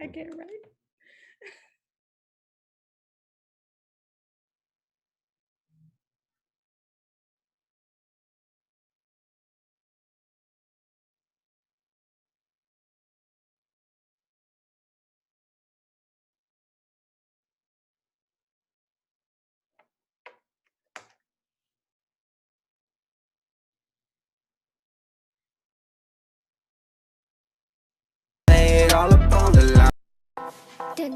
I get it right. Lay it all up on the line. Wait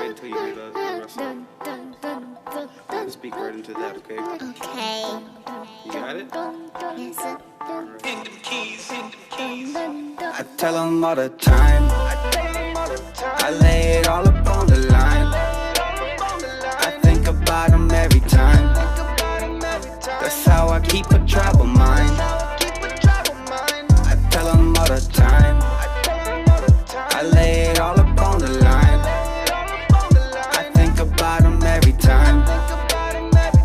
until you hear the rest of it. Speak right into that, okay? Okay. You got it? Yes, sir. I tell them all the time. I lay it all up on the line. I think about them every time. That's how I keep a tribal mind. I tell them all the time. I lay it all up on the line. I think about them every time.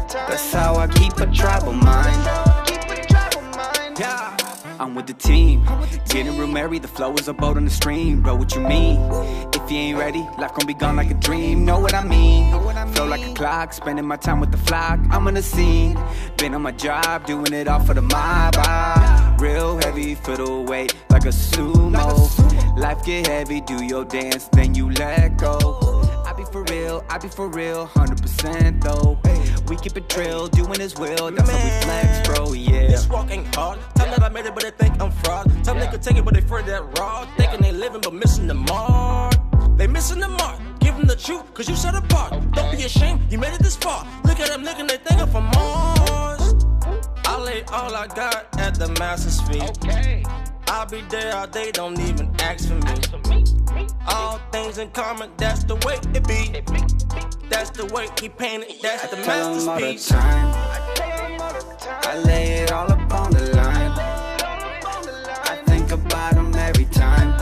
That's how I keep a tribal mind. Yeah, I'm with the team. Getting real married, the flow is a boat on the stream. Bro, what you mean? If you ain't ready, life gon' be gone like a dream. Know what I mean? Flow like a clock, spending my time with the flock. I'm on the scene, been on my job, doing it all for the mob. Real heavy, feel the weight like a sumo. Life get heavy, do your dance, then you let go. I be for real, 100% though. We keep it trill, doing his will, that's how we flex, bro, yeah. This walk ain't hard. Tell me that I made it, but they think I'm fraud. Tell me they could take it, but they afraid that raw. Thinking they living, but missing the mark. They missing the mark. Give them the truth, cause you set apart. Don't be ashamed, you made it this far. Look at them looking, they think I'm from Mars. I lay all I got at the master's feet. I'll be there all day, don't even ask for me. All things in common, that's the way it be. That's the way he painted, that's the masterpiece. I lay it all up on the line. I think about them every time.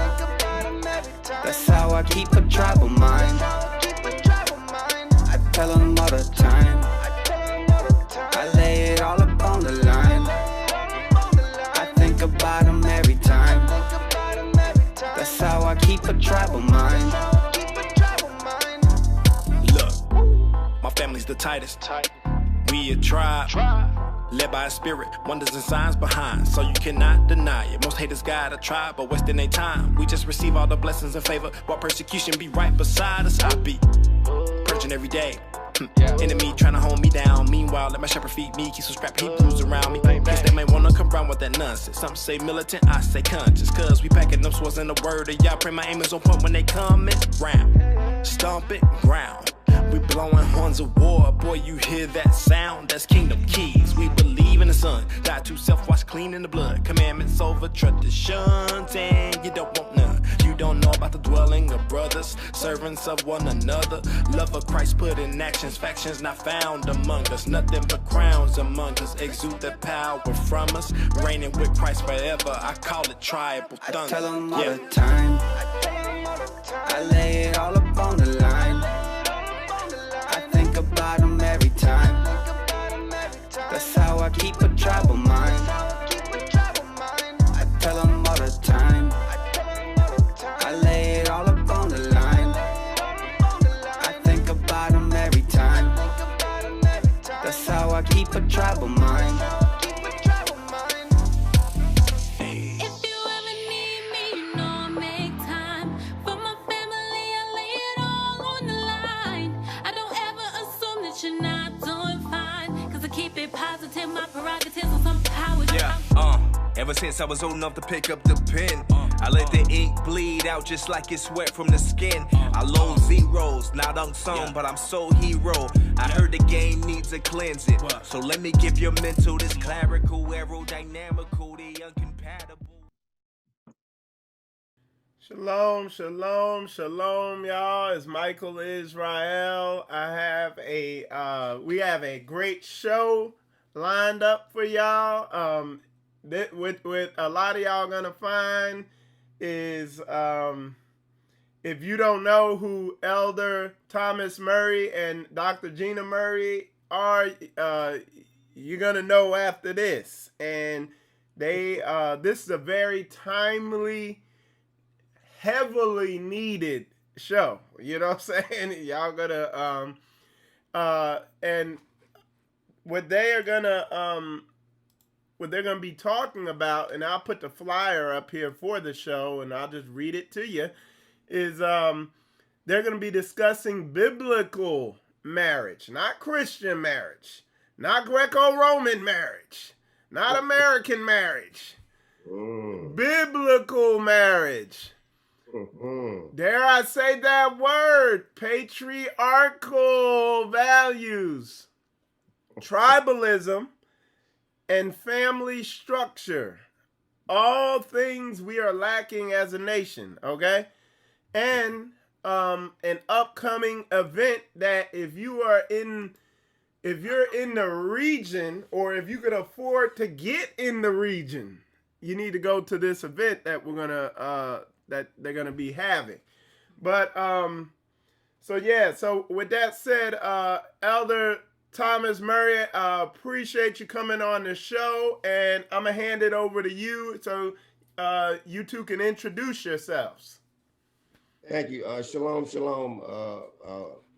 That's how I keep a tribal mind. I tell them all the time. I lay it all up on the line. I think about them every time. That's how I keep a tribal mind. Look, my family's the tightest. We a tribe, led by a spirit, wonders and signs behind, so you cannot deny it. Most haters got a tribe, but wasting their time. We just receive all the blessings and favor, while persecution be right beside us. I be purging every day. Enemy trying to hold me down. Meanwhile, let my shepherd feed me, keep some scrap Hebrews around me. Guess they may wanna come around with that nonsense. Some say militant, I say conscious. Cause we packing them swords in the word of y'all. Pray my aim is on point when they coming round. Stomp it, ground. We blowing horns of war, boy, you hear that sound? That's kingdom keys. We believe in the sun, die to self, wash clean in the blood. Commandments over traditions, and you don't want none. You don't know about the dwelling of brothers, servants of one another. Love of Christ put in actions, factions not found among us. Nothing but crowns among us, exude the power from us. Reigning with Christ forever, I call it tribal thunder. I tell them all the time. I lay it all up on the line. I think about them every time. That's how I keep a tribal mind. I tell them all the time. I lay it all up on the line. I think about them every time. That's how I keep a tribal mind. Ever since I was old enough to pick up the pen, I let the ink bleed out just like it's sweat from the skin. I load zeros, not unsung, but I'm so hero. I heard the game needs a cleansing, so let me give your mental this clerical, aerodynamical, the uncompatible. Shalom, shalom, shalom, y'all. It's Michael Israel. We have a great show lined up for y'all. With a lot of y'all gonna find is if you don't know who Elder Thomas Murray and Dr. Gina Murray are, you're gonna know after this. And this is a very timely heavily needed show. You know what I'm saying? Y'all gonna and what they're gonna be talking about, and I'll put the flyer up here for the show, and I'll just read it to you. Is they're gonna be discussing biblical marriage, not Christian marriage, not Greco-Roman marriage, not American marriage. Biblical marriage. Dare I say that word? Patriarchal values, tribalism, and family structure. All things we are lacking as a nation, okay? And an upcoming event that if you're in the region, or if you could afford to get in the region, you need to go to this event that that they're gonna be having. But so with that said, Elder Thomas Murray, appreciate you coming on the show, and I'm gonna hand it over to you so you two can introduce yourselves. Thank you. Shalom, shalom,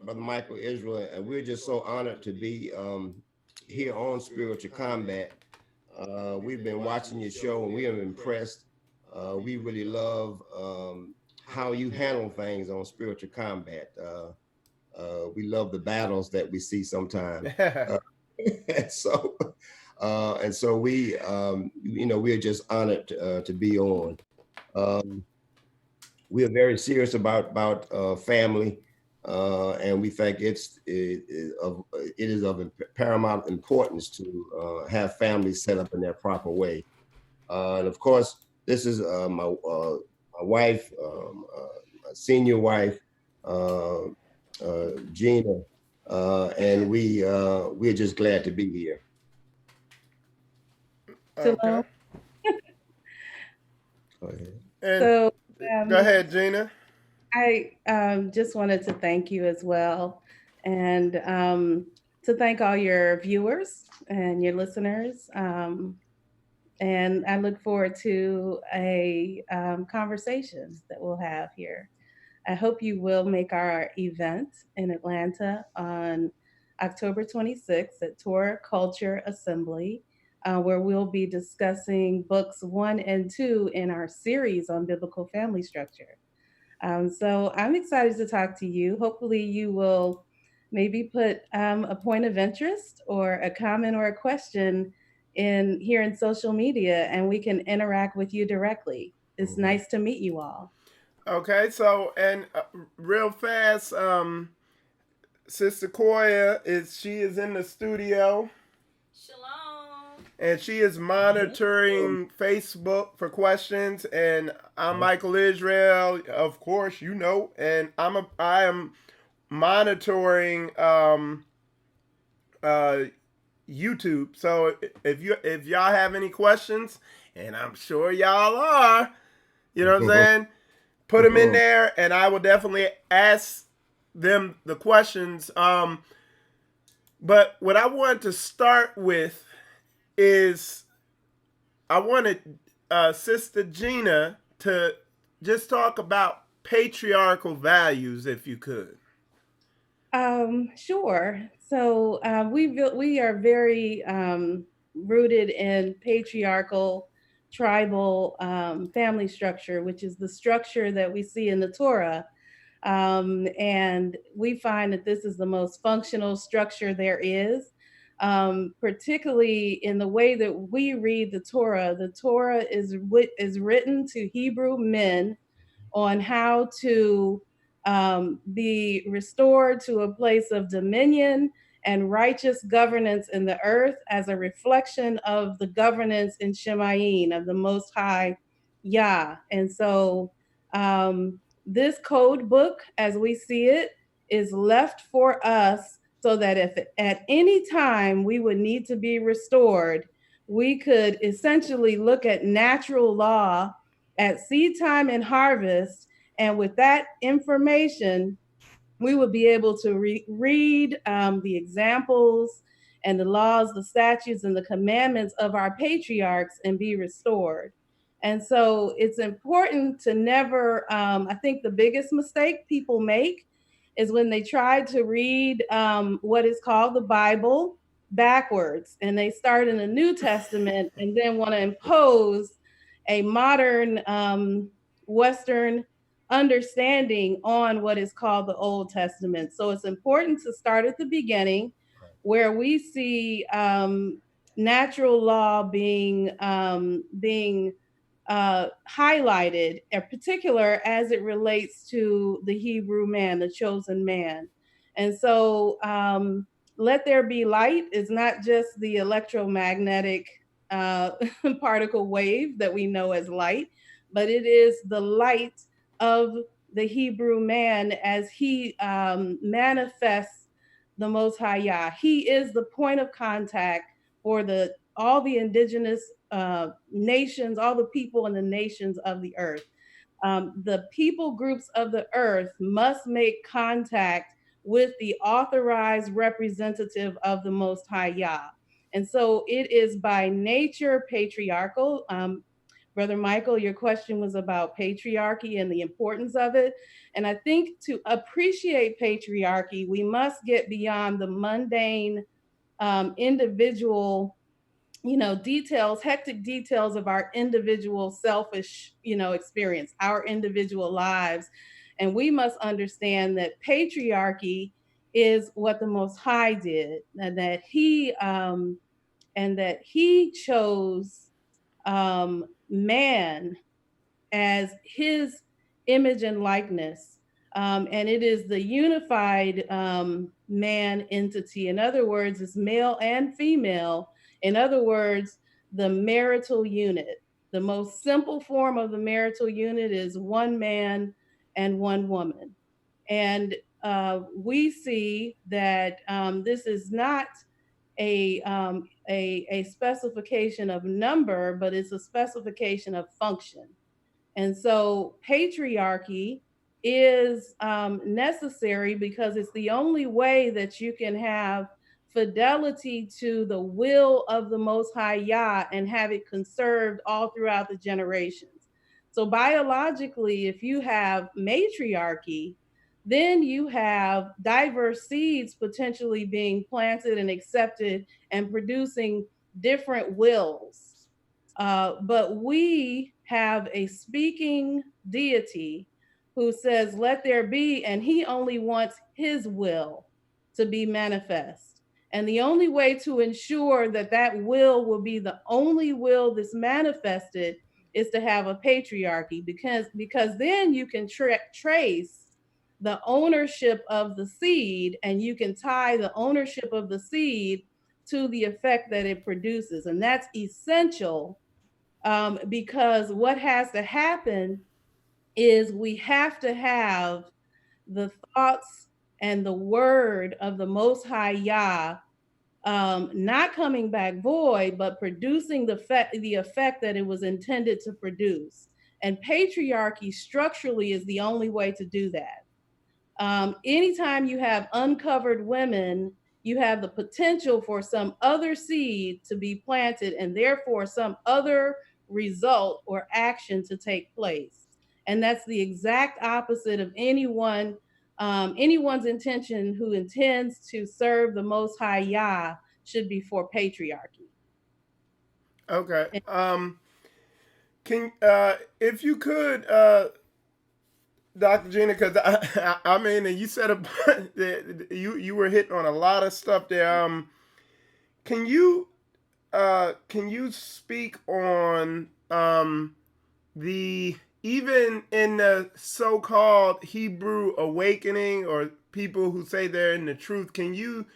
Brother Michael Israel. And we're just so honored to be here on Spiritual Combat. We've been watching your show and we are impressed. We really love how you handle things on Spiritual Combat. We love the battles that we see sometimes. And so we, we're just honored to be on. We are very serious about family, and we think it is of paramount importance to have families set up in their proper way. And of course, this is my wife, my senior wife, Gina, and we're just glad to be here. Okay. Go ahead. So, Go ahead, Gina. I just wanted to thank you as well, and to thank all your viewers and your listeners. And I look forward to a conversation that we'll have here. I hope you will make our event in Atlanta on October 26th at Torah Culture Assembly, where we'll be discussing books 1 and 2 in our series on biblical family structure. So I'm excited to talk to you. Hopefully you will maybe put a point of interest or a comment or a question here in social media, and we can interact with you directly. It's nice to meet you all. Okay, so and real fast, Sister Koya she is in the studio. Shalom. And she is monitoring Facebook for questions, and I'm Michael Israel, of course, and I am monitoring YouTube. So if y'all have any questions, and I'm sure y'all are, you know what I'm saying, put them in there, and I will definitely ask them the questions. But what I want to start with is I wanted Sister Gina to just talk about patriarchal values, if you could. Sure. So we are very rooted in patriarchal, tribal family structure, which is the structure that we see in the Torah. And we find that this is the most functional structure there is, particularly in the way that we read the Torah. The Torah is written to Hebrew men on how to be restored to a place of dominion and righteous governance in the earth as a reflection of the governance in Shemayim of the Most High Yah. And so this code book, as we see it, is left for us so that if at any time we would need to be restored, we could essentially look at natural law at seed time and harvest, and with that information, we would be able to read the examples and the laws, the statutes, and the commandments of our patriarchs and be restored. And so it's important to never, I think the biggest mistake people make is when they try to read what is called the Bible backwards, and they start in the New Testament and then want to impose a modern Western understanding on what is called the Old Testament. So it's important to start at the beginning, where we see natural law being highlighted, in particular as it relates to the Hebrew man, the chosen man. And so, let there be light is not just the electromagnetic particle wave that we know as light, but it is the light of the Hebrew man as he manifests the Most High Yah. He is the point of contact for all the indigenous nations, all the people in the nations of the earth. The people groups of the earth must make contact with the authorized representative of the Most High Yah. And so it is by nature patriarchal. Brother Michael, your question was about patriarchy and the importance of it. And I think to appreciate patriarchy, we must get beyond the mundane individual details, hectic details of our individual selfish, experience, our individual lives. And we must understand that patriarchy is what the Most High did, and that he chose man as his image and likeness. And it is the unified man entity. In other words, it's male and female. In other words, the marital unit. The most simple form of the marital unit is one man and one woman. And we see that this is not a specification of number, but it's a specification of function. And so patriarchy is necessary because it's the only way that you can have fidelity to the will of the Most High Yah and have it conserved all throughout the generations. So biologically, if you have matriarchy, then you have diverse seeds potentially being planted and accepted and producing different wills. But we have a speaking deity who says, let there be, and he only wants his will to be manifest. And the only way to ensure that that will be the only will that's manifested is to have a patriarchy, because then you can trace the ownership of the seed, and you can tie the ownership of the seed to the effect that it produces. And that's essential because what has to happen is we have to have the thoughts and the word of the Most High Yah not coming back void, but producing the effect that it was intended to produce. And patriarchy structurally is the only way to do that. Anytime you have uncovered women, you have the potential for some other seed to be planted and therefore some other result or action to take place. And that's the exact opposite of anyone's intention who intends to serve the Most High Yah should be for patriarchy. Okay. If you could, Dr. Gina, because I mean, and you said that you were hitting on a lot of stuff there. Can you speak on even in the so-called Hebrew awakening, or people who say they're in the truth, can you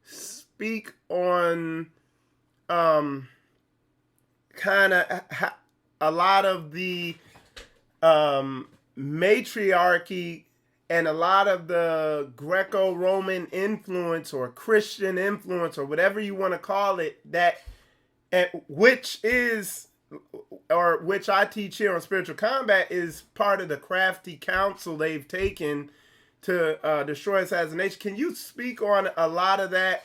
speak on kind of a lot of the matriarchy and a lot of the Greco-Roman influence or Christian influence or whatever you want to call it, which I teach here on Spiritual Combat, is part of the crafty counsel they've taken to destroy us as a nation. Can you speak on a lot of that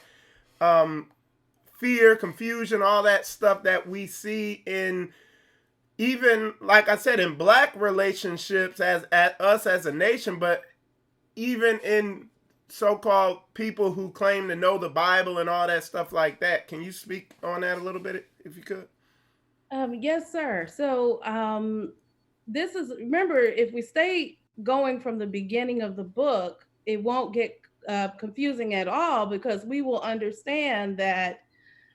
fear, confusion, all that stuff that we see in even like I said, in black relationships as at us as a nation, but even in so-called people who claim to know the Bible and all that stuff like that. Can you speak on that a little bit if you could? Yes, sir. So this is, remember, if we stay going from the beginning of the book, it won't get confusing at all, because we will understand that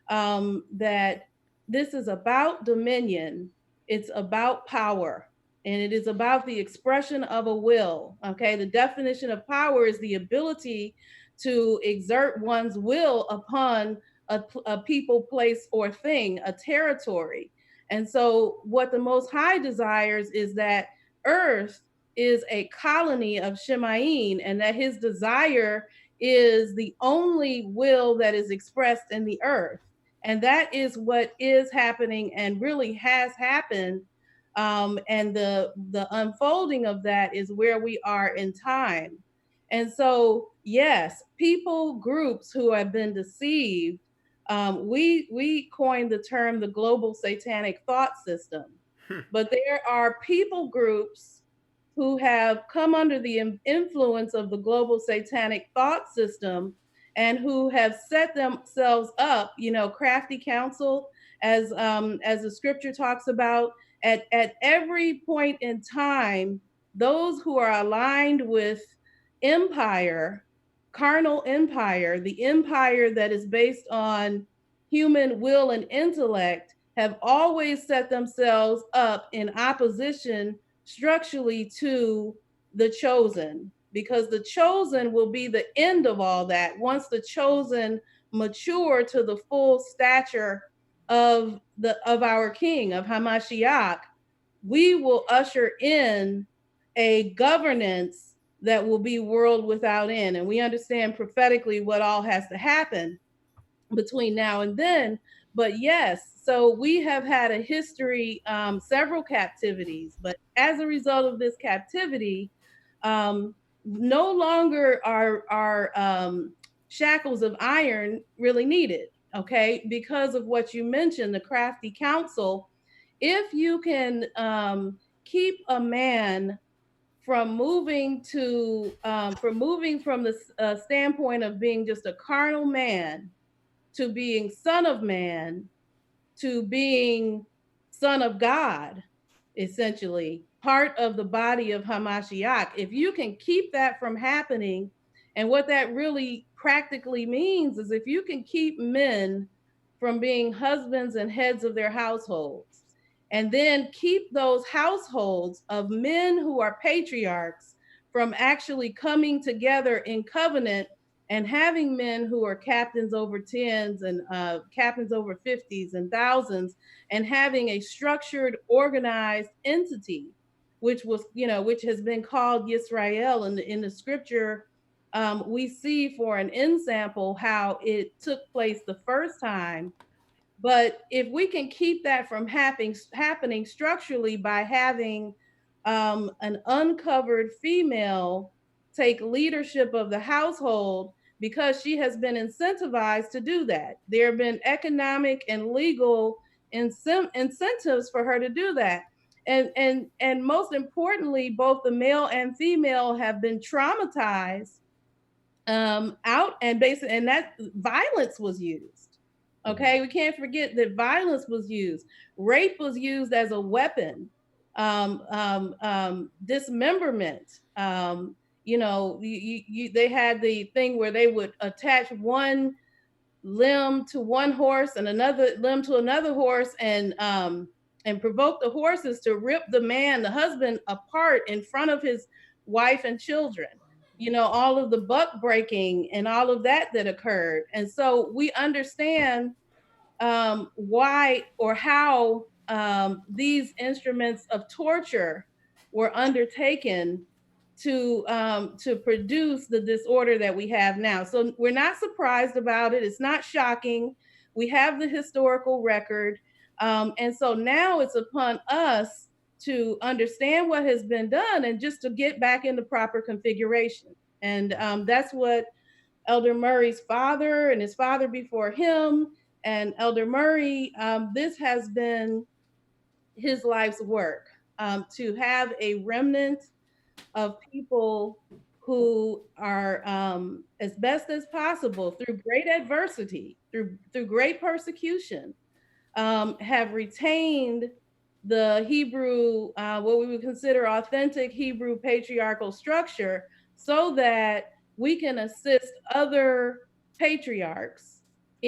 that this is about dominion, it's about power, and it is about the expression of a will. Okay, the definition of power is the ability to exert one's will upon a people, place, or thing, a territory. And so, what the Most High desires is that earth is a colony of Shemaim, and that his desire is the only will that is expressed in the earth. And that is what is happening and really has happened. And the unfolding of that is where we are in time. And so, yes, people groups who have been deceived, we coined the term the global satanic thought system. But there are people groups who have come under the influence of the global satanic thought system, and who have set themselves up, crafty counsel, as the scripture talks about, at every point in time. Those who are aligned with empire, carnal empire, the empire that is based on human will and intellect, have always set themselves up in opposition structurally to the chosen, because the chosen will be the end of all that. Once the chosen mature to the full stature of our King, of Hamashiach, we will usher in a governance that will be world without end. And we understand prophetically what all has to happen between now and then. But yes, so we have had a history, several captivities, but as a result of this captivity, no longer are shackles of iron really needed, okay? Because of what you mentioned, the crafty counsel. If you can keep a man from moving from the standpoint of being just a carnal man to being son of man, to being son of God, essentially part of the body of Hamashiach. If you can keep that from happening, and what that really practically means is if you can keep men from being husbands and heads of their households, and then keep those households of men who are patriarchs from actually coming together in covenant, and having men who are captains over tens, and captains over 50s and thousands, and having a structured, organized entity, which was, which has been called Yisrael in the scripture. We see for an example how it took place the first time. But if we can keep that from happening structurally by having an uncovered female take leadership of the household, because she has been incentivized to do that. There have been economic and legal incentives for her to do that. And most importantly, both the male and female have been traumatized out, and basically, and that violence was used. Okay, we can't forget that violence was used. Rape was used as a weapon. Dismemberment. They had the thing where they would attach one limb to one horse and another limb to another horse, and provoke the horses to rip the husband, apart in front of his wife and children. All of the buck breaking and all of that occurred. And so we understand why or how these instruments of torture were undertaken to produce the disorder that we have now. So we're not surprised about it. It's not shocking. We have the historical record. And so now it's upon us to understand what has been done, and just to get back into proper configuration. And that's what Elder Murray's father and his father before him, and Elder Murray, this has been his life's work, to have a remnant of people who are, as best as possible, through great adversity, through great persecution, have retained the Hebrew, what we would consider authentic Hebrew patriarchal structure, so that we can assist other patriarchs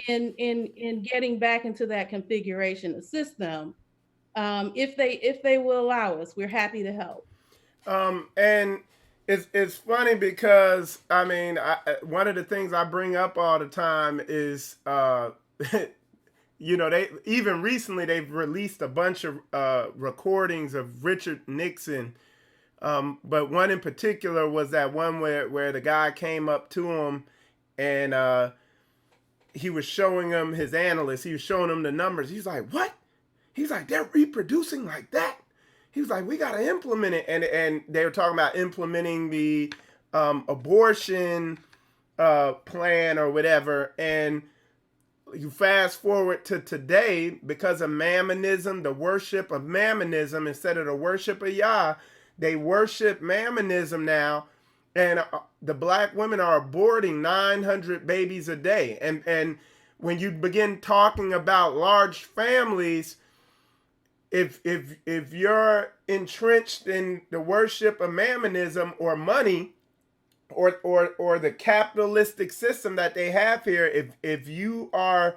in getting back into that configuration, assist them, if they will allow us. We're happy to help. And it's funny because I mean, one of the things I bring up all the time is, you know, they even recently they've released a bunch of recordings of Richard Nixon, but one in particular was that one where the guy came up to him and he was showing him his analyst. He was showing him the numbers. He's like, "What?" He's like, "They're reproducing like that." He was like, "We got to implement it." And they were talking about implementing the abortion plan or whatever. And you fast forward to today, because of Mammonism, the worship of Mammonism, instead of the worship of Yah, they worship Mammonism now. And the black women are aborting 900 babies a day. And when you begin talking about large families, if you're entrenched in the worship of Mammonism or money, or the capitalistic system that they have here, if you are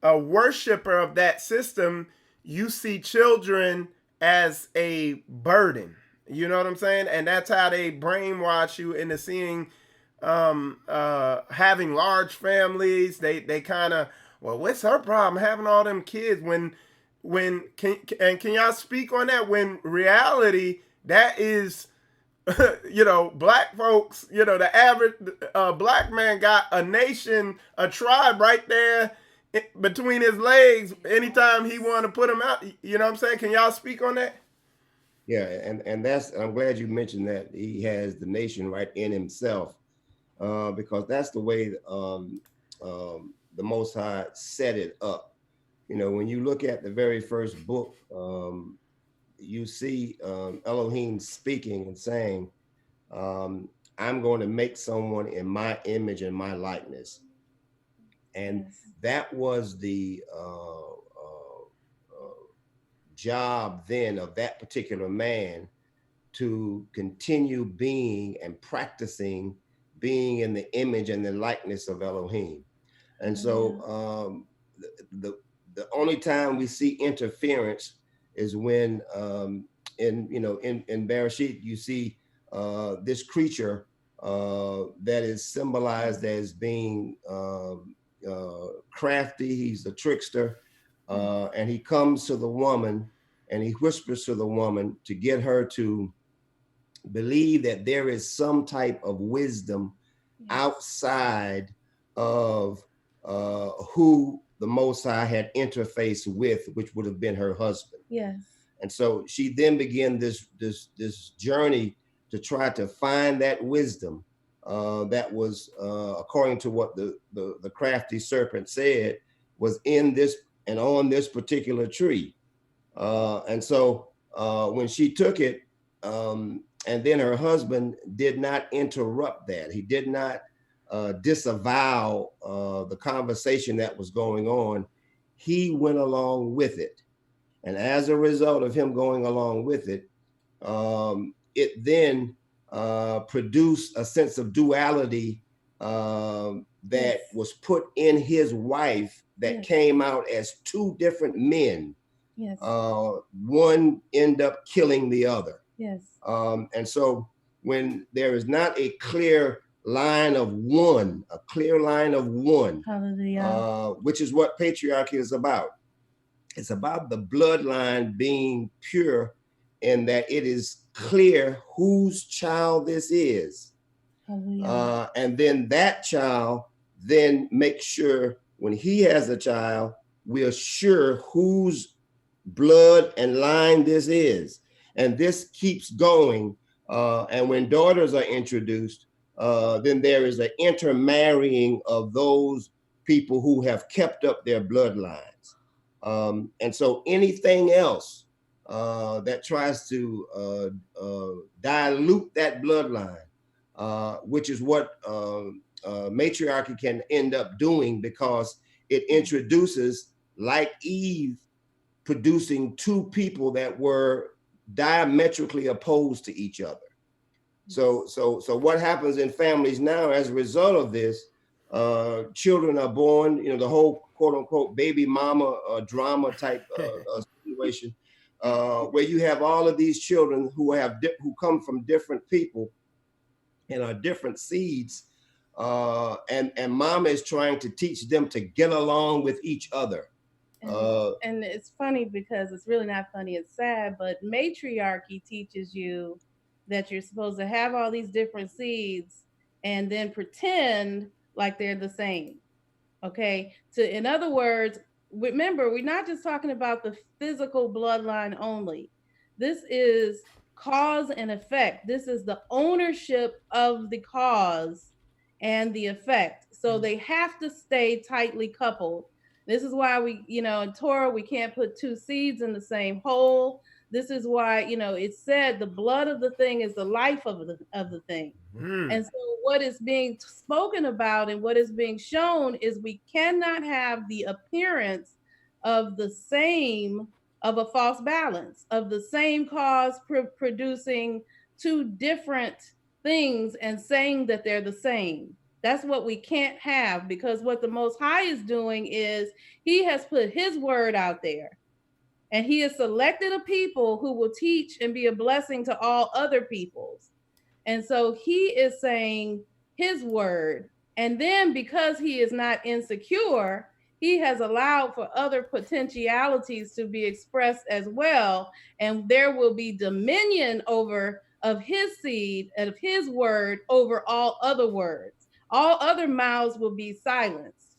a worshiper of that system, you see children as a burden. You know what I'm saying? And that's how they brainwash you into seeing having large families. They kind of, well, what's her problem having all them kids when can y'all speak on that, when reality that is you know, black folks, you know, the average black man got a nation, a tribe right there between his legs anytime he want to put them out. You know what I'm saying? Can y'all speak on that? Yeah, and that's, I'm glad you mentioned that he has the nation right in himself, because that's the way the Most High set it up. You know, when you look at the very first book, you see Elohim speaking and saying, I'm going to make someone in my image and my likeness. And that was the job then of that particular man, to continue being and practicing being in the image and the likeness of Elohim. And so the only time we see interference is when in Bereshit you see this creature that is symbolized as being crafty. He's a trickster, and he comes to the woman and he whispers to the woman to get her to believe that there is some type of wisdom outside of who the Most High had interfaced with, which would have been her husband. Yes. And so she then began this journey to try to find that wisdom that was, according to what the crafty serpent said, was in this and on this particular tree. And so when she took it, and then her husband did not interrupt that. He did not disavow the conversation that was going on. He went along with it. And as a result of him going along with it, it then produced a sense of duality that was put in his wife that came out as two different men. Yes. One end up killing the other. Yes. And so when there is not a clear line of one, Hallelujah. Which is what patriarchy is about. It's about the bloodline being pure, and that it is clear whose child this is. And then that child then makes sure when he has a child, we're sure whose blood and line this is. And this keeps going. And when daughters are introduced, then there is an intermarrying of those people who have kept up their bloodlines. And so anything else that tries to dilute that bloodline, which is what matriarchy can end up doing, because it introduces, like Eve, producing two people that were diametrically opposed to each other. So what happens in families now as a result of this? Children are born, the whole quote unquote baby mama drama type situation, where you have all of these children who come from different people and are different seeds, and mama is trying to teach them to get along with each other. And it's funny because it's really not funny, it's sad, but matriarchy teaches you that you're supposed to have all these different seeds and then pretend like they're the same. Okay. In other words, remember, we're not just talking about the physical bloodline only. This is cause and effect. This is the ownership of the cause and the effect. So they have to stay tightly coupled. This is why in Torah, we can't put two seeds in the same hole. This is why, it said the blood of the thing is the life of the thing. And so what is being spoken about and what is being shown is we cannot have the appearance of a false balance, of the same cause producing two different things and saying that they're the same. That's what we can't have, because what the Most High is doing is he has put his word out there, and he has selected a people who will teach and be a blessing to all other peoples. And so he is saying his word. And then because he is not insecure, he has allowed for other potentialities to be expressed as well. And there will be dominion of his seed and of his word over all other words. All other mouths will be silenced.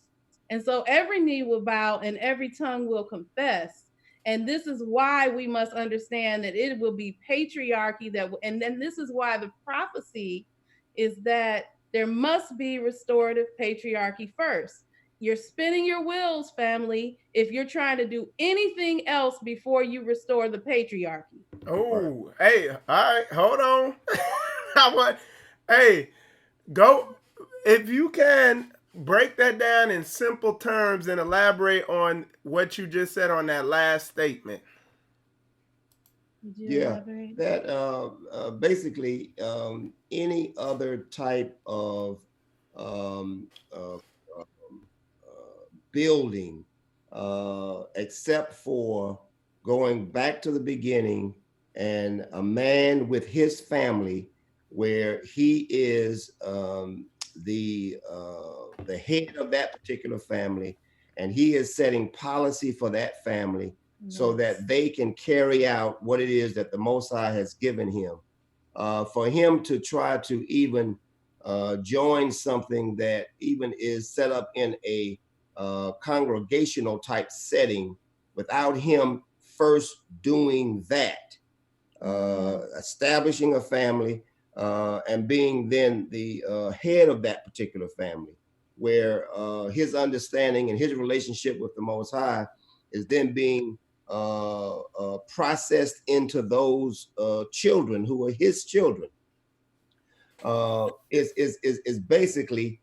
And so every knee will bow and every tongue will confess. And this is why we must understand that it will be patriarchy and then this is why the prophecy is that there must be restorative patriarchy first. You're spinning your wheels, family, if you're trying to do anything else before you restore the patriarchy. Oh, hey, all right, hold on. Hey, go, if you can break that down in simple terms and elaborate on what you just said on that last statement. Yeah, that basically any other type of building, except for going back to the beginning and a man with his family, where he is the head of that particular family, and he is setting policy for that family, so that they can carry out what it is that the Most High has given him. For him to try to even join something that even is set up in a congregational type setting without him first doing that, establishing a family, and being then the head of that particular family, where his understanding and his relationship with the Most High is then being processed into those children who are his children, is basically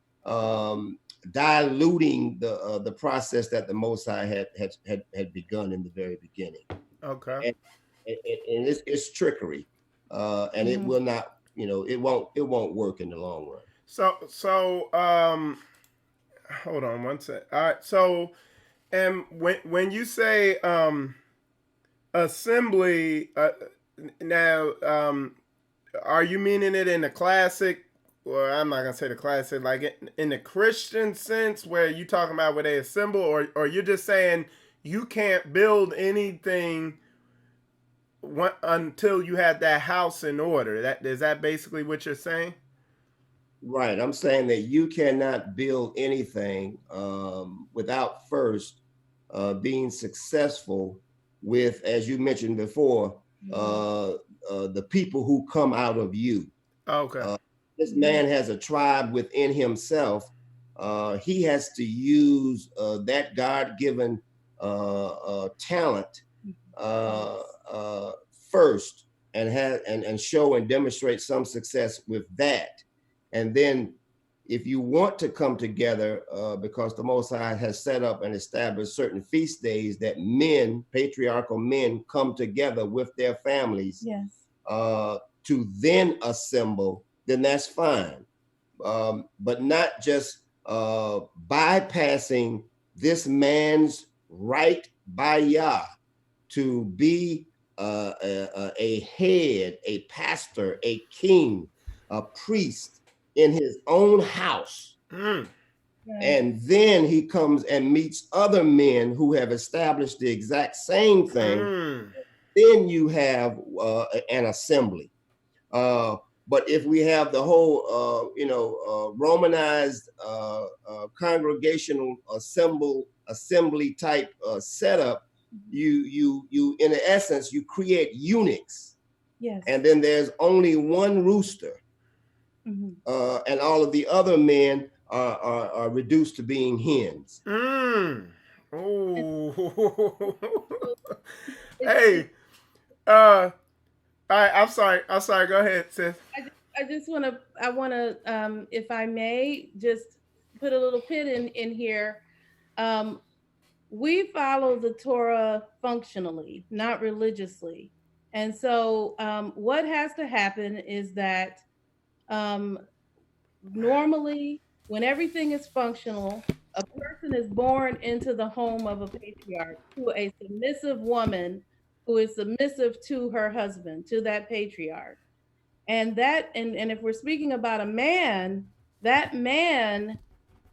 diluting the process that the Most High had begun in the very beginning. Okay. And it's trickery, and it will not, it won't work in the long run. So hold on one sec. All right. So, and when you say assembly, now are you meaning it in the classic, or I'm not gonna say the classic, like in the Christian sense, where you talking about where they assemble, or you're just saying you can't build anything until you have that house in order? Is that basically what you're saying? Right. I'm saying that you cannot build anything without first being successful with, as you mentioned before, the people who come out of you. Okay. This man has a tribe within himself. He has to use that God-given talent first and show and demonstrate some success with that. And then if you want to come together, because the Most High has set up and established certain feast days that men, patriarchal men, come together with their families, yes, to then assemble, then that's fine. But not just bypassing this right by Yah to be a head, a pastor, a king, a priest in his own house. Mm. And then he comes and meets other men who have established the exact same thing. Mm. Then you have an assembly. But if we have the whole, Romanized congregational assembly type setup, you in essence you create eunuchs. yes. And then there's only one rooster, and all of the other men are reduced to being hens. Mm. Oh. Hey. All right. I'm sorry. Go ahead, sis. I want to, if I may, just put a little pin in here. We follow the Torah functionally, not religiously. And so what has to happen is that normally when everything is functional, a person is born into the home of a patriarch, to a submissive woman who is submissive to her husband, to that patriarch. And if we're speaking about a man, that man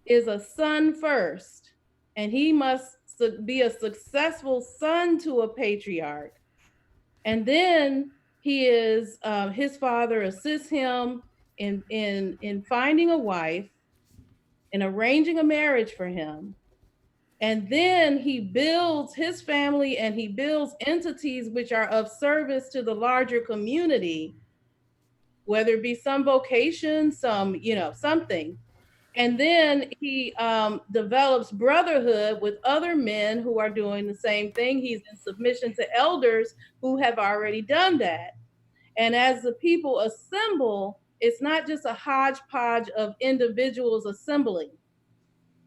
is a son first, and he must be a successful son to a patriarch. And then he is his father assists him in finding a wife and arranging a marriage for him. And then he builds his family and he builds entities which are of service to the larger community, whether it be some vocation, some, something. And then he develops brotherhood with other men who are doing the same thing. He's in submission to elders who have already done that. And as the people assemble, it's not just a hodgepodge of individuals assembling.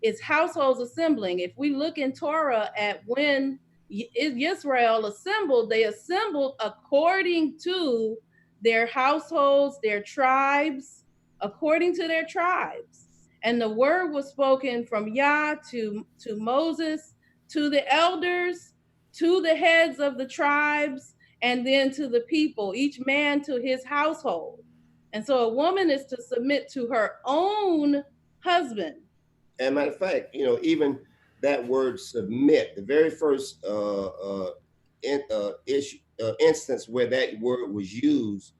It's households assembling. If we look in Torah at when Israel assembled, they assembled according to their households, their tribes, according to their tribes. And the word was spoken from Yah to Moses, to the elders, to the heads of the tribes, and then to the people, each man to his household. And so a woman is to submit to her own husband. And matter of fact, even that word submit, the very first instance where that word was used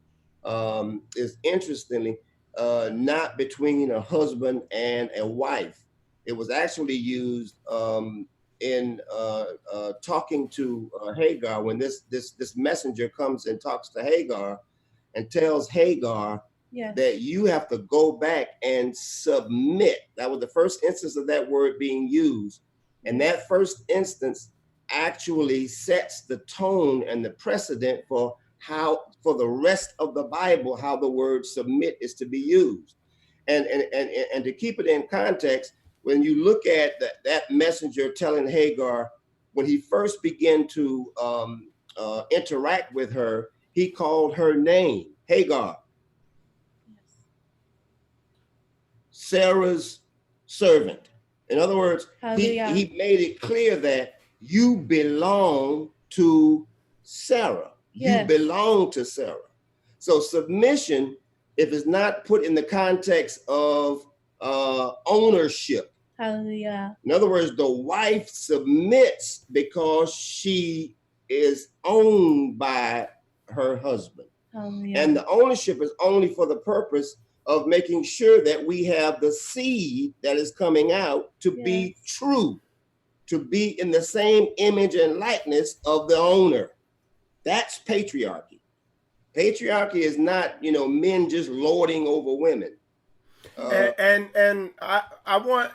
is interestingly not between a husband and a wife. It was actually used in talking to Hagar, when this messenger comes and talks to Hagar and tells Hagar, yes, that you have to go back and submit. That was the first instance of that word being used. And that first instance actually sets the tone and the precedent for the rest of the Bible, how the word submit is to be used. And to keep it in context, when you look at that messenger telling Hagar, when he first began to interact with her, he called her name, Hagar, Sarah's servant. In other words, he made it clear that you belong to Sarah. Yes. You belong to Sarah. So submission, if it's not put in the context of ownership. Hallelujah. In other words, the wife submits because she is owned by her husband. Hallelujah. And the ownership is only for the purpose of making sure that we have the seed that is coming out to be true, to be in the same image and likeness of the owner. That's patriarchy. Patriarchy is not, men just lording over women. And I want,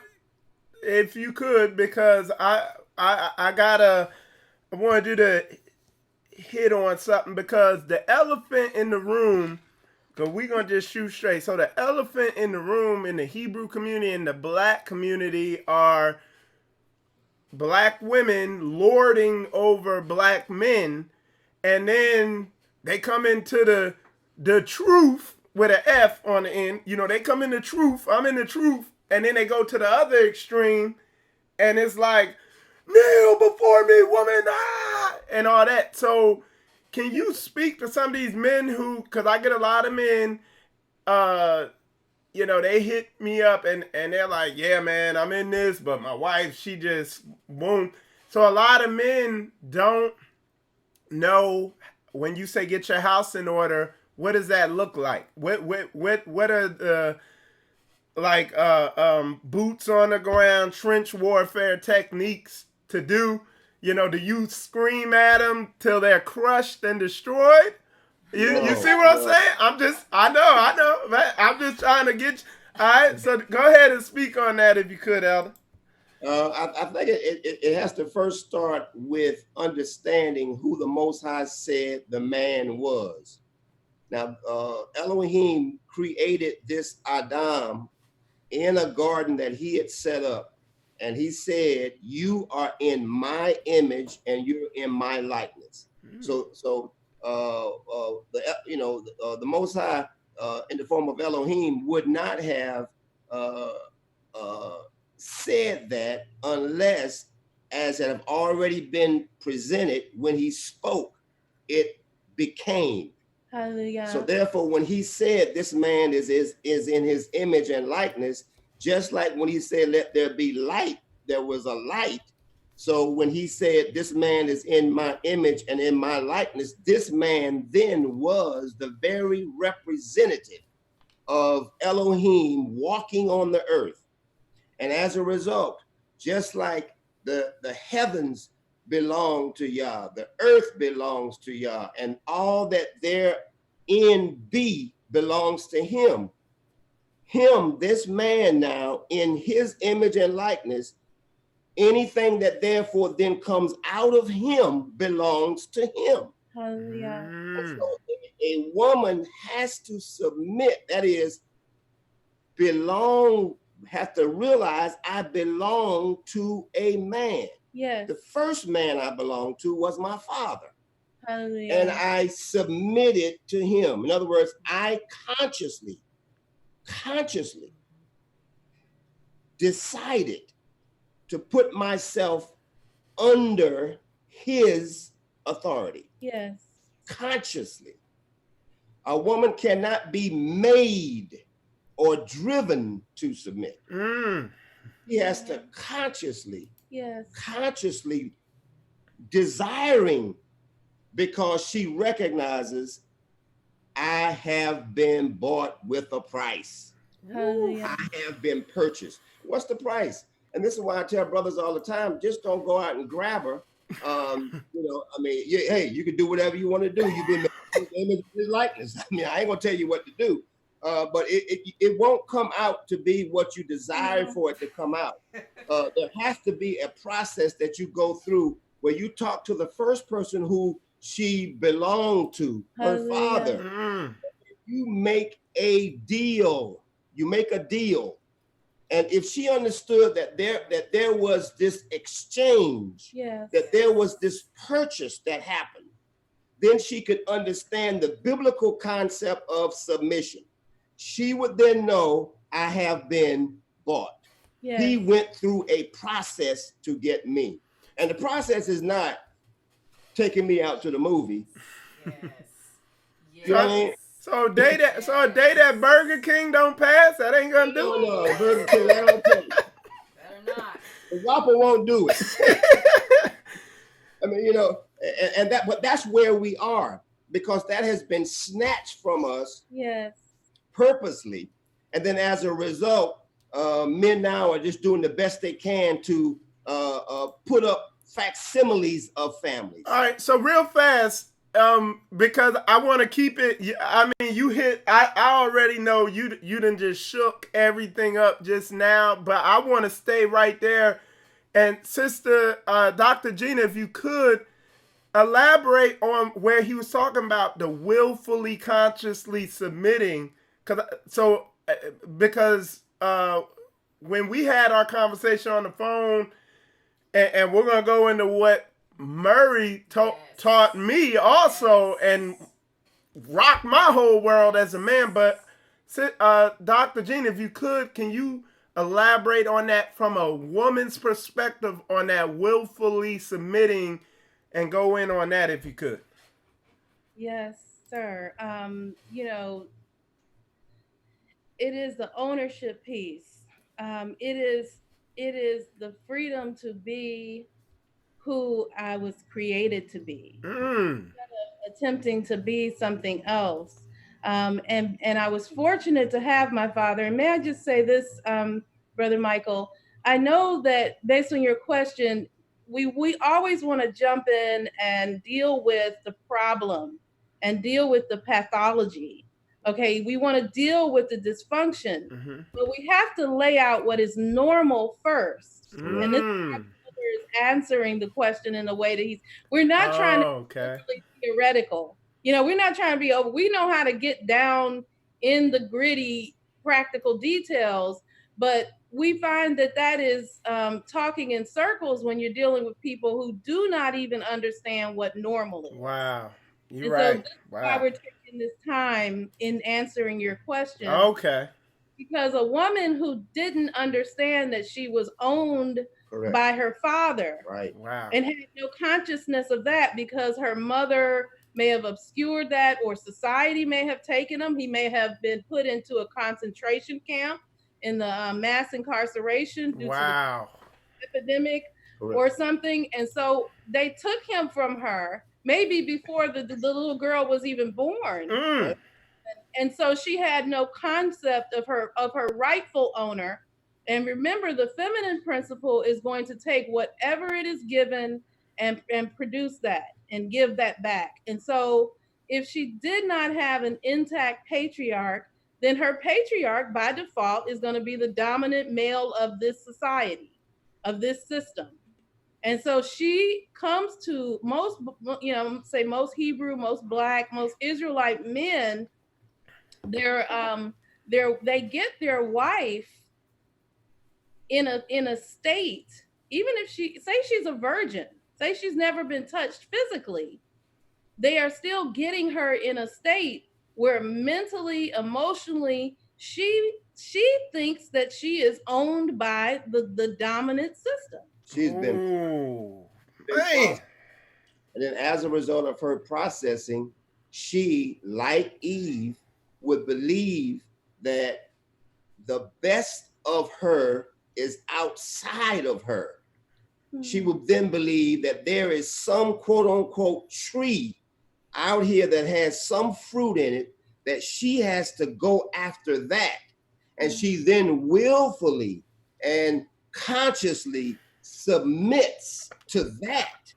if you could, because I want to do the hit on something, because the elephant in the room, because we're going to just shoot straight. So the elephant in the room in the Hebrew community and the black community are black women lording over black men, and then they come into the truth with an F on the end. You know, they come in the truth. I'm in the truth. And then they go to the other extreme, and it's like, kneel before me, woman, and all that. So can you speak to some of these men who, because I get a lot of men, you know, they hit me up and they're like, yeah, man, I'm in this, but my wife, she just won't. So a lot of men don't know, when you say get your house in order, what does that look like? What are the, like, boots on the ground, trench warfare techniques to do? You know, do you scream at them till they're crushed and destroyed? You see what I'm saying? I know, man. I'm just trying to get you. All right, so go ahead and speak on that if you could, Elder. I think it has to first start with understanding who the Most High said the man was. Now, Elohim created this Adam in a garden that he had set up, and he said, "You are in my image, and you're in my likeness." So the Most High, in the form of Elohim, would not have said that unless, as had already been presented, when he spoke, it became. Hallelujah. So therefore, when he said this man is in his image and likeness, just like when he said, "Let there be light," there was a light. So when he said, "This man is in my image and in my likeness," this man then was the very representative of Elohim walking on the earth. And as a result, just like the heavens belong to Yah, the earth belongs to Yah, and all that therein be belongs to him. This man now, in his image and likeness, anything that therefore then comes out of him belongs to him. Hallelujah. So a woman has to submit, that is, have to realize, I belong to a man. Yes. The first man I belonged to was my father. Hallelujah. And I submitted to him. In other words, I consciously decided to put myself under his authority. Yes. Consciously. A woman cannot be made or driven to submit. She has to consciously desiring, because she recognizes, I have been bought with a price. Hallelujah. I have been purchased. What's the price? And this is why I tell brothers all the time, just don't go out and grab her. You can do whatever you want to do. You've been made in the image of his likeness. I mean, I ain't gonna tell you what to do. But it won't come out to be what you desire for it to come out. There has to be a process that you go through where you talk to the first person who she belonged to, her father. You make a deal. And if she understood that there was this exchange, that there was this purchase that happened, then she could understand the biblical concept of submission. She would then know, I have been bought. Yes. He went through a process to get me. And the process is not taking me out to the movie. Yes. You know what I mean? So a day that Burger King don't pass, that ain't gonna do it. No, Burger King, that don't take it. Better not. The Whopper won't do it. I mean, but that's where we are, because that has been snatched from us. Yes. Purposely. And then as a result, men now are just doing the best they can to put up facsimiles of families. All right, so real fast, because I want to keep it. I mean, I already know you done just shook everything up just now, but I want to stay right there. And Sister Dr. Gina, if you could, elaborate on where he was talking about the willfully, consciously submitting. Because when we had our conversation on the phone, and we're gonna go into what Murray taught me also, and rock my whole world as a man. But Dr. Gina, if you could, can you elaborate on that from a woman's perspective on that willfully submitting, and go in on that if you could? Yes, sir. It is the ownership piece. It is the freedom to be who I was created to be, attempting to be something else. And I was fortunate to have my father. And may I just say this, Brother Michael? I know that based on your question, we always want to jump in and deal with the problem and deal with the pathology. Okay, we want to deal with the dysfunction, but we have to lay out what is normal first. And this is answering the question in a way that we're not trying to be really theoretical. We're not trying to be over. We know how to get down in the gritty, practical details, but we find that is talking in circles when you're dealing with people who do not even understand what normal is. Wow. You're right. So that's why we're taking this time in answering your question. Okay. Because a woman who didn't understand that she was owned Correct. by her father, Right. Wow. and had no consciousness of that because her mother may have obscured that, or society may have taken him. He may have been put into a concentration camp in the mass incarceration due to the epidemic. Correct. Or something. And so they took him from her maybe before the little girl was even born. Right? And so she had no concept of her rightful owner. And remember, the feminine principle is going to take whatever it is given and produce that and give that back. And so if she did not have an intact patriarch, then her patriarch by default is going to be the dominant male of this society, of this system. And so she comes to most, say most Hebrew, most Black, most Israelite men. They get their wife in a state, even if she's a virgin, say she's never been touched physically, they are still getting her in a state where mentally, emotionally, she thinks that she is owned by the dominant system. She's been and then as a result of her processing, she, like Eve, would believe that the best of her is outside of her. She would then believe that there is some quote unquote tree out here that has some fruit in it, that she has to go after that. And she then willfully and consciously submits to that,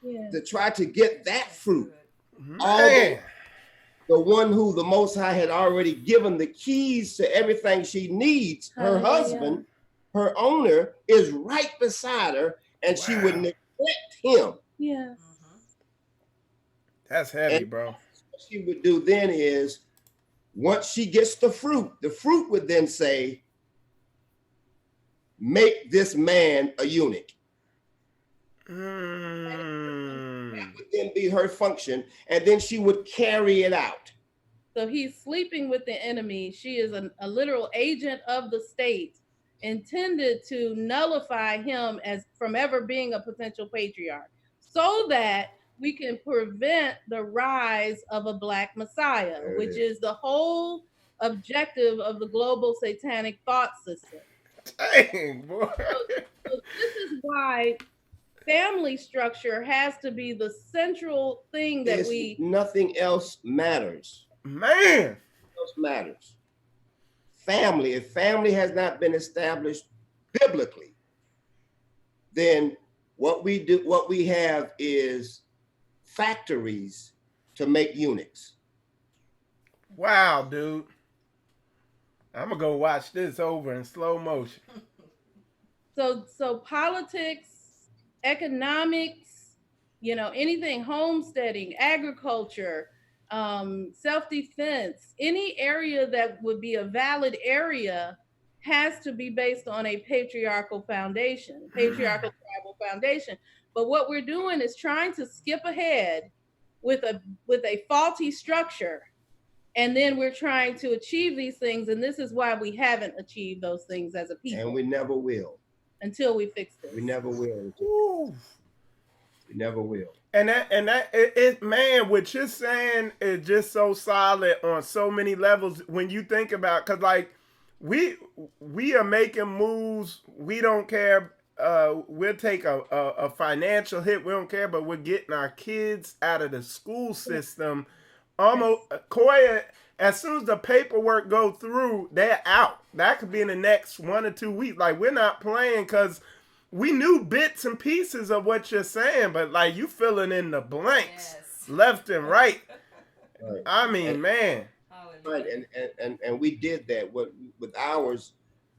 to try to get that fruit. Although the one who the Most High had already given the keys to everything she needs, her husband, her owner, is right beside her, and she would neglect him. Yes. That's heavy, bro. What she would do then is, once she gets the fruit would then say, make this man a eunuch. That would then be her function, and then she would carry it out. So he's sleeping with the enemy. She is a literal agent of the state, intended to nullify him as from ever being a potential patriarch, so that we can prevent the rise of a Black Messiah, which is the whole objective of the global satanic thought system. Dang, boy. So this is why family structure has to be the central thing that nothing else matters. Man. Nothing else matters. Family, if family has not been established biblically, then what we have is factories to make eunuchs. Wow, dude. I'm gonna go watch this over in slow motion. So politics, economics, You know, anything, homesteading, agriculture, self-defense, any area that would be a valid area has to be based on a patriarchal foundation, patriarchal tribal foundation. But what we're doing is trying to skip ahead with a faulty structure, and then we're trying to achieve these things, and this is why we haven't achieved those things as a people, and we never will until we fix this. We never will. We never will. And it man, what you're saying is just so solid on so many levels when you think about, because like we are making moves. We don't care. We'll take a financial hit. We don't care, but we're getting our kids out of the school system. Almost, Koya, as soon as the paperwork go through, they're out. That could be in the next 1 or 2 weeks. Like, we're not playing, because we knew bits and pieces of what you're saying, but like, you filling in the blanks left and right. I mean, man. Right, and we did that with ours.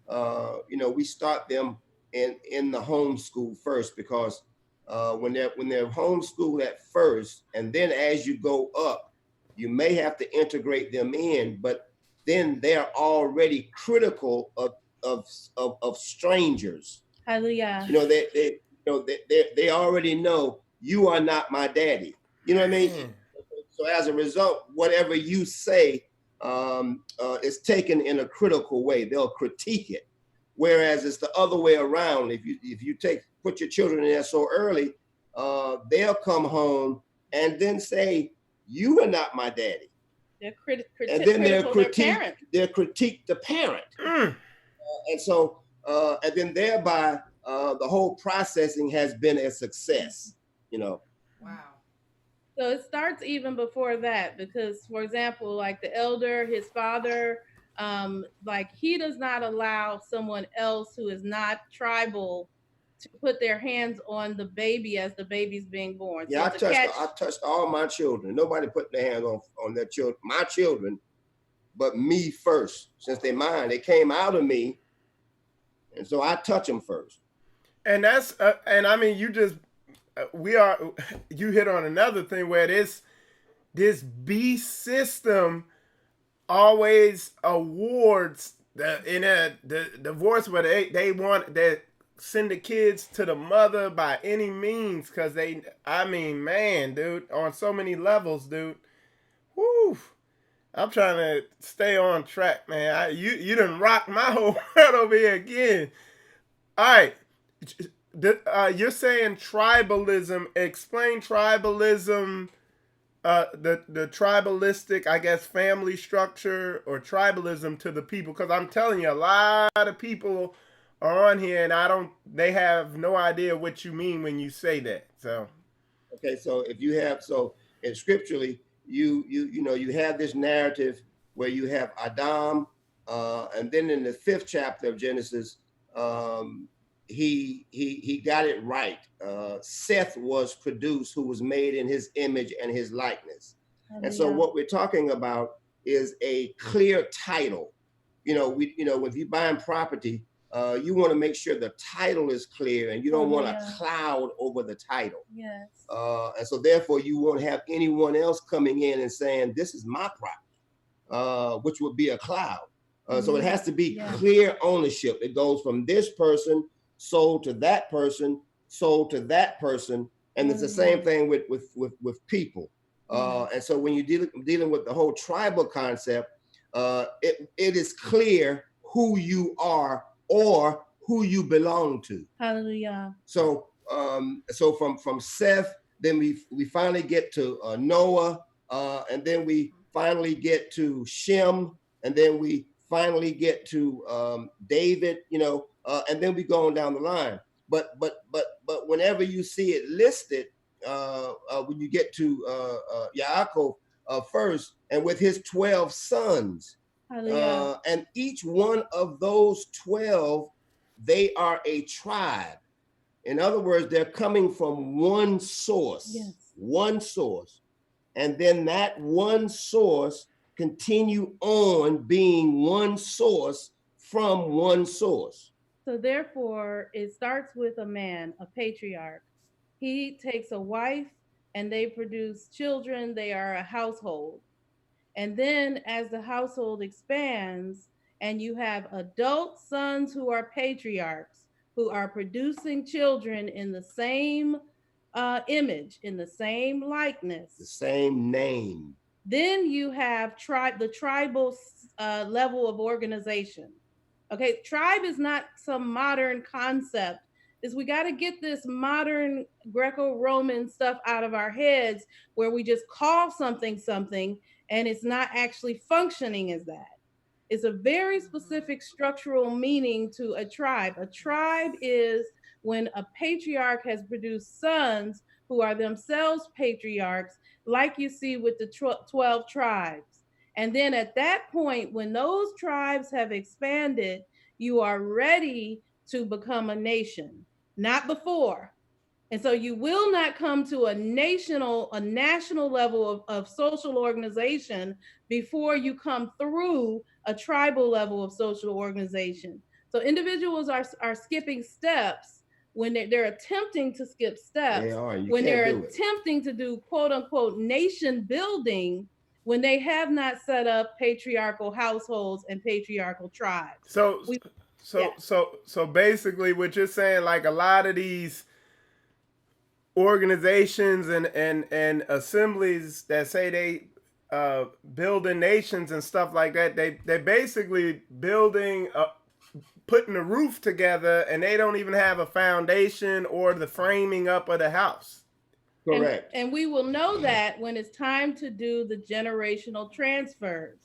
You know, we start them in the homeschool first, because when they're homeschooled at first, and then as you go up, you may have to integrate them in, but then they're already critical of strangers. Hallelujah. You know, they already know you are not my daddy. You know what I mean? So as a result, whatever you say is taken in a critical way. They'll critique it. Whereas it's the other way around. If you put your children in there so early, they'll come home and then say, "You are not my daddy." They're and then they'll critique the parent. And so, and then thereby, the whole processing has been a success. You know. Wow. So it starts even before that, because, for example, like the elder, his father, like he does not allow someone else who is not tribal to put their hands on the baby as the baby's being born. Yeah, so I touched all my children. Nobody put their hands on their children, my children, but me first. Since they're mine, they came out of me, and so I touch them first. And that's and I mean, you hit on another thing where this beast system always awards the divorce, where they want that. Send the kids to the mother by any means, because I mean, man, dude, on so many levels, dude. Woo! I'm trying to stay on track, man. You done rocked my whole world over here again. All right. You're saying tribalism. Explain tribalism, the tribalistic, I guess, family structure or tribalism to the people, because I'm telling you, a lot of people are on here and they have no idea what you mean when you say that. So okay, so in scripturally, you have this narrative where you have Adam, and then in the 5th chapter of Genesis, he got it right. Seth was produced, who was made in his image and his likeness. And so what we're talking about is a clear title. If you're buying property, you want to make sure the title is clear, and you don't want a cloud over the title. Yes. And so therefore you won't have anyone else coming in and saying, "This is my property," which would be a cloud. So it has to be clear ownership. It goes from this person, sold to that person, sold to that person. And it's the same thing with people. And so when you're dealing with the whole tribal concept, it is clear who you are or who you belong to. Hallelujah. So from Seth, then we finally get to Noah, and then we finally get to Shem, and then we finally get to David, and then we go on down the line. But whenever you see it listed, when you get to Yaakov first, and with his 12 sons, and each one of those 12, they are a tribe. In other words, they're coming from one source, one source. And then that one source continue on being one source from one source. So therefore, it starts with a man, a patriarch, he takes a wife and they produce children. They are a household. And then as the household expands and you have adult sons who are patriarchs, who are producing children in the same image, in the same likeness, the same name. then you have the tribal level of organization. Okay, tribe is not some modern concept. Is we got to get this modern Greco-Roman stuff out of our heads where we just call something something and it's not actually functioning as that. It's a very specific structural meaning to a tribe. A tribe is when a patriarch has produced sons who are themselves patriarchs, like you see with the 12 tribes. And then at that point, when those tribes have expanded, you are ready to become a nation, not before. And so you will not come to a national level of social organization before you come through a tribal level of social organization. So individuals are skipping steps when they're attempting to skip steps. They are. When they're attempting to do quote unquote nation building, when they have not set up patriarchal households and patriarchal tribes. So basically what you're saying, like a lot of these organizations and assemblies that say they building nations and stuff like that, they basically building putting the roof together, and they don't even have a foundation or the framing up of the house. Correct. And we will know that when it's time to do the generational transfers.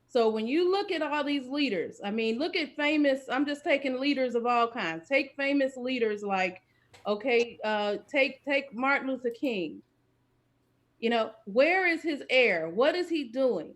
So when you look at all these leaders, I mean, look at famous, I'm just taking leaders of all kinds. Take famous leaders like, okay, take Martin Luther King. You know, where is his heir? What is he doing?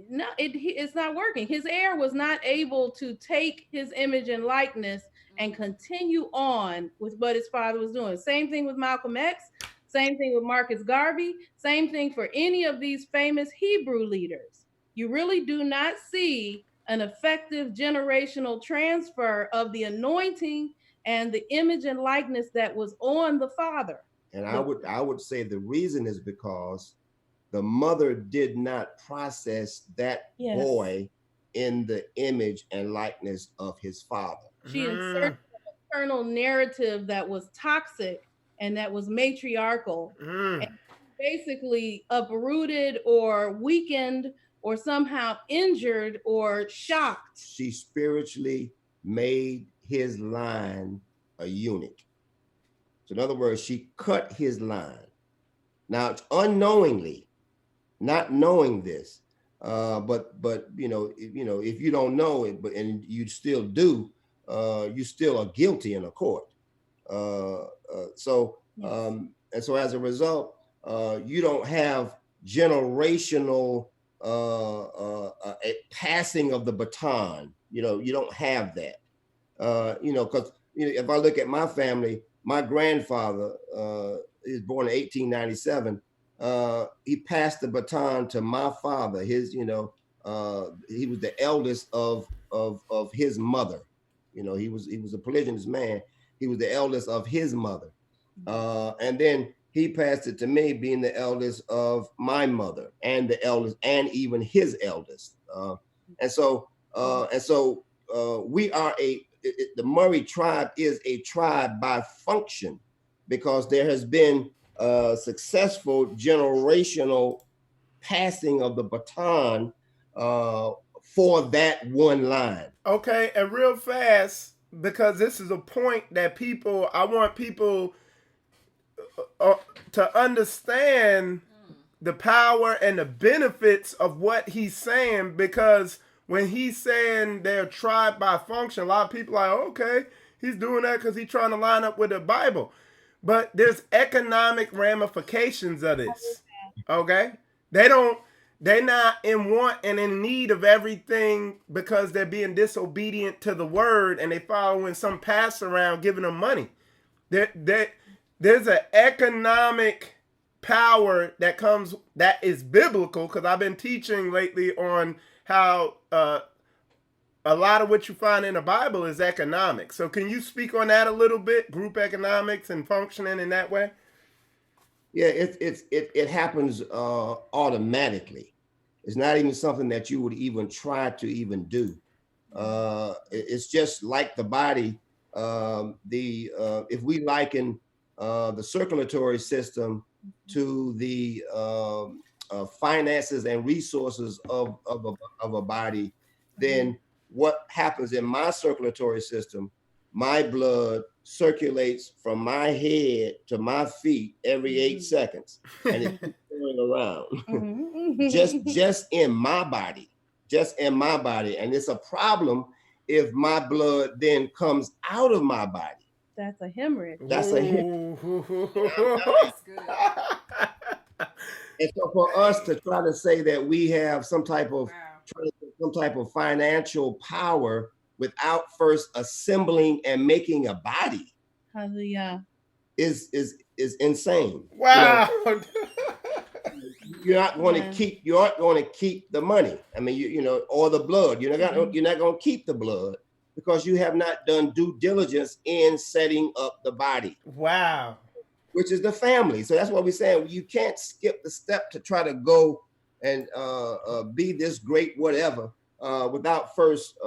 No, it's not working. His heir was not able to take his image and likeness and continue on with what his father was doing. Same thing with Malcolm X, same thing with Marcus Garvey, same thing for any of these famous Hebrew leaders. You really do not see an effective generational transfer of the anointing and the image and likeness that was on the father. And I would say the reason is because the mother did not process that boy in the image and likeness of his father. She inserted a maternal narrative that was toxic and that was matriarchal, and basically uprooted or weakened or somehow injured or shocked. She spiritually made his line a eunuch. So in other words, she cut his line. Now, it's unknowingly, not knowing this, but you know, if you don't know it, and you still do, you still are guilty in a court. And so as a result, you don't have generational a passing of the baton. You know, you don't have that. Because if I look at my family, my grandfather is born in 1897. He passed the baton to my father. He was the eldest of his mother. You know, he was a polygynous man. He was the eldest of his mother, and then he passed it to me, being the eldest of my mother, and the eldest, and even his eldest. And so we are the Murray tribe is a tribe by function, because there has been successful generational passing of the baton for that one line. Okay, and real fast, because this is a point that I want people to understand the power and the benefits of what he's saying, because when he's saying they're tribe by function, a lot of people are like, okay, he's doing that because he's trying to line up with the Bible. But there's economic ramifications of this. Okay? They're not in want and in need of everything because they're being disobedient to the word and they following some pastor around giving them money. There's an economic power that is biblical, because I've been teaching lately on how a lot of what you find in the Bible is economics. So can you speak on that a little bit? Group economics and functioning in that way? Yeah, it happens automatically. It's not even something that you would even try to even do. It's just like the body. If we liken the circulatory system to the finances and resources of a body, then what happens in my circulatory system? My blood circulates from my head to my feet every 8 seconds, and it keeps going around. just in my body, and it's a problem if my blood then comes out of my body. That's a hemorrhage. That's a hemorrhage. That's good. And so for us to try to say that we have some type of Wow. financial power without first assembling and making a body Hallelujah. is insane. Wow. You're not going to keep the money. I mean, you know, or the blood. You're not going to keep the blood because you have not done due diligence in setting up the body. Wow. Which is the family. So that's what we're saying. You can't skip the step to try to go and be this great whatever without first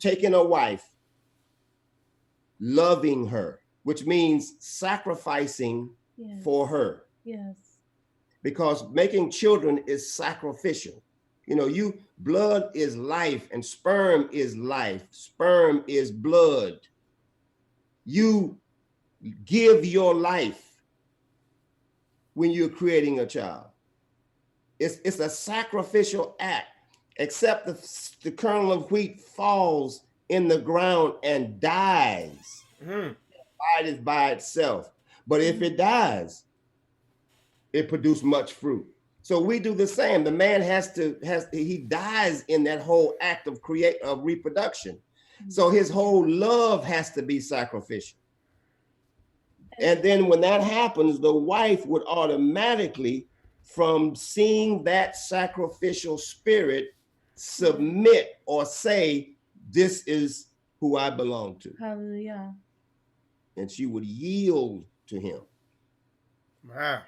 taking a wife, loving her, which means sacrificing for her. Yes. Because making children is sacrificial. You know, blood is life and sperm is life. Sperm is blood. You give your life when you're creating a child. It's a sacrificial act, except the kernel of wheat falls in the ground and dies. It is by itself. But if it dies, it produces much fruit. So we do the same. The man he dies in that whole act of reproduction. So his whole love has to be sacrificial. And then when that happens, the wife would automatically, from seeing that sacrificial spirit, submit or say, this is who I belong to. Hallelujah. And she would yield to him. Wow.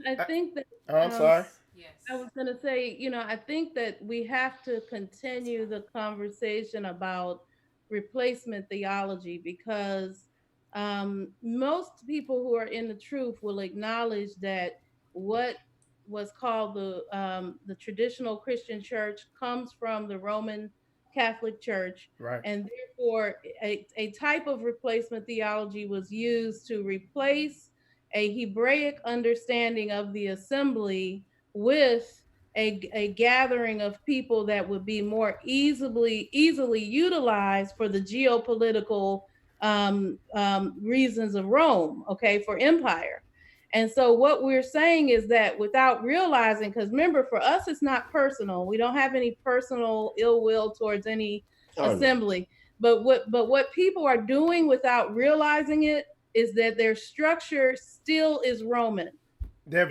I think that I'm sorry. Yes. I was going to say, you know, I think that we have to continue the conversation about replacement theology because most people who are in the truth will acknowledge that what was called the traditional Christian church comes from the Roman Catholic Church, Right. and therefore a type of replacement theology was used to replace a Hebraic understanding of the assembly with a gathering of people that would be more easily utilized for the geopolitical reasons of Rome, okay, for empire. And so what we're saying is that without realizing, because remember, for us, it's not personal. We don't have any personal ill will towards any assembly. No. But what people are doing without realizing it is that their structure still is Roman. They're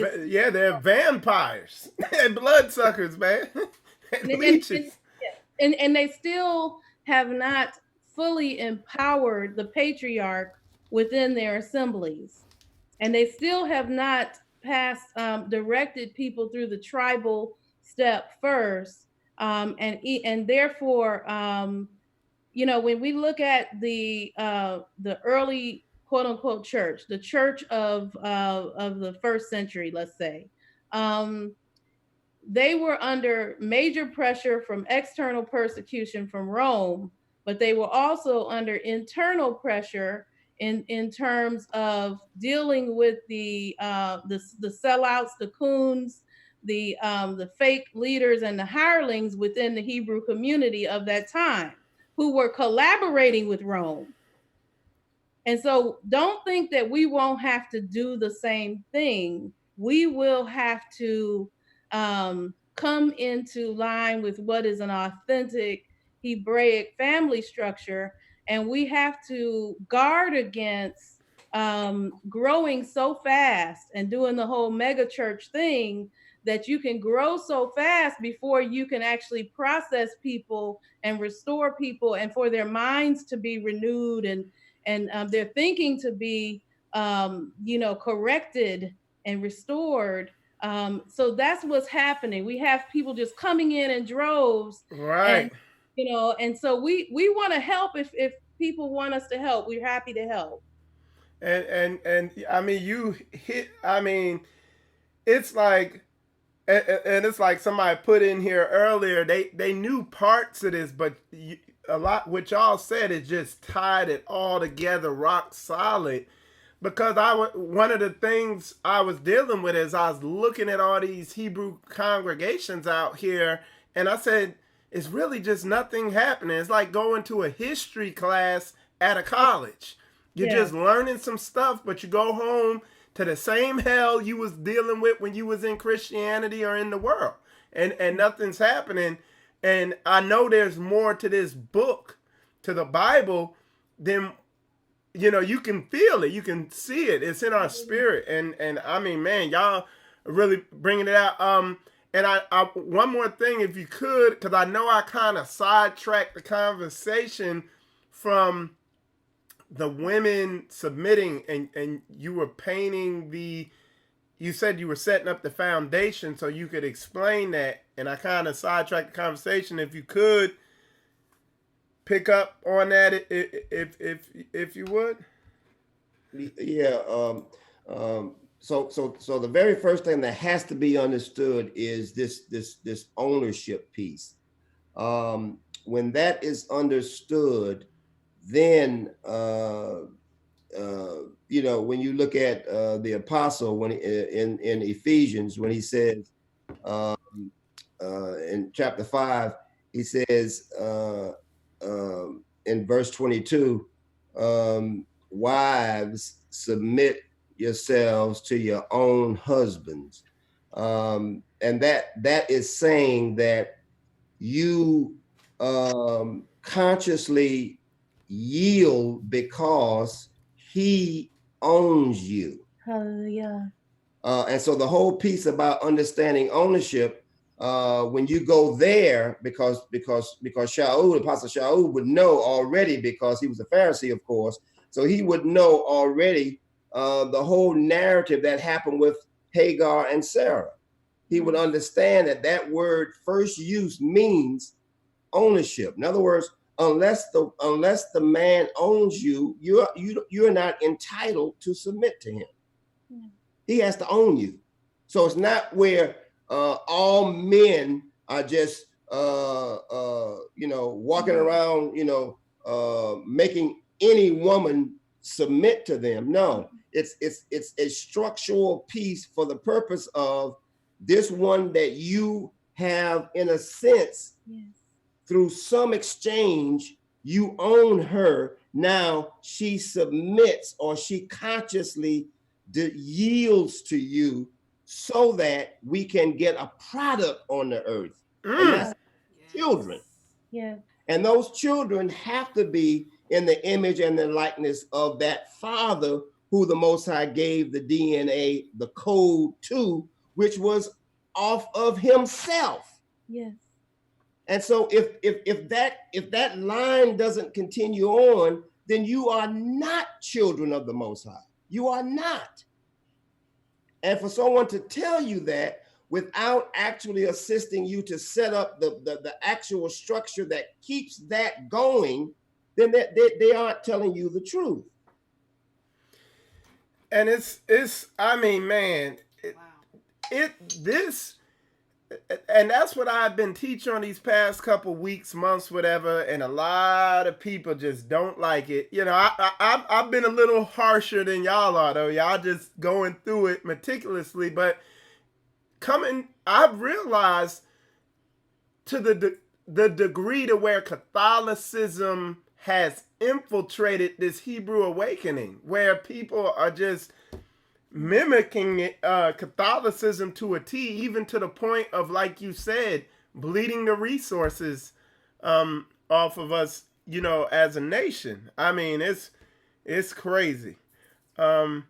vampires and bloodsuckers, man. And leeches. And they still have not fully empowered the patriarch within their assemblies. And they still have not directed people through the tribal step first. And therefore, you know, when we look at the early quote unquote church, the church of the first century, let's say, they were under major pressure from external persecution from Rome, but they were also under internal pressure in terms of dealing with the sellouts, the coons, the fake leaders, and the hirelings within the Hebrew community of that time, who were collaborating with Rome. And so don't think that we won't have to do the same thing. We will have to come into line with what is an authentic Hebraic family structure. And we have to guard against growing so fast and doing the whole mega church thing that you can grow so fast before you can actually process people and restore people, and for their minds to be renewed and their thinking to be corrected and restored. So that's what's happening. We have people just coming in droves, right? And so we want to help. If people want us to help, we're happy to help. And I mean, you hit. I mean, it's like, and it's like somebody put in here earlier. They knew parts of this, but a lot what y'all said is just tied it all together, rock solid. Because one of the things I was dealing with is I was looking at all these Hebrew congregations out here, and I said, it's really just nothing happening. It's like going to a history class at a college. You're just learning some stuff, but you go home to the same hell you was dealing with when you was in Christianity or in the world, and nothing's happening. And I know there's more to this book, to the Bible, than you can feel it, you can see it. It's in our spirit, and I mean, man, y'all are really bringing it out. And I one more thing, if you could, because I know I kind of sidetracked the conversation from the women submitting, and you were painting you said you were setting up the foundation so you could explain that, and I kind of sidetracked the conversation. If you could pick up on that, if you would. Yeah. So the very first thing that has to be understood is this ownership piece. When that is understood, then when you look at the apostle when in Ephesians, when he says in chapter 5, he says in verse 22, wives, submit yourselves to your own husbands. And that is saying that you consciously yield because he owns you. Hallelujah. And so the whole piece about understanding ownership, when you go there, because Shaul, Apostle Shaul, would know already, because he was a Pharisee, of course, so he would know already the whole narrative that happened with Hagar and Sarah. He would understand that word first use means ownership. In other words, unless the man owns you, you're not entitled to submit to him. Yeah. He has to own you. So it's not where all men are just walking around making any woman submit to them. No, it's a structural piece for the purpose of this one that you have, in a sense, yes, through some exchange, you own her. Now she submits, or she consciously yields to you, so that we can get a product on the earth. And that's children. Yeah. And those children have to be in the image and the likeness of that Father who the Most High gave the DNA, the code to, which was off of himself. Yes. And so if that line doesn't continue on, then you are not children of the Most High. You are not. And for someone to tell you that without actually assisting you to set up the actual structure that keeps that going, then they aren't telling you the truth. And it's I mean, man, and that's what I've been teaching on these past couple weeks, months, whatever, and a lot of people just don't like it. I've been a little harsher than y'all are, though. Y'all just going through it meticulously, but I've realized to the degree to where Catholicism has infiltrated this Hebrew awakening, where people are just mimicking Catholicism to a T, even to the point of, like you said, bleeding the resources off of us, as a nation. I mean, it's crazy. Y'all,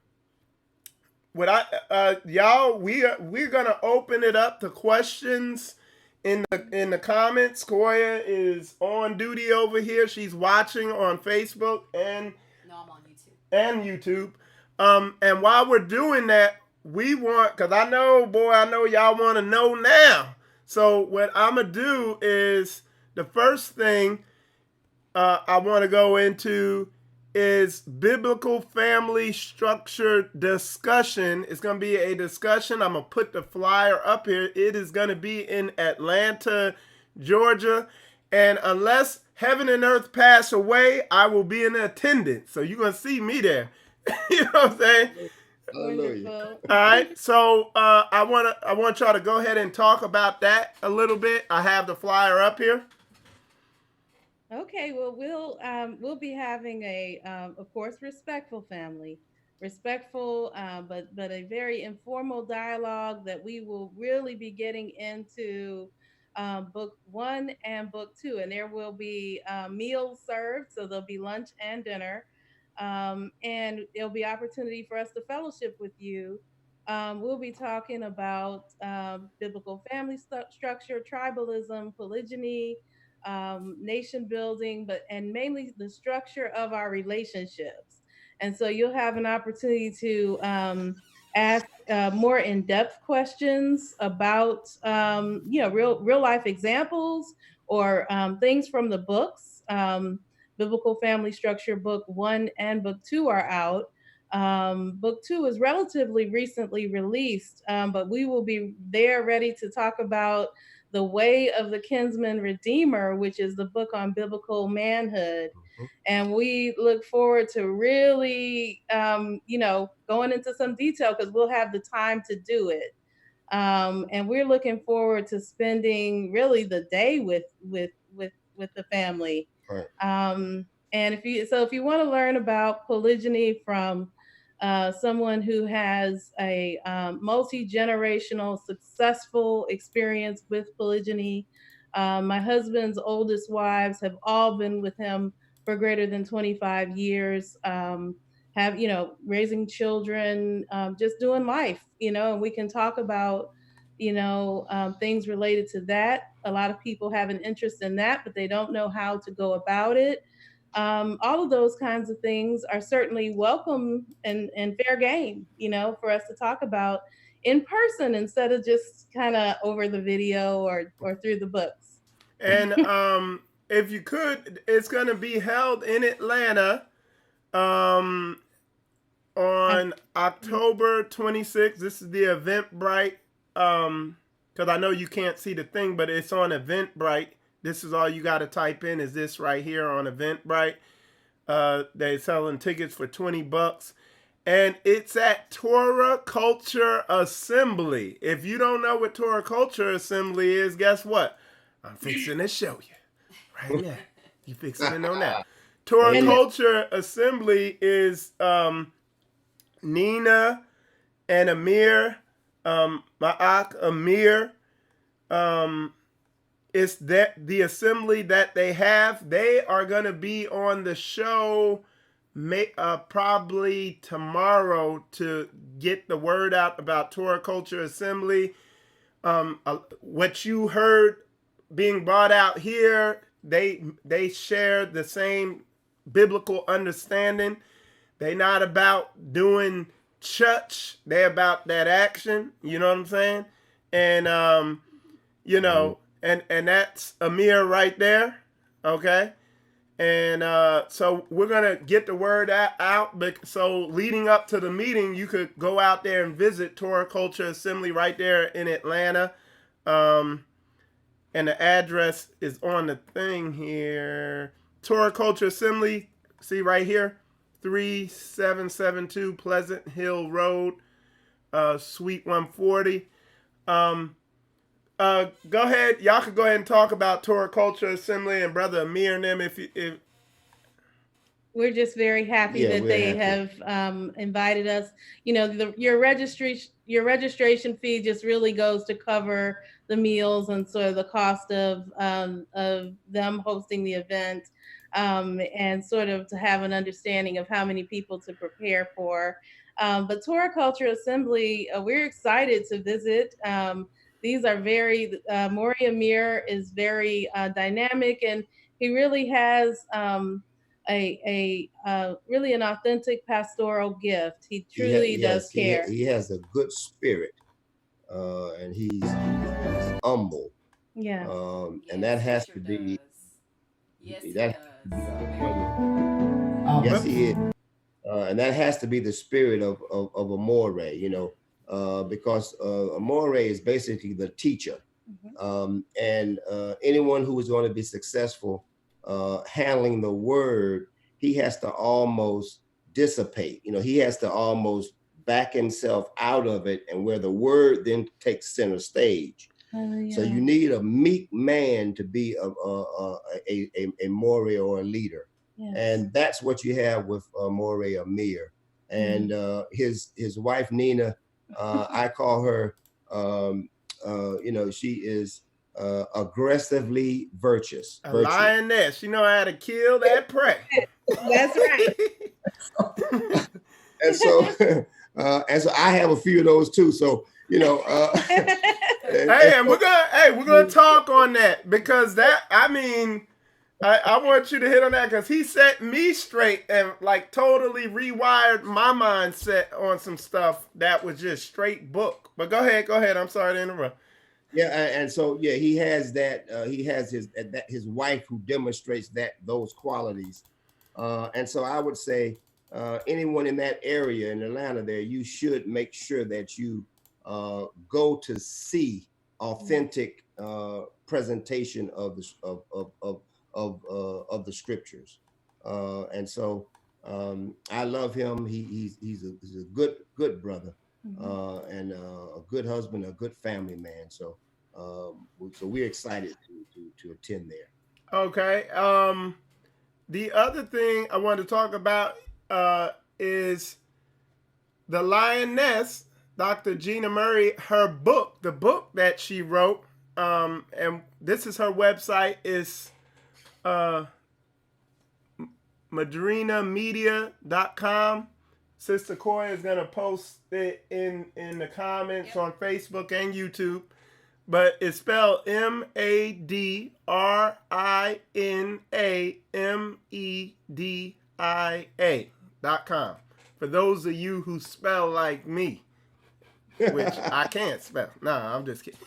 we're gonna open it up to questions in the comments. Koya is on duty over here. She's watching on Facebook and I'm on YouTube. And YouTube. And while we're doing that, we want, because I know y'all want to know now. So what I'm gonna do is the first thing I want to go into is biblical family structure discussion. It's going to be a discussion. I'm going to put the flyer up here. It is going to be in Atlanta, Georgia. And unless heaven and earth pass away, I will be in attendance. So you're going to see me there. You know what I'm saying? Wonderful. All right. So I want y'all to go ahead and talk about that a little bit. I have the flyer up here. Okay, well, we'll be having a, of course, respectful family, respectful, but a very informal dialogue that we will really be getting into book 1 and book 2, and there will be meals served, so there'll be lunch and dinner, and there'll be opportunity for us to fellowship with you. We'll be talking about biblical family structure, tribalism, polygyny, nation building, but and mainly the structure of our relationships. And so you'll have an opportunity to ask more in-depth questions about real life examples or things from the books. Biblical Family Structure Book 1 and Book 2 are out. Book 2 is relatively recently released, but we will be there ready to talk about the Way of the Kinsman Redeemer, which is the book on biblical manhood. And we look forward to really, going into some detail because we'll have the time to do it. And we're looking forward to spending really the day with the family. Right. And if you want to learn about polygyny from someone who has a multi-generational successful experience with polygyny. My husband's oldest wives have all been with him for greater than 25 years, have, raising children, just doing life, and we can talk about, things related to that. A lot of people have an interest in that, but they don't know how to go about it. All of those kinds of things are certainly welcome and fair game, for us to talk about in person instead of just kind of over the video or through the books. And if you could, it's going to be held in Atlanta on October 26th. This is the Eventbrite, because I know you can't see the thing, but it's on Eventbrite. This is all you got to type in is this right here on Eventbrite. They're selling tickets for $20. And it's at Torah Culture Assembly. If you don't know what Torah Culture Assembly is, guess what? I'm fixing to show you right now. You fixing to know now. Torah Culture Assembly is Nina and Amir, Ma'ak Amir. It's that the assembly that they have. They are going to be on the show probably tomorrow to get the word out about Torah Culture Assembly. What you heard being brought out here, they share the same biblical understanding. They're not about doing church. They're about that action. You know what I'm saying? And, and that's Amir right there. Okay. And so we're going to get the word out. So leading up to the meeting, you could go out there and visit Torah Culture Assembly right there in Atlanta. And the address is on the thing here. Torah Culture Assembly, see right here, 3772 Pleasant Hill Road, Suite 140. Go ahead. Y'all could go ahead and talk about Torah Culture Assembly and Brother Amir and them if we're just very happy that they have invited us. Your registration fee just really goes to cover the meals and sort of the cost of them hosting the event. and sort of to have an understanding of how many people to prepare for. But Torah Culture Assembly, we're excited to visit. These are very, Maury Amir is very dynamic, and he really has really an authentic pastoral gift. He truly does care. He has a good spirit, and he's humble. Yeah. And that has to be that. Yes, he is. And that has to be the spirit of a moray, because a moray is basically the teacher. And anyone who is going to be successful handling the word, he has to almost dissipate. He has to almost back himself out of it, and where the word then takes center stage. So you need a meek man to be a moray or a leader. Yes. And that's what you have with Maury Amir. And his wife, Nina, I call her, she is aggressively virtuous. A lioness. She know how to kill that prey. That's right. and so I have a few of those too. So, we're gonna talk on that, because I want you to hit on that, because he set me straight and like totally rewired my mindset on some stuff that was just straight book. But go ahead. I'm sorry to interrupt. Yeah, and so he has that. He has his wife who demonstrates those qualities, and so I would say anyone in that area in Atlanta, there, you should make sure that you go to see authentic presentation of the scriptures, and so I love him. He's a good brother, and a good husband, a good family man. So we're excited to attend there. Okay. The other thing I want to talk about is the lioness, Dr. Gina Murray, the book that she wrote, and this is her website, is madrinamedia.com. Sister Corey is going to post it in the comments on Facebook and YouTube. But it's spelled MadrinaMedia.com. For those of you who spell like me, which I can't spell. Nah, I'm just kidding.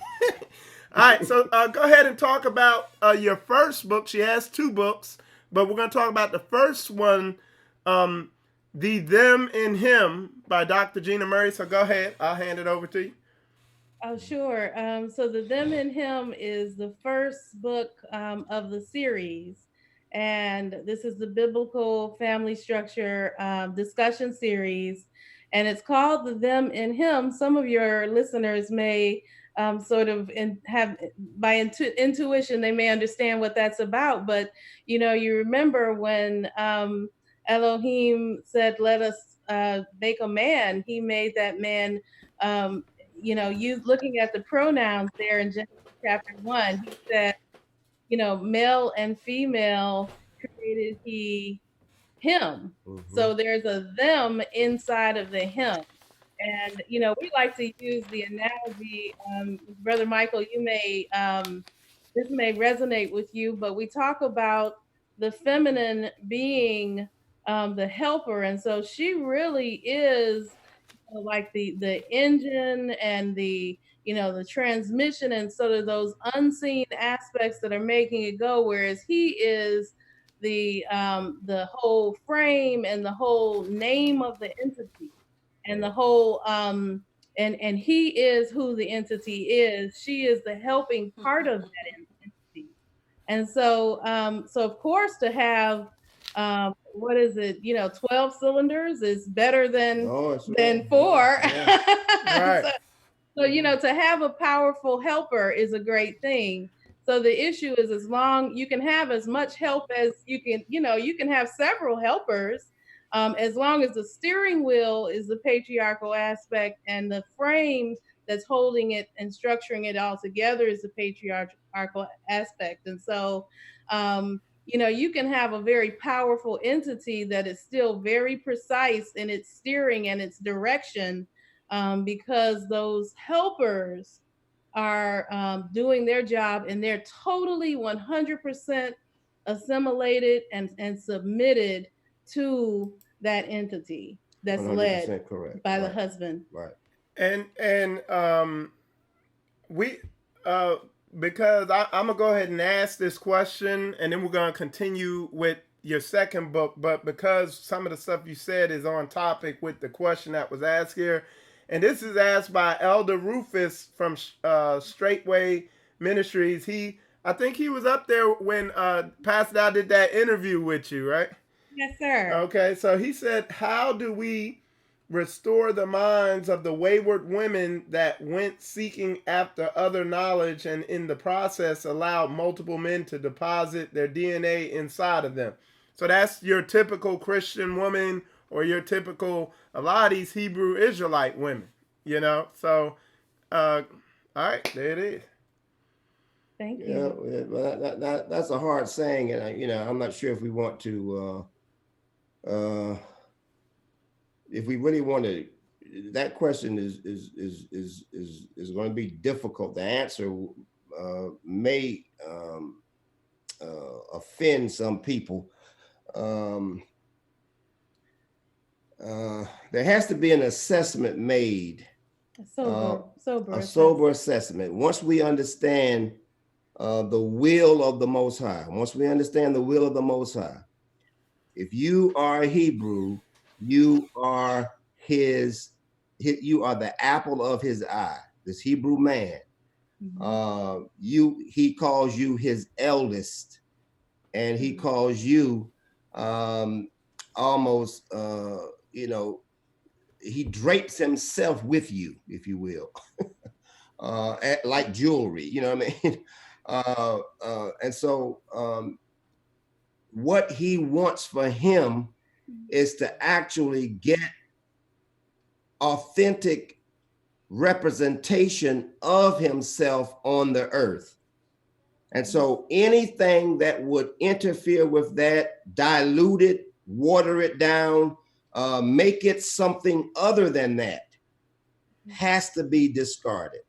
All right, so go ahead and talk about your first book. She has two books, but we're going to talk about the first one, The Them in Him by Dr. Gina Murray. So go ahead. I'll hand it over to you. Oh, sure. So The Them in Him is the first book of the series. And this is the biblical family structure discussion series. And it's called The Them in Him. Some of your listeners may sort of have, by intuition, they may understand what that's about. But, you remember when Elohim said, let us make a man, he made that man, you looking at the pronouns there in Genesis chapter 1, he said, male and female created he him. So there's a them inside of the him. And, we like to use the analogy, Brother Michael, this may resonate with you, but we talk about the feminine being the helper. And so she really is like the engine and the transmission and sort of those unseen aspects that are making it go, whereas he is the whole frame and the whole name of the entity and the whole and he is who the entity is. She is the helping part of that entity. And so of course, to have 12 cylinders is better than 4. Yeah. Right. So, to have a powerful helper is a great thing. So the issue is, as long you can have as much help as you can, you can have several helpers, as long as the steering wheel is the patriarchal aspect and the frame that's holding it and structuring it all together is the patriarchal aspect. And so You know, you can have a very powerful entity that is still very precise in its steering and its direction, because those helpers are doing their job, and they're totally 100% assimilated and submitted to that entity that's led 100% correct. by the Right. husband. Right. And we because I'm gonna go ahead and ask this question, and then we're gonna continue with your second book. But because some of the stuff you said is on topic with the question that was asked here, and this is asked by Elder Rufus from Straightway Ministries. I think he was up there when Pastor Dow did that interview with you, right? Yes, sir. Okay, so he said, how do we restore the minds of the wayward women that went seeking after other knowledge and in the process allowed multiple men to deposit their DNA inside of them? So that's your typical Christian woman, or your typical, a lot of these Hebrew Israelite women, you know? So, all right, there it is. Thank you. Yeah, well, that's a hard saying, and you know, I'm not sure if we want to, if we really want to. That question is going to be difficult. The answer may offend some people. There has to be an assessment made, A sober assessment. Once we understand the will of the Most High, once we understand the will of the Most High, if you are a Hebrew, you are you are the apple of his eye. This Hebrew man, he calls you his eldest, and he calls you almost, you know, he drapes himself with you, if you will, like jewelry. You know what I mean? And so what he wants for him is to actually get authentic representation of himself on the earth. And so anything that would interfere with that, dilute it, water it down, make it something other than that, has to be discarded.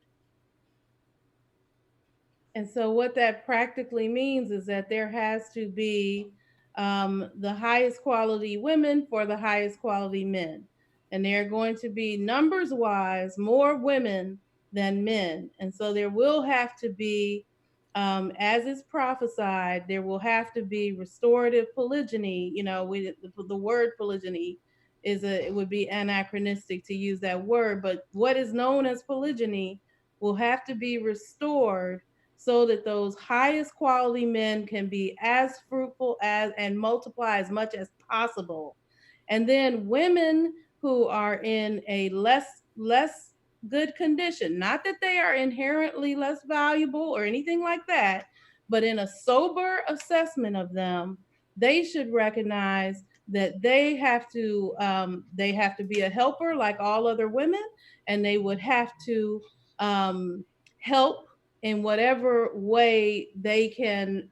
And so what that practically means is that there has to be the highest quality women for the highest quality men. And there are going to be, numbers wise, more women than men. And so there will have to be, as is prophesied, there will have to be restorative polygyny. You know, the word polygyny it would be anachronistic to use that word, but what is known as polygyny will have to be restored so that those highest quality men can be as fruitful as and multiply as much as possible. And then women who are in a less good condition, not that they are inherently less valuable or anything like that, but in a sober assessment of them, they should recognize that they have to be a helper like all other women, and they would have to help in whatever way they can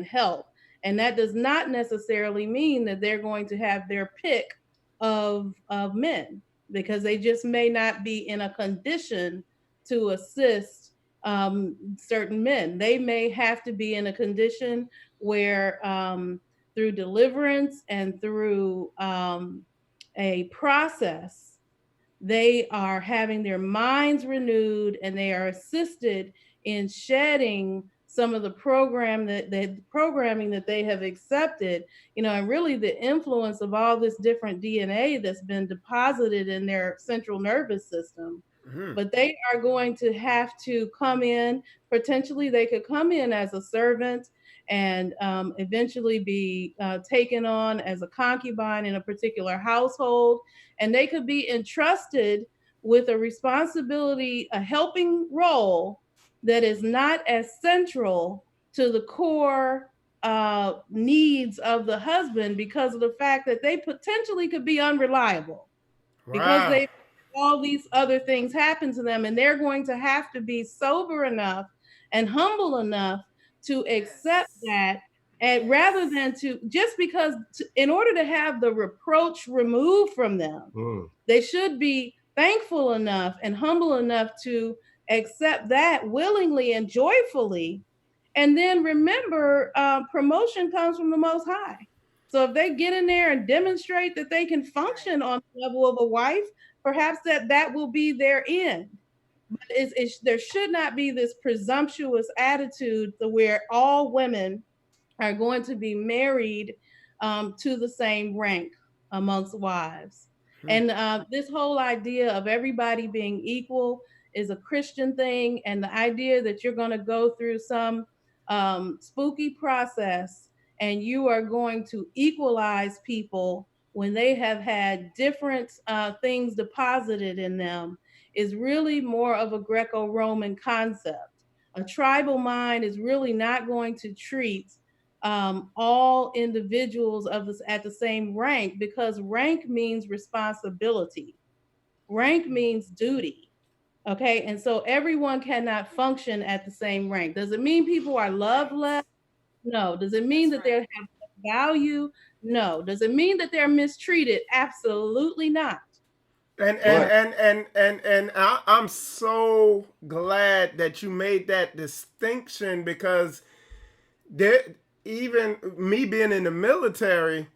help. And that does not necessarily mean that they're going to have their pick of men, because they just may not be in a condition to assist certain men. They may have to be in a condition where through deliverance and through a process, they are having their minds renewed, and they are assisted in shedding some of the programming that they have accepted, you know, and really the influence of all this different DNA that's been deposited in their central nervous system. But they are going to have to come in. Potentially, they could come in as a servant and eventually be taken on as a concubine in a particular household. And they could be entrusted with a responsibility, a helping role that is not as central to the core needs of the husband, because of the fact that they potentially could be unreliable. Wow. Because they all these other things happen to them, and they're going to have to be sober enough and humble enough to accept that And rather than to, just because in order to have the reproach removed from them, they should be thankful enough and humble enough to accept that willingly and joyfully. And then remember, promotion comes from the Most High. So if they get in there and demonstrate that they can function on the level of a wife, perhaps that will be their end. But there should not be this presumptuous attitude to where all women are going to be married to the same rank amongst wives. And this whole idea of everybody being equal is a Christian thing. And the idea that you're going to go through some spooky process and you are going to equalize people when they have had different things deposited in them is really more of a Greco-Roman concept. A tribal mind is really not going to treat all individuals at the same rank, because rank means responsibility. Rank means duty. Okay. And so everyone cannot function at the same rank. Does it mean people are loved less? No. Does it mean that they have value? No. Does it mean that they're mistreated? Absolutely not. And I'm so glad that you made that distinction, because even me being in the military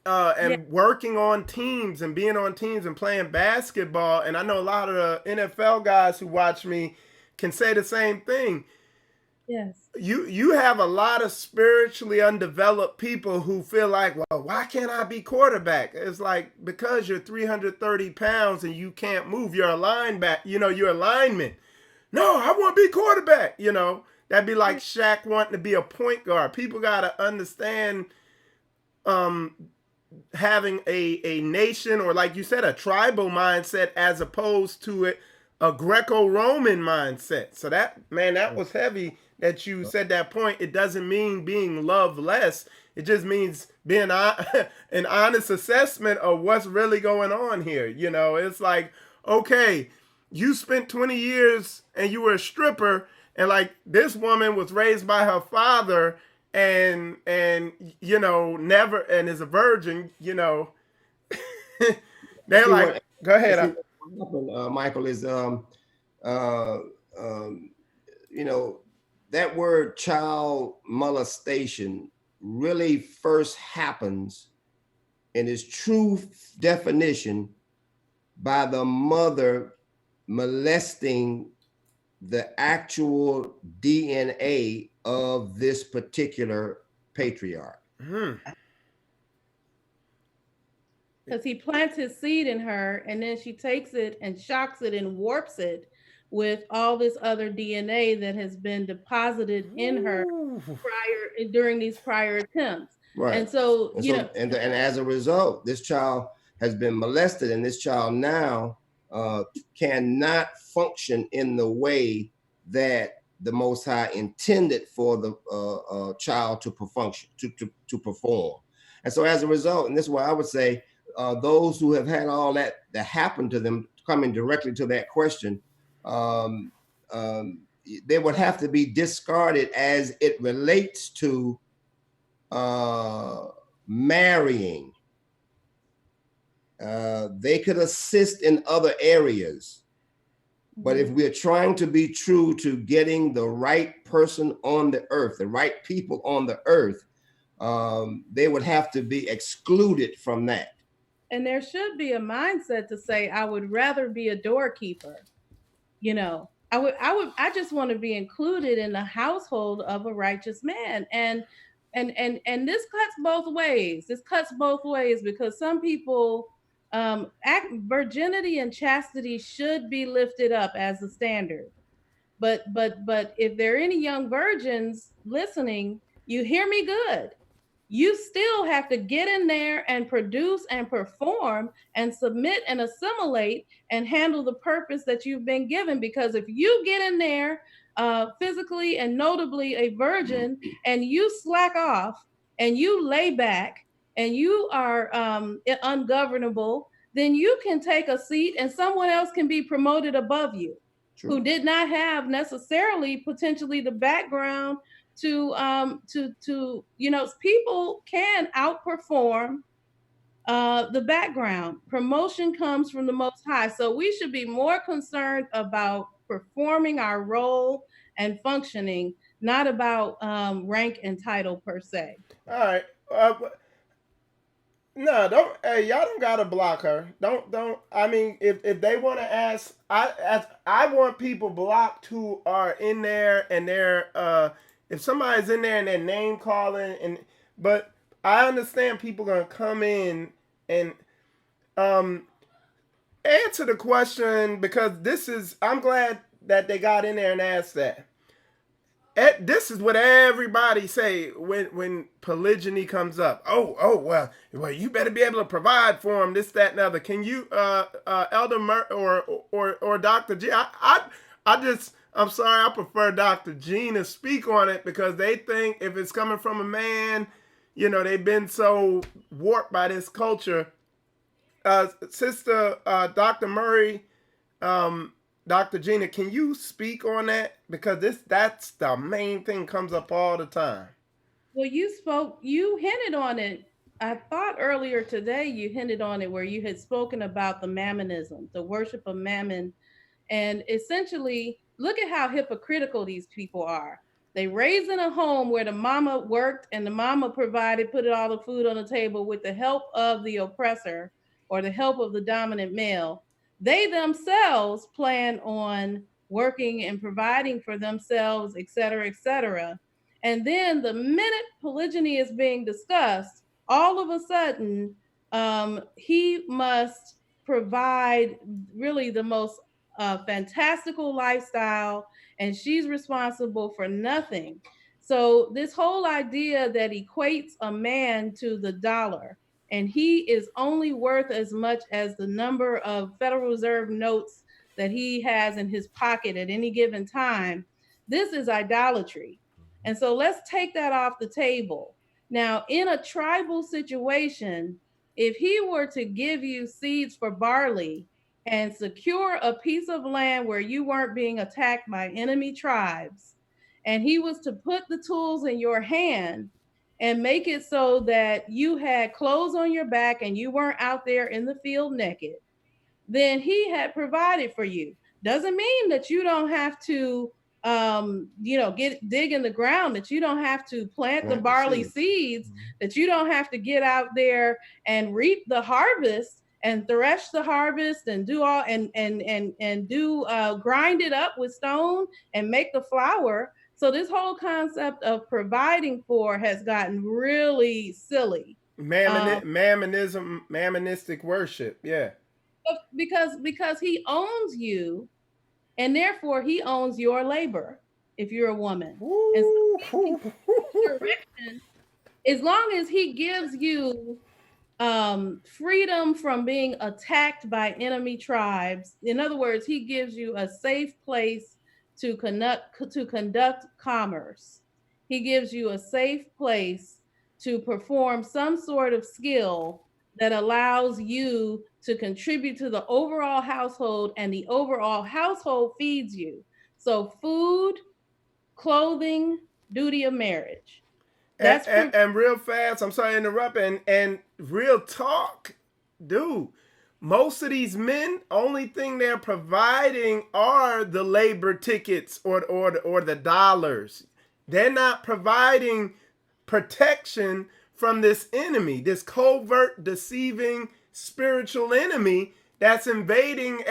and working on teams and being on teams and playing basketball, and I know a lot of the NFL guys who watch me can say the same thing. Yes. You have a lot of spiritually undeveloped people who feel like, well, why can't I be quarterback? It's like, because you're 330 pounds and you can't move, you're a linebacker, you're a lineman. No, I want to be quarterback, That'd be like Shaq wanting to be a point guard. People got to understand having a nation, or like you said, a tribal mindset as opposed to a Greco-Roman mindset. So that was heavy that you said that point. It doesn't mean being loved less. It just means being an honest assessment of what's really going on here. It's like, okay, you spent 20 years and you were a stripper, and like this woman was raised by her father and never, and is a virgin, they're like, go ahead. Michael, is that word child molestation really first happens in its true definition by the mother molesting the actual DNA of this particular patriarch. Because he plants his seed in her, and then she takes it and shocks it and warps it with all this other DNA that has been deposited in her during these prior attempts. Right. And so, and as a result, this child has been molested, and this child now cannot function in the way that the Most High intended for the child to function, to perform. And so as a result, and this is why I would say those who have had all that happened to them, coming directly to that question, they would have to be discarded as it relates to marrying. They could assist in other areas, but if we're trying to be true to getting the right person on the earth, the right people on the earth, they would have to be excluded from that. And there should be a mindset to say, I would rather be a doorkeeper. I just want to be included in the household of a righteous man. And this cuts both ways. This cuts both ways, because some people, virginity and chastity should be lifted up as the standard. But if there are any young virgins listening, you hear me good. You still have to get in there and produce and perform and submit and assimilate and handle the purpose that you've been given. Because if you get in there physically and notably a virgin, and you slack off and you lay back and you are ungovernable, then you can take a seat and someone else can be promoted above you. True. Who did not have necessarily potentially the background to people can outperform the background. Promotion comes from the Most High. So we should be more concerned about performing our role and functioning, not about rank and title per se. All right. No, don't. Hey, y'all don't gotta block her. Don't. I mean, if they want to ask, I want people blocked who are in there and they're if somebody's in there and they're name calling but I understand people gonna come in and answer the question, because I'm glad that they got in there and asked that. This is what everybody say when polygyny comes up. Well, you better be able to provide for them, this, that, and other. Can you, Elder or Dr. G? I'm sorry, I prefer Dr. Gina speak on it, because they think if it's coming from a man, they've been so warped by this culture. Sister Dr. Murray, Dr. Gina, can you speak on that? Because that's the main thing comes up all the time. Well, you hinted on it. I thought earlier today you hinted on it, where you had spoken about the mammonism, the worship of Mammon. And essentially, look at how hypocritical these people are. They raised in a home where the mama worked and the mama provided, put all the food on the table with the help of the oppressor or the help of the dominant male. They themselves plan on working and providing for themselves, et cetera, et cetera. And then the minute polygyny is being discussed, all of a sudden, he must provide really the most fantastical lifestyle, and she's responsible for nothing. So this whole idea that equates a man to the dollar, and he is only worth as much as the number of Federal Reserve notes that he has in his pocket at any given time, this is idolatry. And so let's take that off the table. Now, in a tribal situation, if he were to give you seeds for barley and secure a piece of land where you weren't being attacked by enemy tribes, and he was to put the tools in your hand and make it so that you had clothes on your back and you weren't out there in the field naked, then he had provided for you. Doesn't mean that you don't have to dig in the ground, that you don't have to plant the barley seeds, that you don't have to get out there and reap the harvest and thresh the harvest and do all and do grind it up with stone and make the flour. So this whole concept of providing for has gotten really silly. Mammonism, mammonistic worship, yeah. Because he owns you, and therefore he owns your labor if you're a woman. And so direction, as long as he gives you freedom from being attacked by enemy tribes, in other words, he gives you a safe place to conduct commerce. He gives you a safe place to perform some sort of skill that allows you to contribute to the overall household, and the overall household feeds you. So food, clothing, duty of marriage. And real fast, I'm sorry to interrupt, and real talk, dude. Most of these men, only thing they're providing are the labor tickets or the dollars. They're not providing protection from this enemy, this covert, deceiving spiritual enemy that's invading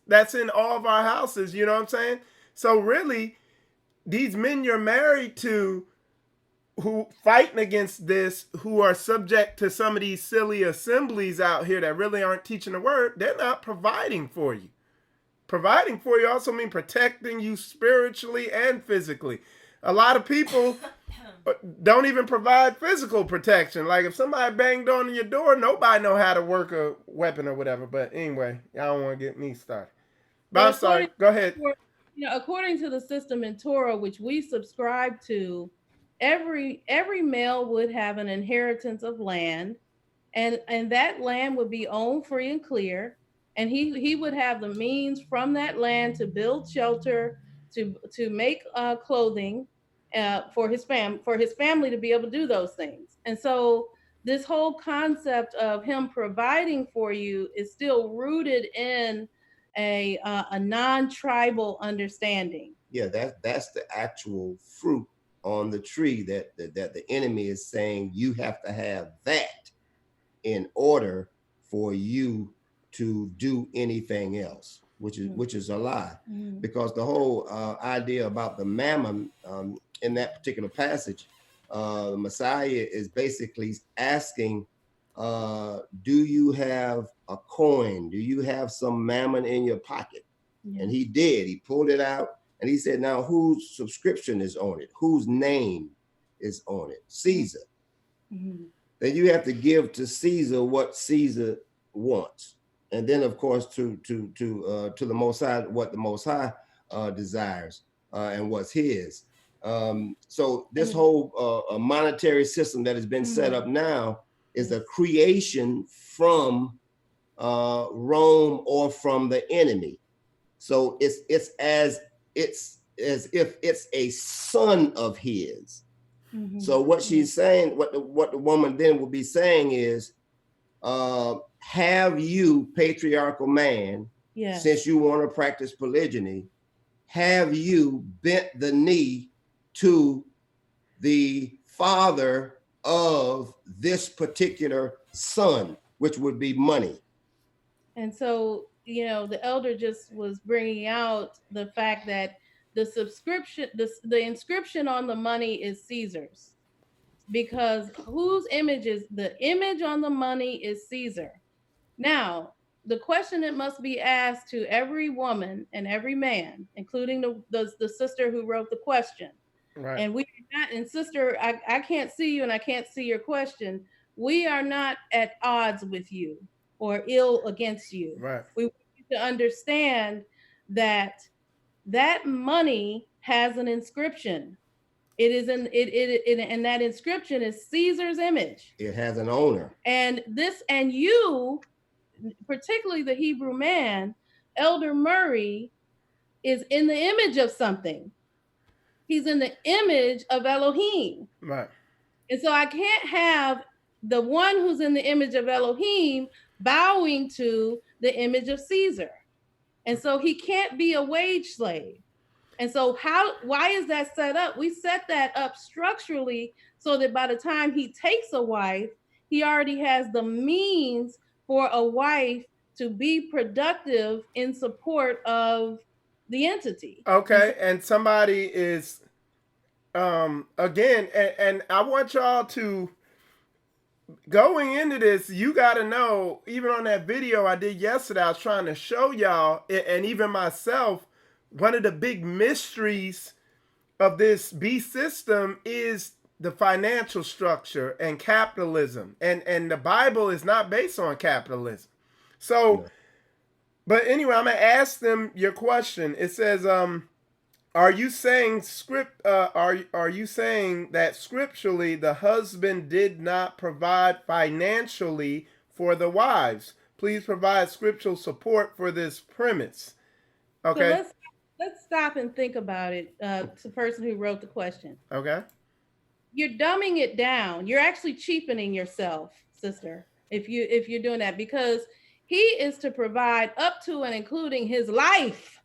that's in all of our houses. You know what I'm saying? So really, these men you're married to who fighting against this, who are subject to some of these silly assemblies out here that really aren't teaching the word, they're not providing for you. Providing for you also means protecting you spiritually and physically. A lot of people don't even provide physical protection. Like if somebody banged on your door, nobody know how to work a weapon or whatever. But anyway, y'all don't want to get me started. But I'm sorry. Go ahead. According to the system in Torah, which we subscribe to, every male would have an inheritance of land, and that land would be owned free and clear, and he would have the means from that land to build shelter, to make clothing, for his family to be able to do those things. And so this whole concept of him providing for you is still rooted in a non-tribal understanding. Yeah, that's the actual fruit on the tree that the enemy is saying you have to have that in order for you to do anything else, which is a lie. Because the whole idea about the mammon in that particular passage, the Messiah is basically asking, do you have a coin? Do you have some mammon in your pocket? And he did. He pulled it out and he said, now whose subscription is on it? Whose name is on it? Caesar. Then you have to give to Caesar what Caesar wants, and then of course to the Most High what the Most High desires and what's his. So this whole monetary system that has been set up now is a creation from Rome or from the enemy. So it's as if it's a son of his. So what she's saying, what the woman then will be saying is, have you, patriarchal man, since you want to practice polygyny, have you bent the knee to the father of this particular son, which would be money? And so, the elder just was bringing out the fact that the subscription, the inscription on the money is Caesar's, because whose image is the image on the money is Caesar. Now, the question that must be asked to every woman and every man, including the sister who wrote the question, right? And we are not, and sister, I can't see you and I can't see your question. We are not at odds with you or ill against you. Right. We want you to understand that money has an inscription. It is and that inscription is Caesar's image. It has an owner. And you, particularly the Hebrew man, Elder Murray, is in the image of something. He's in the image of Elohim. Right. And so I can't have the one who's in the image of Elohim bowing to the image of Caesar. And so he can't be a wage slave. And so why is that set up? We set that up structurally so that by the time he takes a wife, he already has the means for a wife to be productive in support of the entity. Okay, and somebody is, again, and I want y'all to, going into this, you got to know, even on that video I did yesterday, I was trying to show y'all, and even myself, one of the big mysteries of this beast system is the financial structure and capitalism. And the Bible is not based on capitalism. So, but anyway, I'm going to ask them your question. It says, are you saying are you saying that scripturally the husband did not provide financially for the wives? Please provide scriptural support for this premise. Okay. So let's stop and think about it. To the person who wrote the question. Okay. You're dumbing it down. You're actually cheapening yourself, sister, if you're doing that, because he is to provide up to and including his life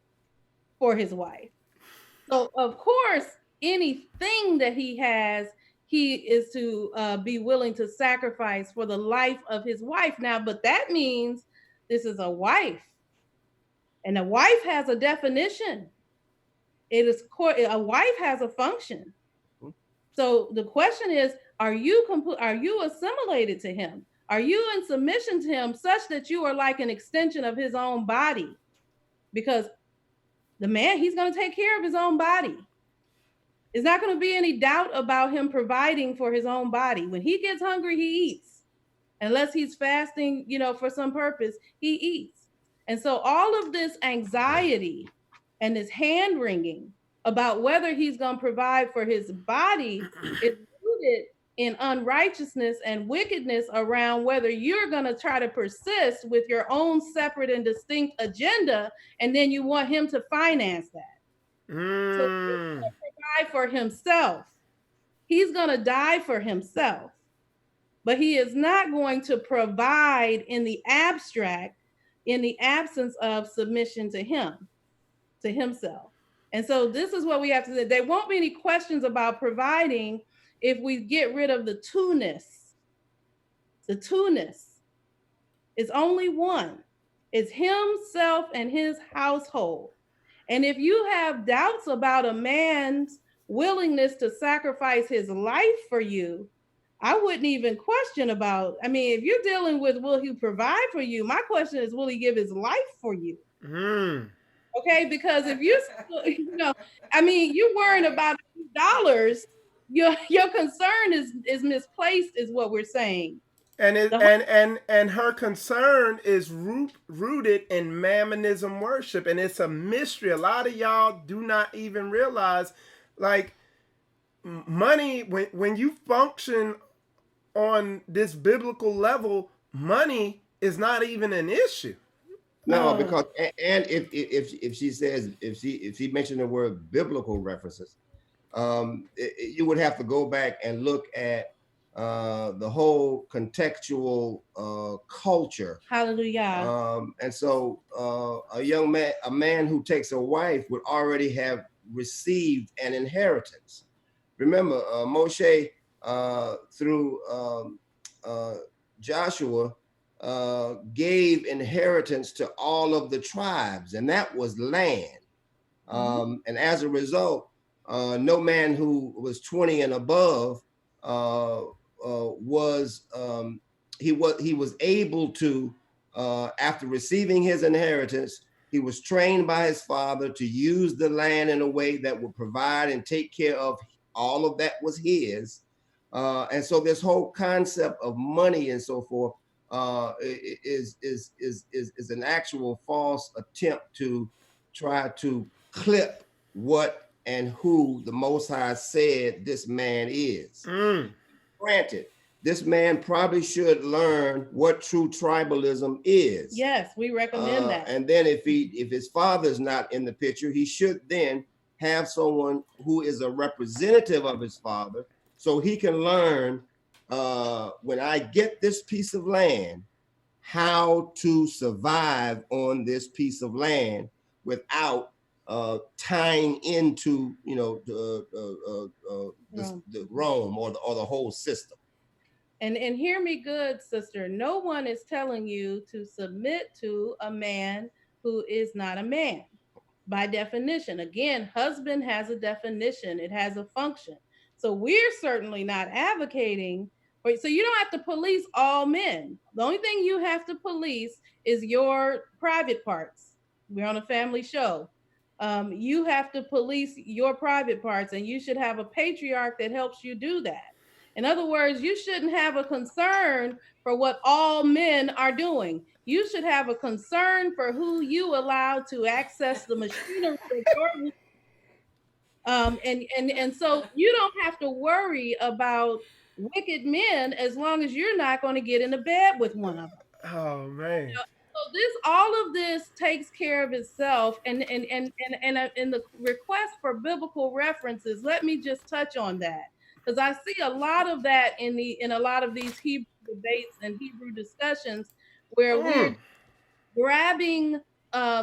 for his wife. So of course, anything that he has, he is to be willing to sacrifice for the life of his wife. Now, but that means this is a wife. And a wife has a definition. A wife has a function. So the question is, are you assimilated to him? Are you in submission to him such that you are like an extension of his own body? Because the man, he's going to take care of his own body. There's not going to be any doubt about him providing for his own body. When he gets hungry, he eats. Unless he's fasting, for some purpose, he eats. And so all of this anxiety and this hand-wringing about whether he's going to provide for his body is rooted in unrighteousness and wickedness around whether you're going to try to persist with your own separate and distinct agenda, and then you want him to finance that. So he's going to provide for himself. He's going to die for himself, but he is not going to provide in the abstract, in the absence of submission to him, to himself. And so this is what we have to say. There won't be any questions about providing if we get rid of the two-ness. The two-ness is only one. It's himself and his household. And if you have doubts about a man's willingness to sacrifice his life for you, I wouldn't even question about, I mean, if you're dealing with will he provide for you, my question is, will he give his life for you? Okay, because if you know, I mean, you're worrying about dollars, your concern is misplaced, is what we're saying. And and her concern is rooted in mammonism worship, and it's a mystery. A lot of y'all do not even realize, like, money, when you function on this biblical level, money is not even an issue. No, because and if she says, if she mentioned the word biblical references, you would have to go back and look at the whole contextual culture. Hallelujah. And so a man who takes a wife would already have received an inheritance. Remember, Moshe through Joshua gave inheritance to all of the tribes, and that was land. And as a result, no man who was 20 and above was able to, after receiving his inheritance, he was trained by his father to use the land in a way that would provide and take care of all of that was his. And so this whole concept of money and so forth is an actual false attempt to try to clip what and who the Most High said this man is. Granted, this man probably should learn what true tribalism is. Yes, we recommend that. And then if his father's not in the picture, he should then have someone who is a representative of his father, so he can learn, when I get this piece of land, how to survive on this piece of land without tying into, you know, the Rome or the whole system. And hear me good, sister. No one is telling you to submit to a man who is not a man. By definition, again, husband has a definition. It has a function. So we're certainly not advocating. So you don't have to police all men. The only thing you have to police is your private parts. We're on a family show. You have to police your private parts, and you should have a patriarch that helps you do that. In other words, you shouldn't have a concern for what all men are doing. You should have a concern for who you allow to access the machinery. And so you don't have to worry about wicked men as long as you're not going to get into bed with one of them. Oh man! You know, so all of this takes care of itself. And in the request for biblical references, let me just touch on that, because I see a lot of that in a lot of these Hebrew debates and Hebrew discussions where we're grabbing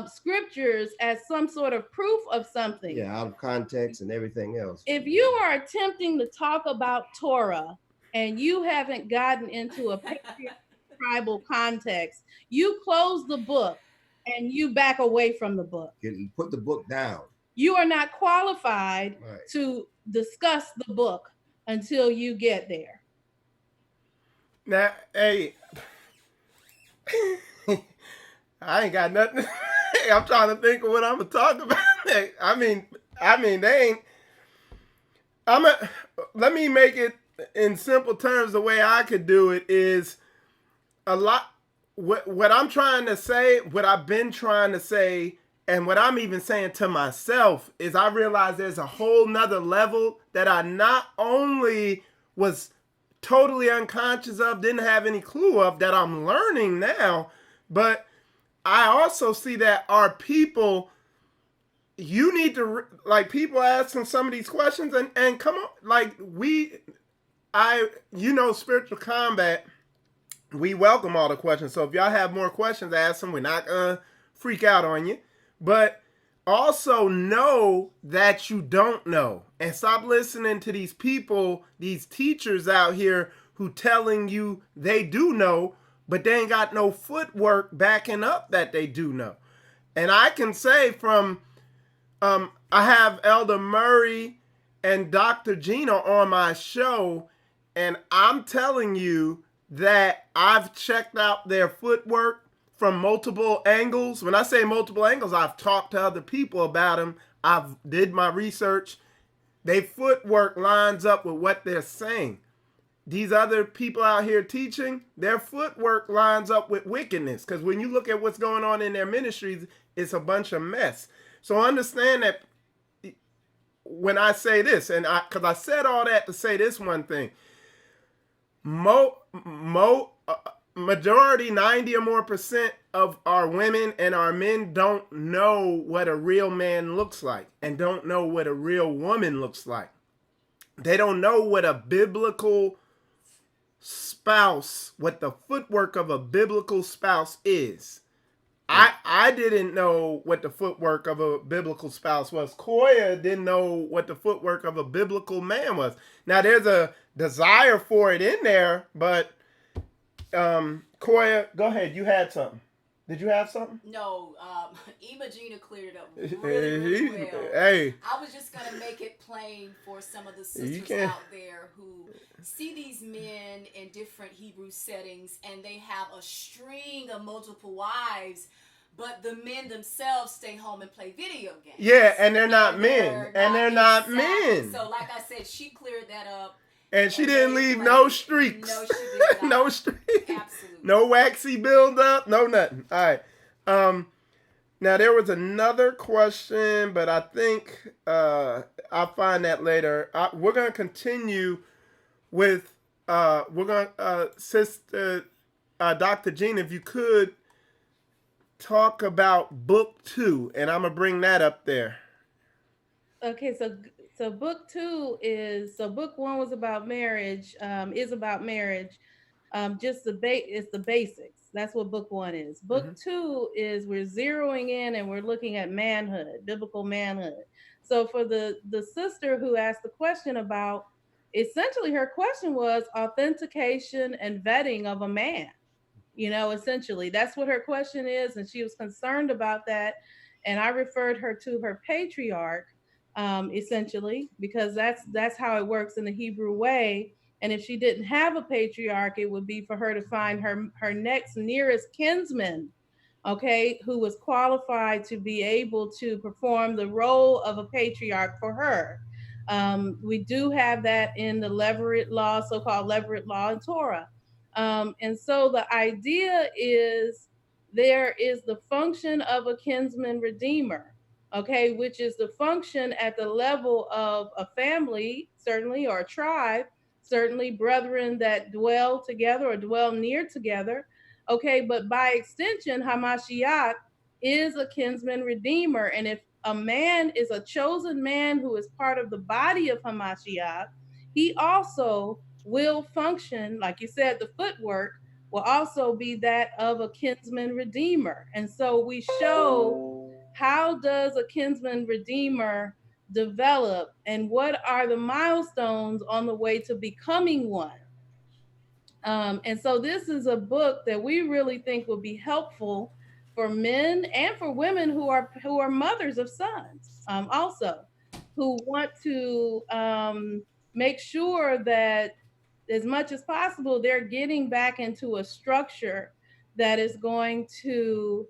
scriptures as some sort of proof of something. Yeah, out of context and everything else. If you are attempting to talk about Torah and you haven't gotten into a tribal context, you close the book and you back away from the book. You put the book down. You are not qualified to discuss the book until you get there. Now, hey, I ain't got nothing. I'm trying to think of what I'm gonna talk about. I mean, they ain't. Let me make it in simple terms. The way I could do it is a lot. What I'm trying to say, what I've been trying to say, and what I'm even saying to myself is, I realize there's a whole nother level that I not only was totally unconscious of, didn't have any clue of, that I'm learning now, but I also see that our people you need to, like, people asking some of these questions, and come on, like, Spiritual Combat, we welcome all the questions. So if y'all have more questions, ask them. We're not gonna freak out on you, but also know that you don't know, and stop listening to these people, these teachers out here who telling you they do know, but they ain't got no footwork backing up that they do know. And I can say from, I have Elder Murray and Dr. Gina on my show, and I'm telling you that I've checked out their footwork from multiple angles. When I say multiple angles, I've talked to other people about them. I've did my research. Their footwork lines up with what they're saying. These other people out here teaching, their footwork lines up with wickedness. Because when you look at what's going on in their ministries, it's a bunch of mess. So understand that when I say this, and because I said all that to say this one thing, majority, 90 or more percent of our women and our men don't know what a real man looks like, and don't know what a real woman looks like. They don't know what a biblical spouse, what the footwork of a biblical spouse is. I didn't know what the footwork of a biblical spouse was. Koya didn't know what the footwork of a biblical man was. Now, there's a desire for it in there, but Koya, go ahead. You had something. Did you have something? No, Gina cleared it up really well. Hey. I was just going to make it plain for some of the sisters out there who see these men in different Hebrew settings, and they have a string of multiple wives, but the men themselves stay home and play video games. Yeah, and they're not men. They're not men. So like I said, she cleared that up. And she didn't leave no streaks. No, she did not. No streaks. Absolutely. No waxy buildup. No nothing. All right. Now there was another question, but I think I'll find that later. We're gonna continue with Sister Dr. Gina, if you could talk about book 2, and I'm gonna bring that up there. Okay, so book 2 is, so book 1 was about marriage, is about marriage. Just it's the basics. That's what book 1 is. Book 2 is we're zeroing in and we're looking at manhood, biblical manhood. So for the sister who asked the question about, essentially her question was authentication and vetting of a man. Essentially that's what her question is, and she was concerned about that. And I referred her to her patriarch, essentially, because that's how it works in the Hebrew way. And if she didn't have a patriarch, it would be for her to find her next nearest kinsman, okay, who was qualified to be able to perform the role of a patriarch for her. We do have that in the Levirate law, so-called Levirate law in Torah. And so the idea is there is the function of a kinsman redeemer, okay, which is the function at the level of a family, certainly, or a tribe, certainly brethren that dwell together or dwell near together, okay, but by extension, Hamashiach is a kinsman redeemer. And if a man is a chosen man who is part of the body of Hamashiach, he also will function, like you said, the footwork will also be that of a kinsman redeemer. And so we show how does a kinsman redeemer develop and what are the milestones on the way to becoming one. And so this is a book that we really think will be helpful for men and for women who are mothers of sons, also, who want to make sure that as much as possible, they're getting back into a structure that is going to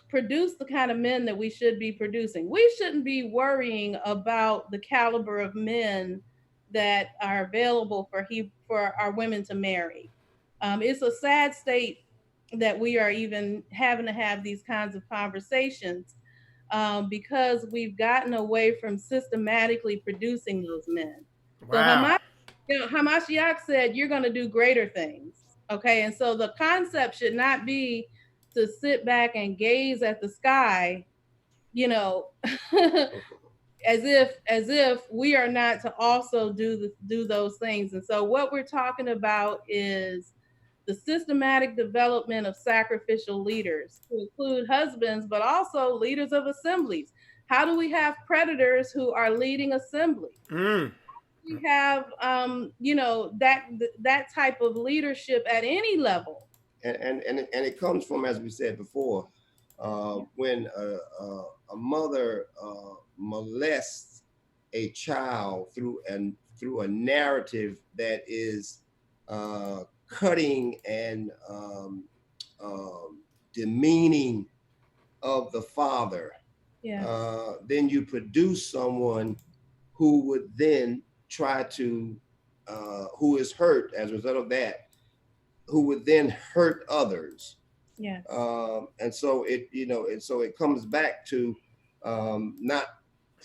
produce the kind of men that we should be producing. We shouldn't be worrying about the caliber of men that are available for our women to marry. It's a sad state that we are even having to have these kinds of conversations because we've gotten away from systematically producing those men. Wow. So Hamashiach said, you're going to do greater things. Okay. And so the concept should not be to sit back and gaze at the sky, you know, as if we are not to also do those things. And so what we're talking about is the systematic development of sacrificial leaders to include husbands, but also leaders of assemblies. How do we have predators who are leading assemblies? We have, that type of leadership at any level. And it comes from, as we said before, when a mother molests a child through a narrative that is cutting and demeaning of the father, then you produce someone who would then try to, who is hurt as a result of that, who would then hurt others. Yeah. And so it comes back to not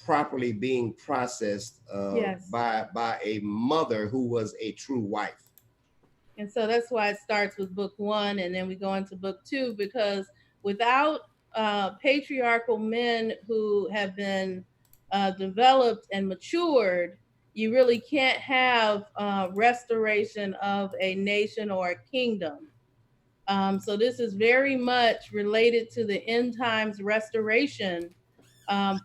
properly being processed by a mother who was a true wife. And so that's why it starts with book 1, and then we go into book 2, because without patriarchal men who have been developed and matured, you really can't have restoration of a nation or a kingdom. So this is very much related to the end times restoration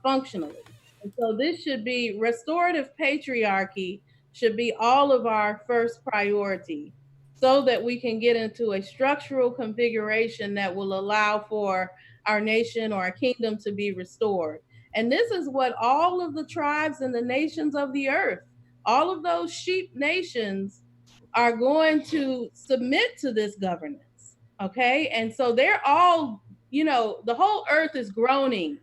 functionally. And so this should be, restorative patriarchy should be all of our first priority, so that we can get into a structural configuration that will allow for our nation or our kingdom to be restored. And this is what all of the tribes and the nations of the earth, all of those sheep nations, are going to submit to this governance. Okay. And so they're all, the whole earth is groaning.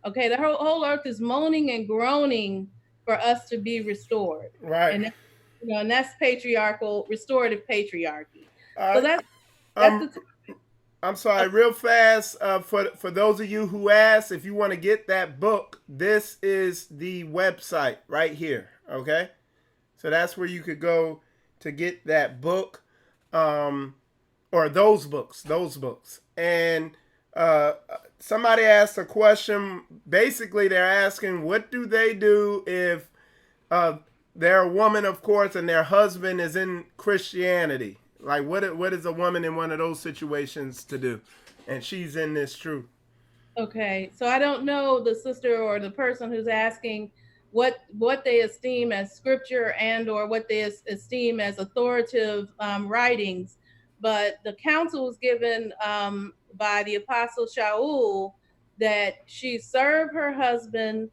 Okay. The whole earth is moaning and groaning for us to be restored. Right. And that's patriarchal, restorative patriarchy. So that's the I'm sorry, real fast, for those of you who asked, if you want to get that book, this is the website right here, okay? So that's where you could go to get that book, or those books. And somebody asked a question. Basically, they're asking, what do they do if they're a woman, of course, and their husband is in Christianity? Like, what is a woman in one of those situations to do? And she's in this truth. Okay, so I don't know the sister or the person who's asking what they esteem as scripture and or what they esteem as authoritative writings, but the counsel was given by the Apostle Shaul that she serve her husband,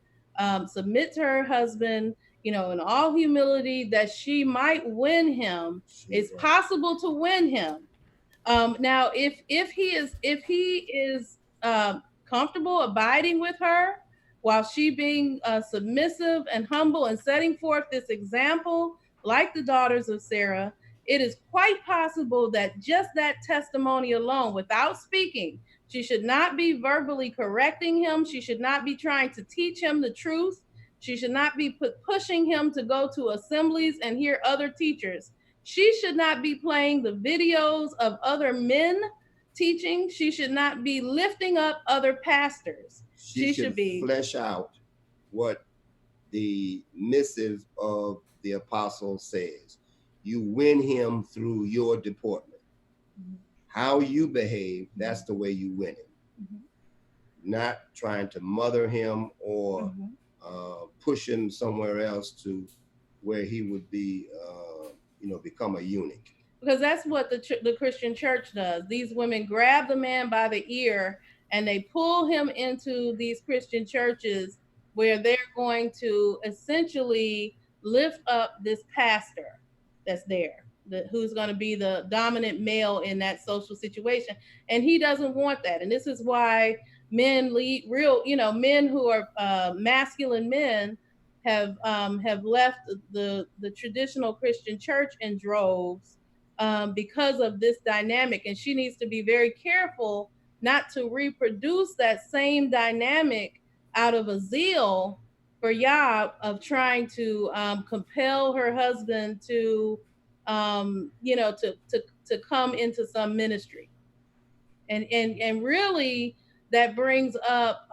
submit to her husband, in all humility, that she might win him. It's possible to win him. Now, if he is comfortable abiding with her while she being submissive and humble and setting forth this example, like the daughters of Sarah, it is quite possible that just that testimony alone, without speaking, she should not be verbally correcting him. She should not be trying to teach him the truth. She should not be pushing him to go to assemblies and hear other teachers. She should not be playing the videos of other men teaching. She should not be lifting up other pastors. She should be flesh out what the missive of the apostle says. You win him through your deportment. Mm-hmm. How you behave, that's the way you win him. Mm-hmm. Not trying to mother him or push him somewhere else to where he would be, become a eunuch. Because that's what the Christian church does. These women grab the man by the ear and they pull him into these Christian churches where they're going to essentially lift up this pastor that's there, who's going to be the dominant male in that social situation. And he doesn't want that. And this is why men lead men who are masculine men have left the traditional Christian church in droves because of this dynamic. And she needs to be very careful not to reproduce that same dynamic out of a zeal for Yah of trying to compel her husband to come into some ministry. And really that brings up,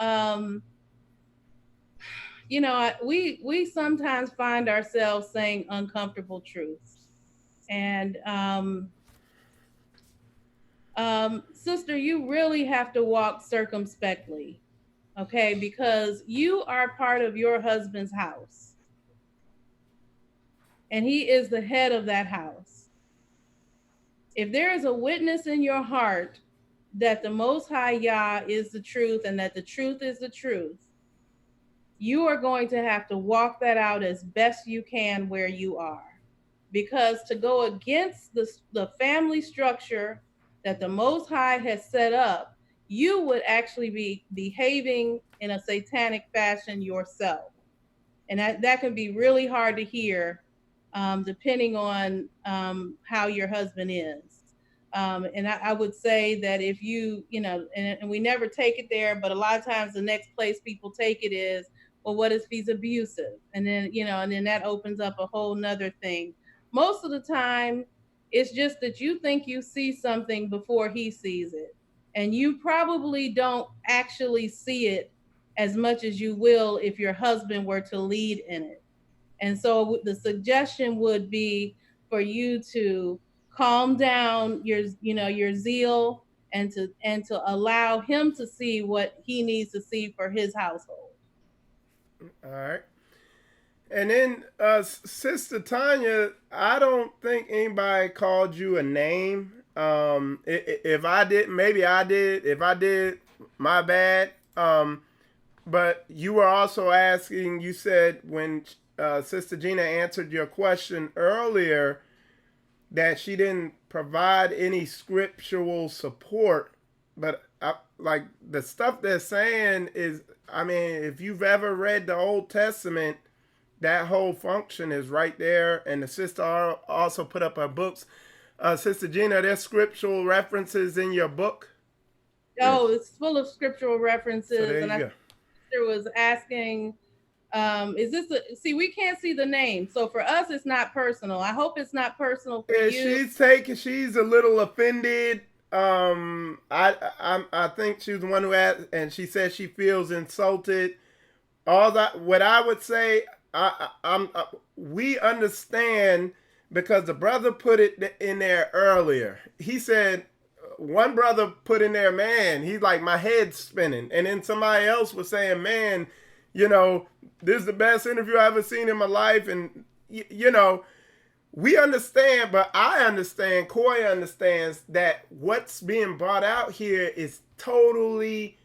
you know, we sometimes find ourselves saying uncomfortable truths. And sister, you really have to walk circumspectly, okay? Because you are part of your husband's house, and he is the head of that house. If there is a witness in your heart that the Most High Yah is the truth and that the truth is the truth, you are going to have to walk that out as best you can where you are. Because to go against the family structure that the Most High has set up, you would actually be behaving in a satanic fashion yourself. And that can be really hard to hear, depending on how your husband is. And I would say that if you know, and we never take it there, but a lot of times the next place people take it is, well, what if he's abusive? And then, you know, and then that opens up a whole nother thing. Most of the time, it's just that you think you see something before he sees it. And you probably don't actually see it as much as you will if your husband were to lead in it. And so the suggestion would be for you to calm down your zeal, and to allow him to see what he needs to see for his household. All right. And then, Sister Tanya, I don't think anybody called you a name. If I did, maybe I did. If I did, my bad. But you were also asking, you said when Sister Gina answered your question earlier that she didn't provide any scriptural support. But like the stuff they're saying is, I mean, if you've ever read the Old Testament, that whole function is right there. And the sister also put up her books. Sister Gina, there's scriptural references in your book? Oh, it's full of scriptural references. So there and you go. Sister was asking, is this see, we can't see the name. So for us, it's not personal. I hope it's not personal for you. She's a little offended. I think she was the one who asked, and she said she feels insulted. What I would say, we understand, because the brother put it in there earlier. He said, one brother put in there, man, he's like, my head's spinning. And then somebody else was saying, man, you know, this is the best interview I've ever seen in my life. And, you know, we understand, but I understand, Coy understands that what's being brought out here is totally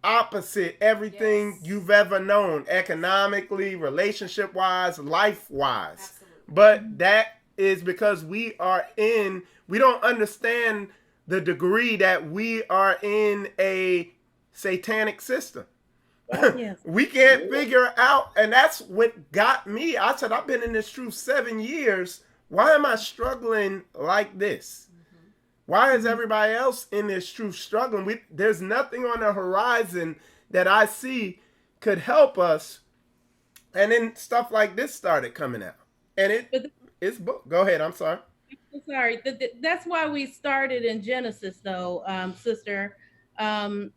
opposite everything you've ever known, economically, relationship-wise, life-wise. Absolutely. But that is because we don't understand the degree that we are in a satanic system. Yes. We can't figure out, and that's what got me. I said, I've been in this truth 7 years. Why am I struggling like this? Mm-hmm. Why is everybody else in this truth struggling? There's nothing on the horizon that I see could help us. And then stuff like this started coming out. And it's book. Go ahead. I'm sorry. Sorry. That's why we started in Genesis, though, sister,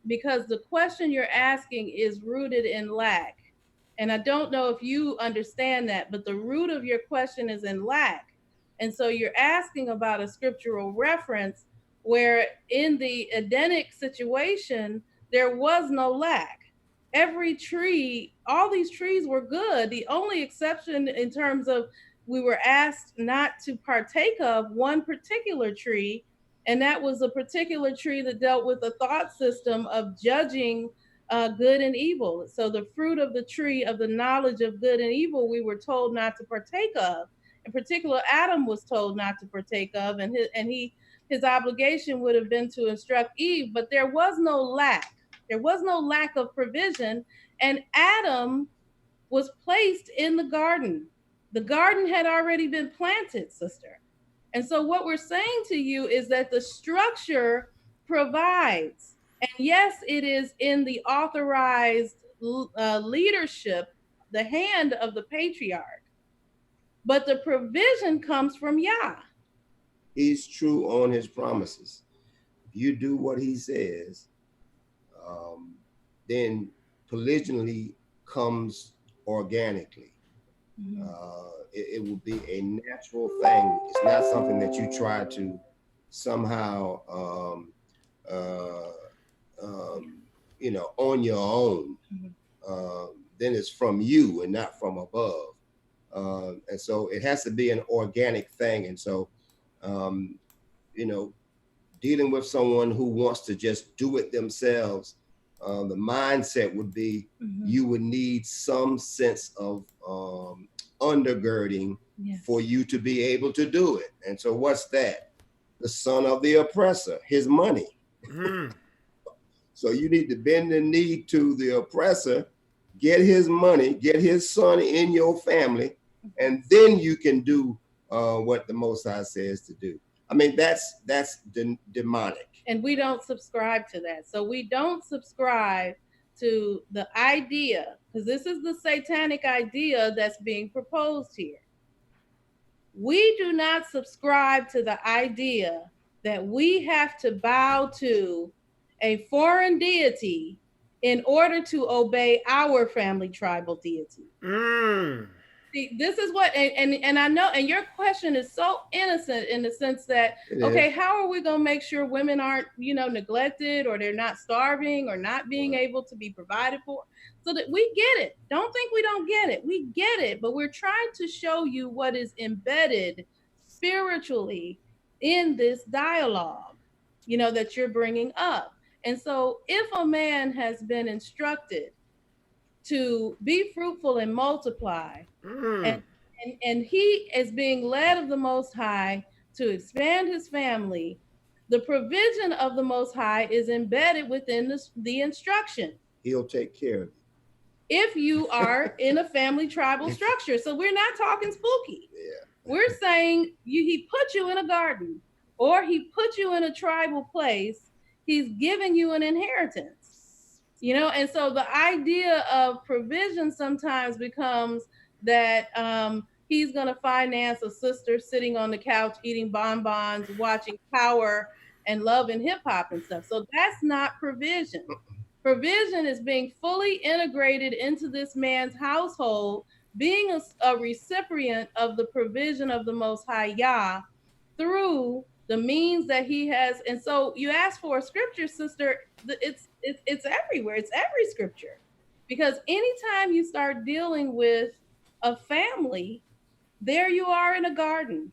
because the question you're asking is rooted in lack. And I don't know if you understand that, but the root of your question is in lack. And so you're asking about a scriptural reference where in the Edenic situation, there was no lack. Every tree, all these trees were good. The only exception in terms of we were asked not to partake of one particular tree, and that was a particular tree that dealt with a thought system of judging good and evil. So the fruit of the tree of the knowledge of good and evil, we were told not to partake of. In particular, Adam was told not to partake of, and his obligation would have been to instruct Eve, but there was no lack. There was no lack of provision, and Adam was placed in the garden. The garden had already been planted, sister. And so what we're saying to you is that the structure provides. And yes, it is in the authorized leadership, the hand of the patriarch. But the provision comes from Yah. He's true on his promises. If you do what he says, then polygyny comes organically. It will be a natural thing. It's not something that you try to somehow, on your own. Then it's from you and not from above. And so it has to be an organic thing. And so, dealing with someone who wants to just do it themselves, the mindset would be you would need some sense of undergirding for you to be able to do it. And so what's that? The son of the oppressor, his money. So you need to bend the knee to the oppressor, get his money, get his son in your family, and then you can do what the Most High says to do. I mean, that's demonic. And we don't subscribe to that. So we don't subscribe to the idea, because this is the satanic idea that's being proposed here. We do not subscribe to the idea that we have to bow to a foreign deity in order to obey our family tribal deity. See, this is what, and I know, and your question is so innocent in the sense that, okay, how are we going to make sure women aren't, neglected, or they're not starving, or not being able to be provided for? So that we get it. Don't think we don't get it. We get it, but we're trying to show you what is embedded spiritually in this dialogue, that you're bringing up. And so if a man has been instructed to be fruitful and multiply, and he is being led of the Most High to expand his family, the provision of the Most High is embedded within the instruction. He'll take care of you. If you are in a family tribal structure. So we're not talking spooky. We're saying he put you in a garden, or he put you in a tribal place. He's given you an inheritance, and so the idea of provision sometimes becomes that he's going to finance a sister sitting on the couch eating bonbons, watching Power and Love and Hip Hop and stuff. So that's not provision. Provision is being fully integrated into this man's household, being a recipient of the provision of the Most High Yah through the means that he has. And so you ask for a scripture, sister, it's everywhere. It's every scripture. Because anytime you start dealing with a family, there you are in a garden.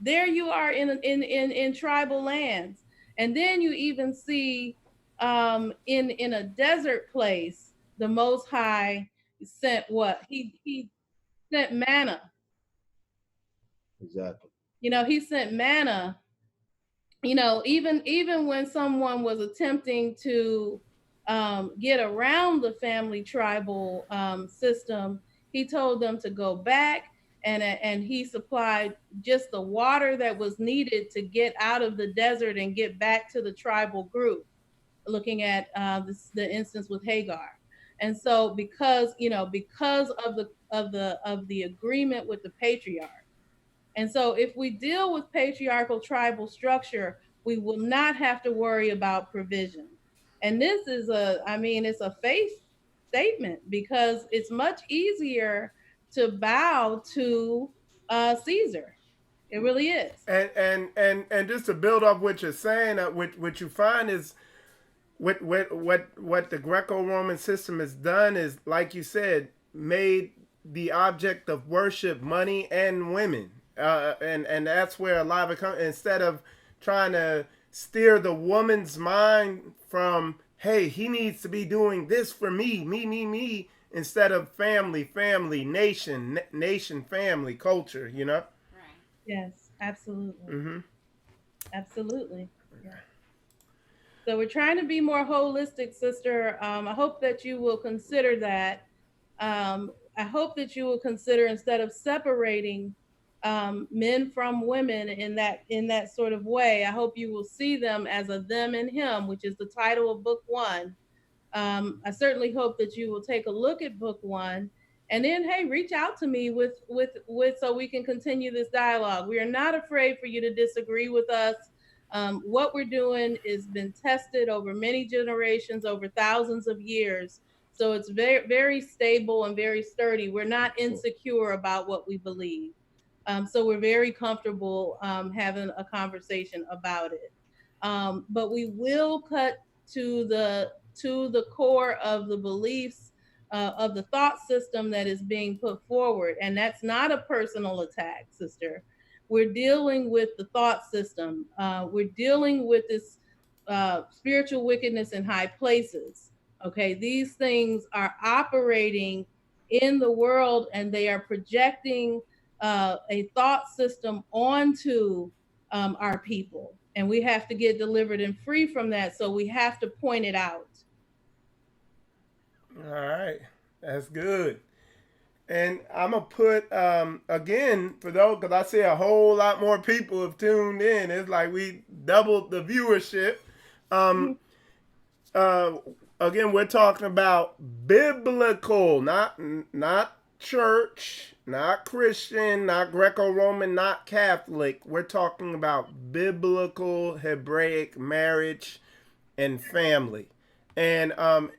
There you are in tribal lands. And then you even see in a desert place, the Most High sent what? He sent manna. Exactly. He sent manna. Even when someone was attempting to get around the family tribal system, he told them to go back, and he supplied just the water that was needed to get out of the desert and get back to the tribal group. Looking at the instance with Hagar. And so because of the agreement with the patriarch. And so if we deal with patriarchal tribal structure, we will not have to worry about provision. And this is it's a faith statement, because it's much easier to bow to Caesar. It really is. And just to build up what you're saying, what you find is what the Greco-Roman system has done is, like you said, made the object of worship money and women, and that's where a lot of it comes. Instead of trying to steer the woman's mind from, hey, he needs to be doing this for me, instead of family, nation, family, culture, Right. Yes, absolutely. Absolutely. Yeah. So we're trying to be more holistic, sister. I hope that you will consider that. I hope that you will consider, instead of separating men from women in that sort of way, I hope you will see them as a them and him, which is the title of book 1. I certainly hope that you will take a look at book 1, and then, hey, reach out to me with so we can continue this dialogue. We are not afraid for you to disagree with us. What we're doing has been tested over many generations, over thousands of years. So it's very, very stable and very sturdy. We're not insecure about what we believe. So we're very comfortable having a conversation about it. But we will cut to the core of the beliefs of the thought system that is being put forward, and that's not a personal attack, sister. We're dealing with the thought system. We're dealing with this spiritual wickedness in high places. Okay, these things are operating in the world, and they are projecting a thought system onto our people, and we have to get delivered and free from that. So we have to point it out. All right, that's good. And I'm gonna put again for those, because I see a whole lot more people have tuned in. It's like we doubled the viewership. Again, we're talking about biblical, not church, not Christian, not Greco-Roman, not Catholic. We're talking about biblical Hebraic marriage and family. And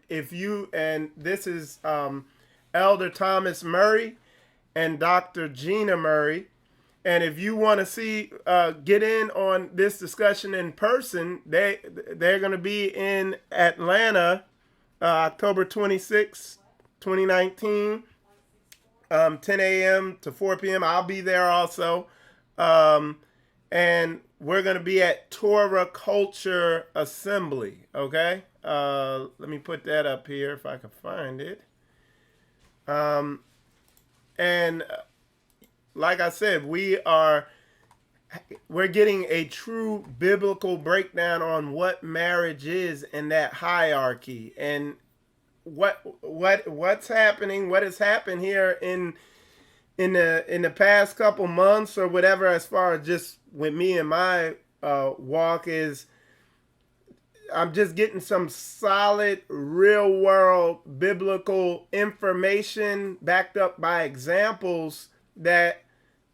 this is Elder Thomas Murray and Dr. Gina Murray. And if you want to see, get in on this discussion in person, they're going to be in Atlanta, October 26, 2019, 10 a.m. to 4 p.m. I'll be there also. And we're going to be at Torah Culture Assembly, okay? Let me put that up here if I can find it. And like I said, we're getting a true biblical breakdown on what marriage is and that hierarchy, and what's happening, what has happened here in the past couple months or whatever, as far as just with me and my walk, is I'm just getting some solid, real world biblical information backed up by examples that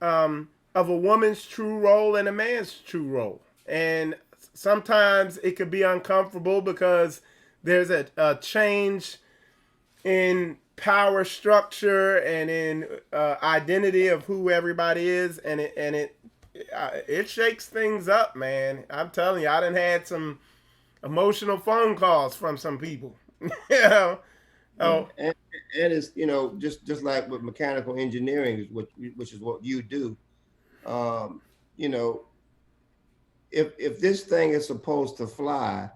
of a woman's true role and a man's true role. And sometimes it could be uncomfortable because there's a change in power structure and in identity of who everybody is, and it shakes things up, man. I'm telling you, I done had some emotional phone calls from some people. You know? Oh, and it's, just like with mechanical engineering, which is what you do. If this thing is supposed to fly,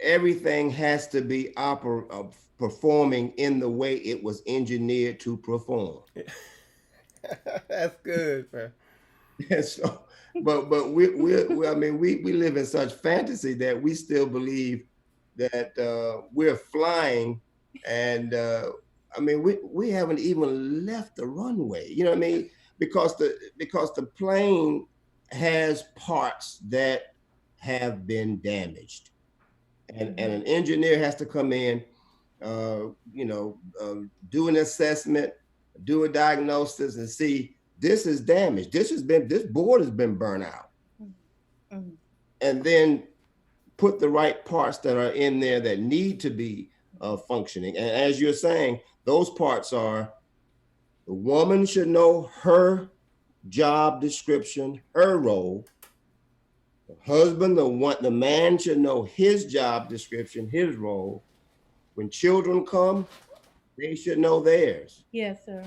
everything has to be performing in the way it was engineered to perform. That's good, man. And so, but we live in such fantasy that we still believe that we're flying, and we haven't even left the runway. You know what I mean? Because the plane has parts that have been damaged, and an engineer has to come in, do an assessment, do a diagnosis, and see this is damaged. This board has been burnt out, and then put the right parts that are in there that need to be functioning. And as you're saying, those parts are: the woman should know her job description, her role. The husband, the man should know his job description, his role. When children come, they should know theirs. Yes, sir.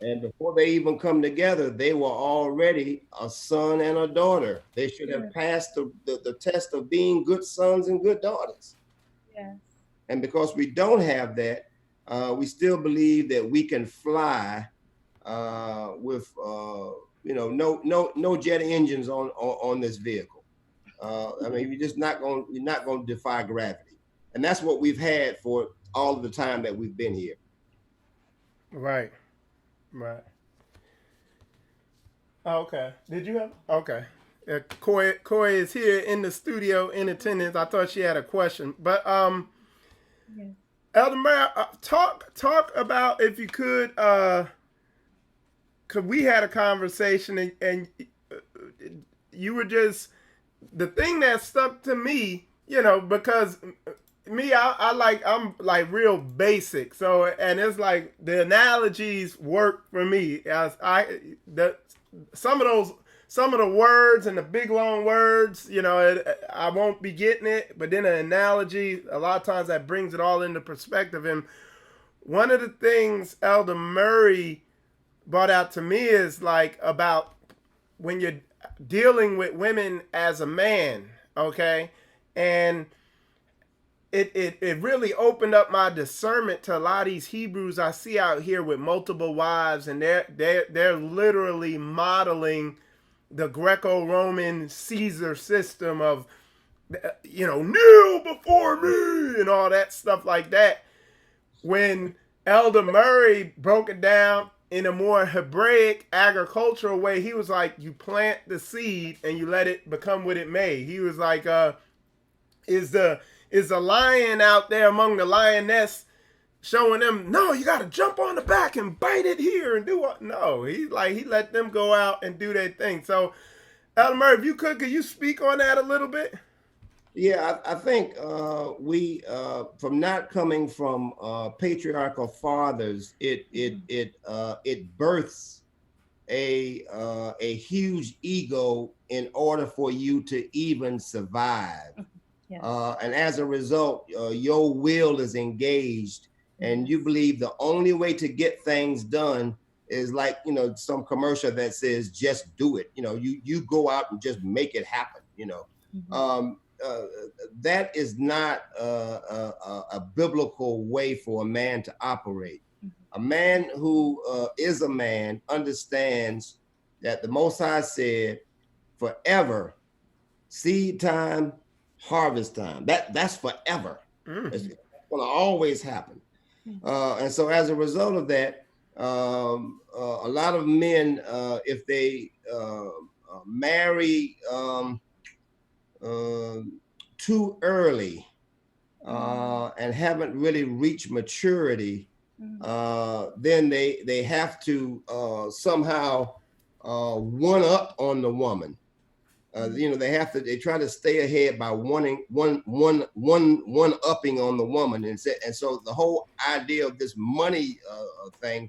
And before they even come together, they were already a son and a daughter. They should have passed the test of being good sons and good daughters. Yes. And because we don't have that, we still believe that we can fly with no jet engines on this vehicle. You're not going to defy gravity, and that's what we've had for all of the time that we've been here. Right. Okay. Did you have? Okay. Koi is here in the studio in attendance. I thought she had a question, but yes. Elder Mary, talk about, if you could, because we had a conversation and you were just the thing that stuck to me, you know, because me, I'm like real basic. So, and it's like the analogies work for me. As some of the words and the big long words, you know, I won't be getting it. But then an analogy, a lot of times that brings it all into perspective. And one of the things Elder Murray brought out to me is like about when you're dealing with women as a man, okay? And it really opened up my discernment to a lot of these Hebrews I see out here with multiple wives, and they're literally modeling the Greco-Roman Caesar system of, you know, kneel before me and all that stuff like that. When Elder Murray broke it down in a more Hebraic agricultural way, he was like, you plant the seed and you let it become what it may. He was like, is the lion out there among the lioness showing them, no, you got to jump on the back and bite it here and do what? No, he let them go out and do their thing. So, Elder Murray, if you could you speak on that a little bit? Yeah, I think we, from not coming from patriarchal fathers, it births a huge ego in order for you to even survive. Yeah. And as a result, your will is engaged, and you believe the only way to get things done is like, you know, some commercial that says, just do it. You know, you go out and just make it happen, you know. That is not a biblical way for a man to operate. A man who is a man understands that the Most High said, forever, seed time, harvest time. That's forever. It's going to always happen. And so as a result of that, a lot of men, if they marry too early and haven't really reached maturity, then they have to somehow one up on the woman. You know, they try to stay ahead by one upping on the woman, and so the whole idea of this money thing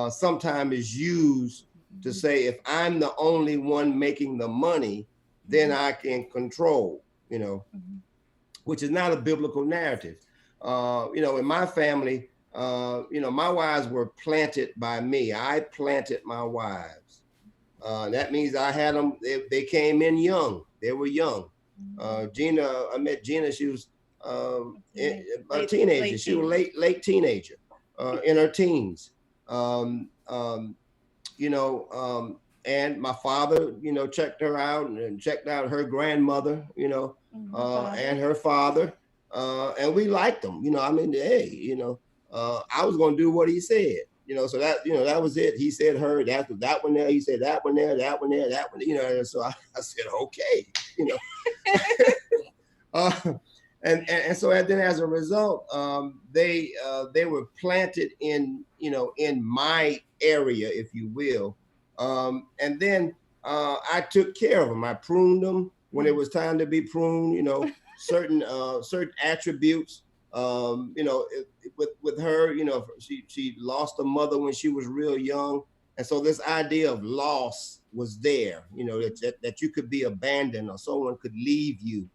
sometimes is used to say, if I'm the only one making the money, then I can control, you know, which is not a biblical narrative. You know, in my family, you know, my wives were planted by me. I planted my wives. That means I had them, they came in young. They were young. Gina, I met Gina, she was a teenager. She was late teenager, in her teens. You know, and my father, you know, checked her out and checked out her grandmother, you know, and her father, and we liked them. You know, I mean, hey, you know, I was going to do what he said, you know, so that, you know, that was it. He said her, that one there, he said that one there, that one there, that one, you know, and so I said, okay, you know. And so then as a result, they were planted in, you know, in my area, if you will. And then I took care of them. I pruned them when it was time to be pruned, you know, certain attributes, you know, with her, you know, she lost a mother when she was real young. And so this idea of loss was there, you know, that you could be abandoned or someone could leave you.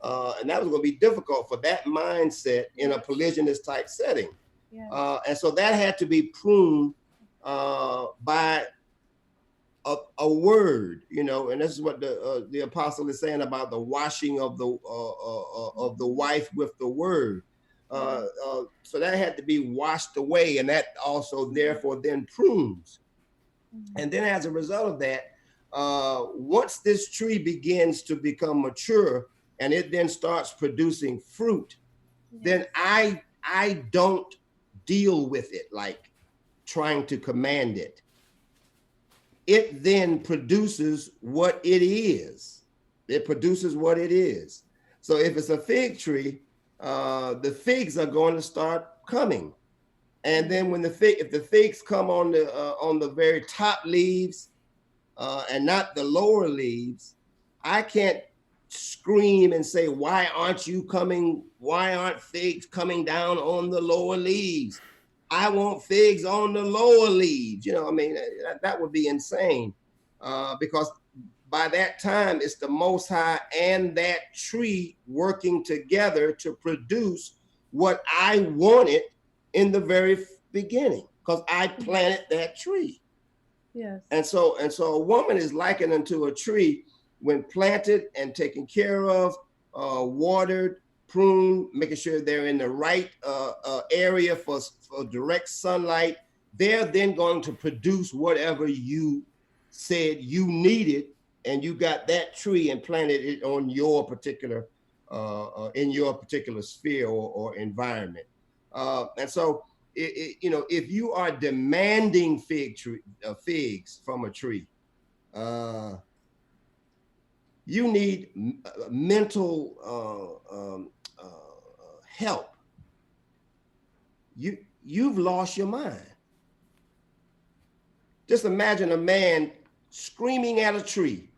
And that was going to be difficult for that mindset in a polygynous type setting. Yeah. And so that had to be pruned by a word, you know, and this is what the apostle is saying about the washing of the wife with the word. So that had to be washed away, and that also therefore then prunes. And then as a result of that, once this tree begins to become mature and it then starts producing fruit, then I don't deal with it like trying to command it. It then produces what it is. It produces what it is. So if it's a fig tree, the figs are going to start coming. And then when if the figs come on the very top leaves and not the lower leaves, I can't scream and say, why aren't figs coming down on the lower leaves? I want figs on the lower leaves. I mean, that would be insane, because by that time it's the Most High and that tree working together to produce what I wanted in the very beginning, because I planted that tree. Yes. And so a woman is likened unto a tree when planted and taken care of, watered, pruned, making sure they're in the right area for direct sunlight. They're then going to produce whatever you said you needed, and you got that tree and planted it on your particular in your particular sphere or environment. And so if you are demanding figs from a tree, you need mental help. You've lost your mind. Just imagine a man screaming at a tree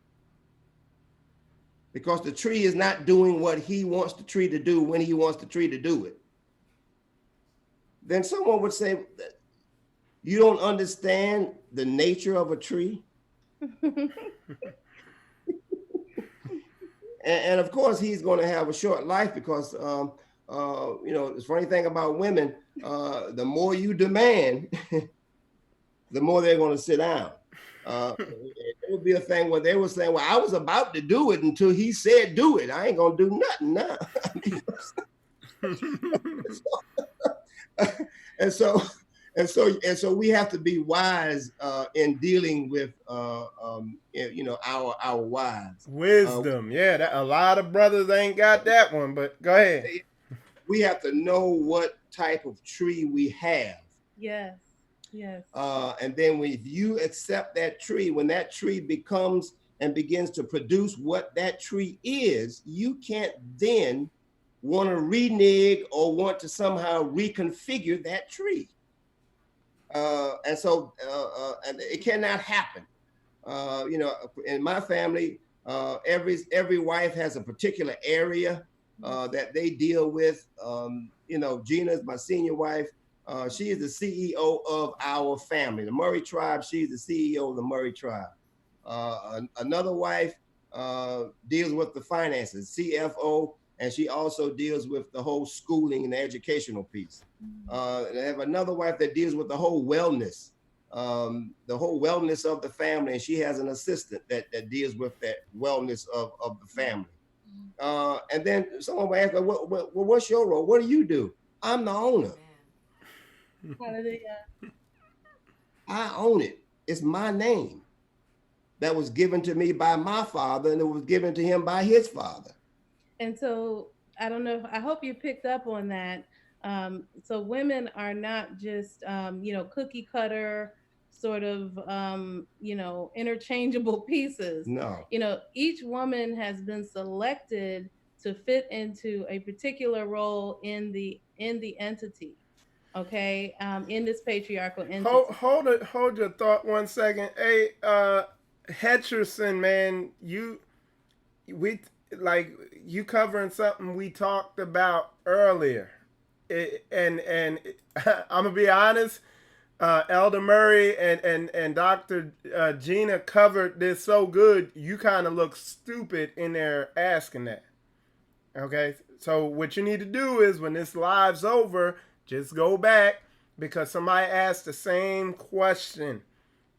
because the tree is not doing what he wants the tree to do when he wants the tree to do it. Then someone would say, you don't understand the nature of a tree. and of course, he's going to have a short life because, the funny thing about women, the more you demand, the more they're going to sit down. It would be a thing where they were saying, well, I was about to do it until he said do it. I ain't going to do nothing now. And so we have to be wise in dealing with our wives. Wisdom, that a lot of brothers ain't got that one. But go ahead. We have to know what type of tree we have. Yes. And then when you accept that tree, when that tree becomes and begins to produce what that tree is, you can't then want to renege or want to somehow reconfigure that tree. And it cannot happen. In my family, every wife has a particular area that they deal with. Gina is my senior wife. She is the CEO of our family, the Murray tribe. She's the CEO of the Murray tribe. Another wife deals with the finances, CFO, and she also deals with the whole schooling and the educational piece. And I have another wife that deals with the whole wellness of the family, and she has an assistant that deals with that wellness of the family. And then someone will ask me, what's your role? What do you do? I'm the owner. Hallelujah. I own it. It's my name that was given to me by my father, and it was given to him by his father. And so I don't know, I hope you picked up on that. So women are not just, cookie cutter sort of, interchangeable pieces. No. Each woman has been selected to fit into a particular role in the entity. Okay. In this patriarchal entity. Hold your thought 1 second. Hey, Hetcherson, man, you covering something we talked about earlier. And I'm gonna be honest, Elder Murray and Dr. Gina covered this so good, you kind of look stupid in there asking that. Okay, so what you need to do is when this live's over, just go back, because somebody asked the same question,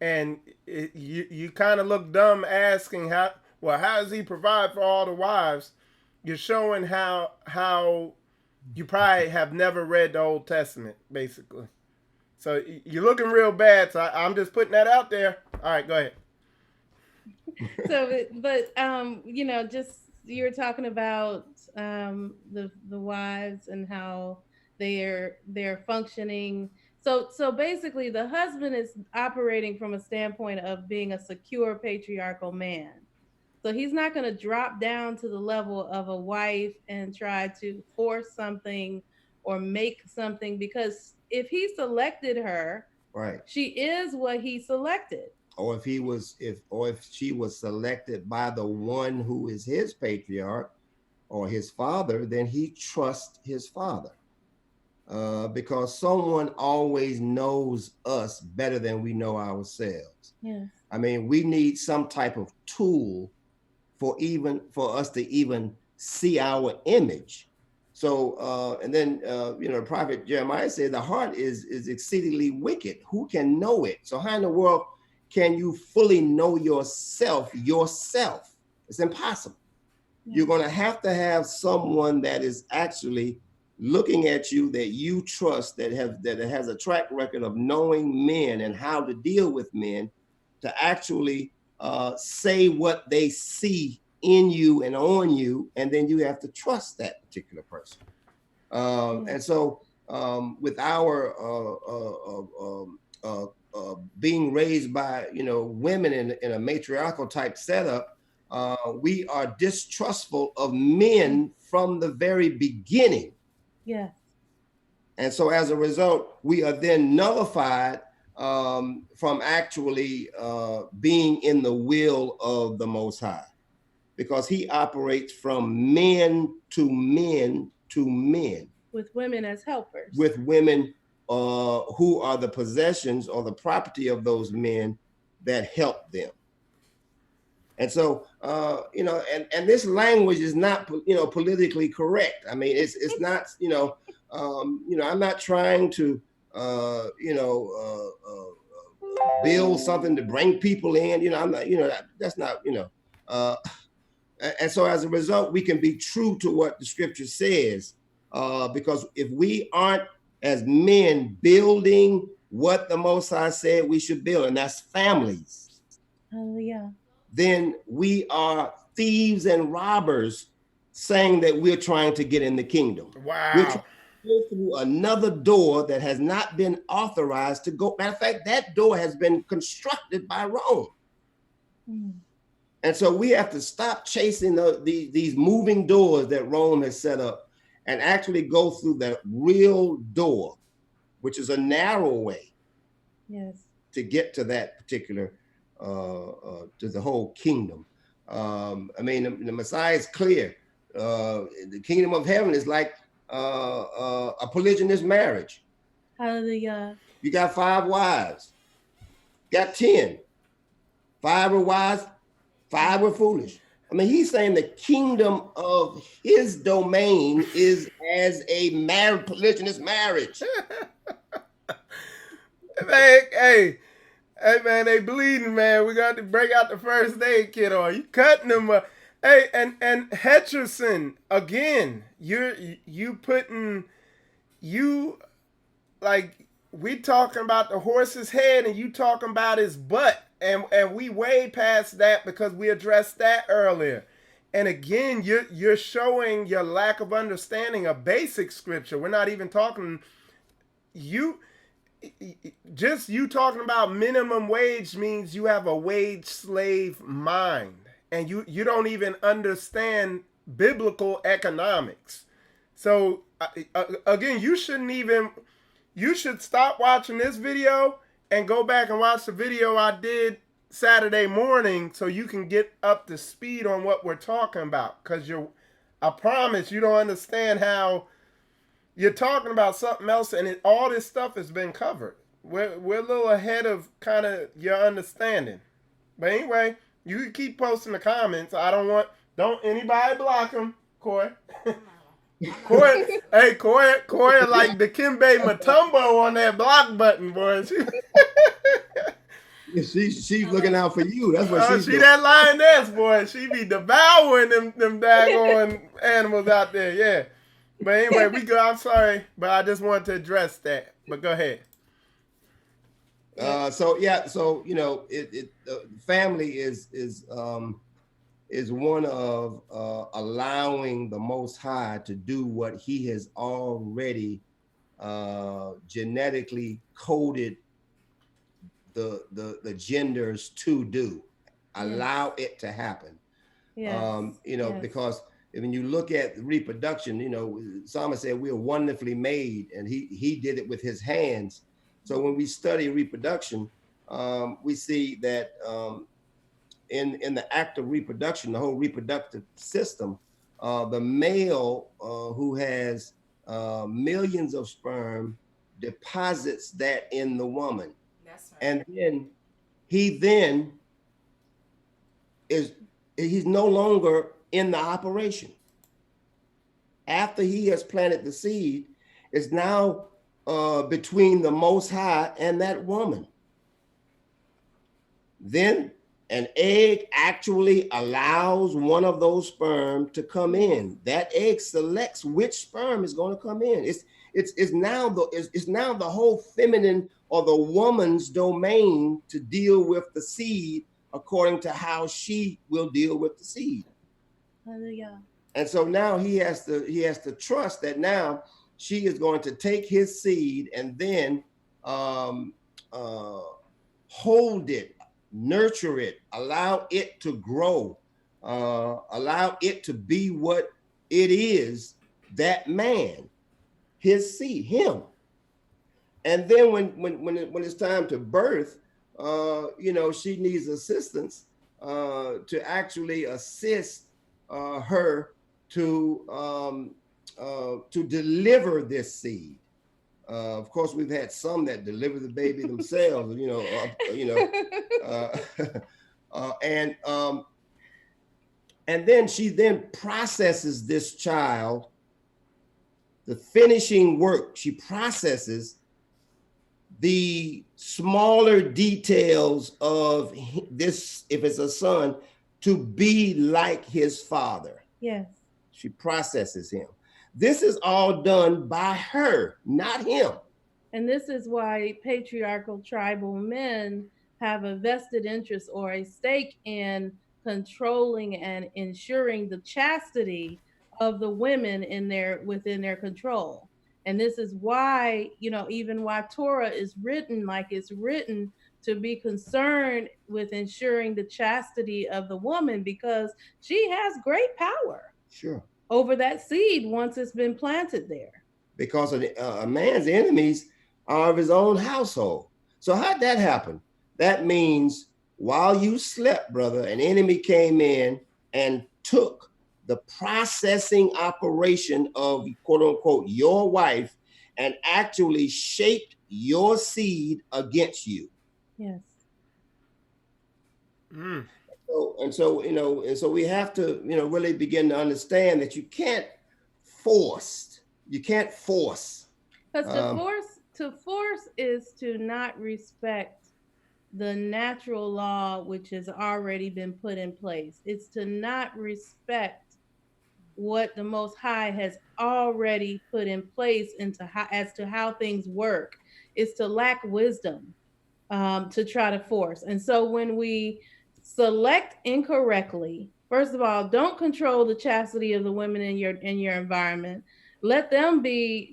and you kind of look dumb asking how does he provide for all the wives? You're showing how you probably have never read the Old Testament, basically. So you're looking real bad. So I'm just putting that out there. All right, go ahead. So, but just you're talking about the wives and how they're functioning. So basically, the husband is operating from a standpoint of being a secure patriarchal man. So he's not going to drop down to the level of a wife and try to force something or make something, because if he selected her, right, she is what he selected. or if she was selected by the one who is his patriarch or his father, then he trusts his father. Because someone always knows us better than we know ourselves. Yes. I mean, we need some type of tool for us to even see our image. So, and then, the prophet Jeremiah said, the heart is exceedingly wicked. Who can know it? So how in the world can you fully know yourself? It's impossible. Yeah. You're going to have someone that is actually looking at you, that you trust, that has a track record of knowing men and how to deal with men, to actually say what they see in you and on you, and then you have to trust that particular person. And so with our being raised by women in a matriarchal type setup, we are distrustful of men from the very beginning. Yeah. And so as a result, we are then nullified from actually being in the will of the Most High, because he operates from men to men to men. With women as helpers. With women who are the possessions or the property of those men that help them. And so, and this language is not, politically correct. I mean, it's not, I'm not trying to, build something to bring people in, I'm not, that's not, and so as a result, we can be true to what the scripture says, because if we aren't as men building what the Most High said we should build, and that's families. Oh, yeah. Then we are thieves and robbers saying that we're trying to get in the kingdom. Wow. We're trying to go through another door that has not been authorized to go. Matter of fact, that door has been constructed by Rome. Mm. And so we have to stop chasing these moving doors that Rome has set up and actually go through the real door, which is a narrow way. Yes. To get to that particular to the whole kingdom. I mean, the Messiah is clear. The kingdom of heaven is like a polygynous marriage. Hallelujah. You got 5 wives, got 10. 5 were wise, 5 were foolish. I mean, he's saying the kingdom of his domain is as a polygynous marriage. Hey, man, they bleeding, man. We got to break out the first aid kit on. You cutting them up. Hey, and Hutcherson, again, you putting, like, we talking about the horse's head and you talking about his butt. And we way past that because we addressed that earlier. And again, you're showing your lack of understanding of basic scripture. We're not even talking, you talking about minimum wage means you have a wage slave mind. And you don't even understand biblical economics. So again, you should stop watching this video and go back and watch the video I did Saturday morning so you can get up to speed on what we're talking about. Because I promise you don't understand how you're talking about something else and all this stuff has been covered. We're a little ahead of kind of your understanding. But anyway, you can keep posting the comments. Don't anybody block them, Coy. Coy like the Kimbe Matumbo on that block button, boy. She's looking out for you. That's what she's doing. That lioness, boy. She be devouring them daggone animals out there, yeah. But anyway, we go. I'm sorry, but I just wanted to address that. But go ahead. So family is one of allowing the Most High to do what he has already genetically coded the genders to do. Allow it to happen. Yes. Because when you look at reproduction, Psalmist said we are wonderfully made, and he did it with his hands. So when we study reproduction, we see that in the act of reproduction, the whole reproductive system, the male who has millions of sperm deposits that in the woman. That's right. And then he's no longer in the operation. After he has planted the seed, it's now between the Most High and that woman. Then an egg actually allows one of those sperm to come in. That egg selects which sperm is going to come in. It's now the whole feminine or the woman's domain to deal with the seed according to how she will deal with the seed. Hallelujah. And so now he has to trust that now she is going to take his seed and then hold it, nurture it, allow it to grow, allow it to be what it is, that man, his seed, him. And then when it's time to birth, she needs assistance to actually assist her to deliver this seed. Of course, we've had some that deliver the baby themselves, and then she then processes this child, the finishing work. She processes the smaller details of this, if it's a son, to be like his father. Yes. She processes him. This is all done by her, not him. And this is why patriarchal tribal men have a vested interest or a stake in controlling and ensuring the chastity of the women within their control. And this is why, even why Torah is written like it's written, to be concerned with ensuring the chastity of the woman, because she has great power. Sure. Over that seed once it's been planted there. Because a man's enemies are of his own household. So how'd that happen? That means while you slept, brother, an enemy came in and took the processing operation of, quote unquote, your wife and actually shaped your seed against you. Yes. Mm. So we have to, really begin to understand that you can't force. Because to force is to not respect the natural law which has already been put in place. It's to not respect what the Most High has already put in place as to how things work. It's to lack wisdom, to try to force. And so when we select incorrectly, first of all, don't control the chastity of the women in your environment. Let them be,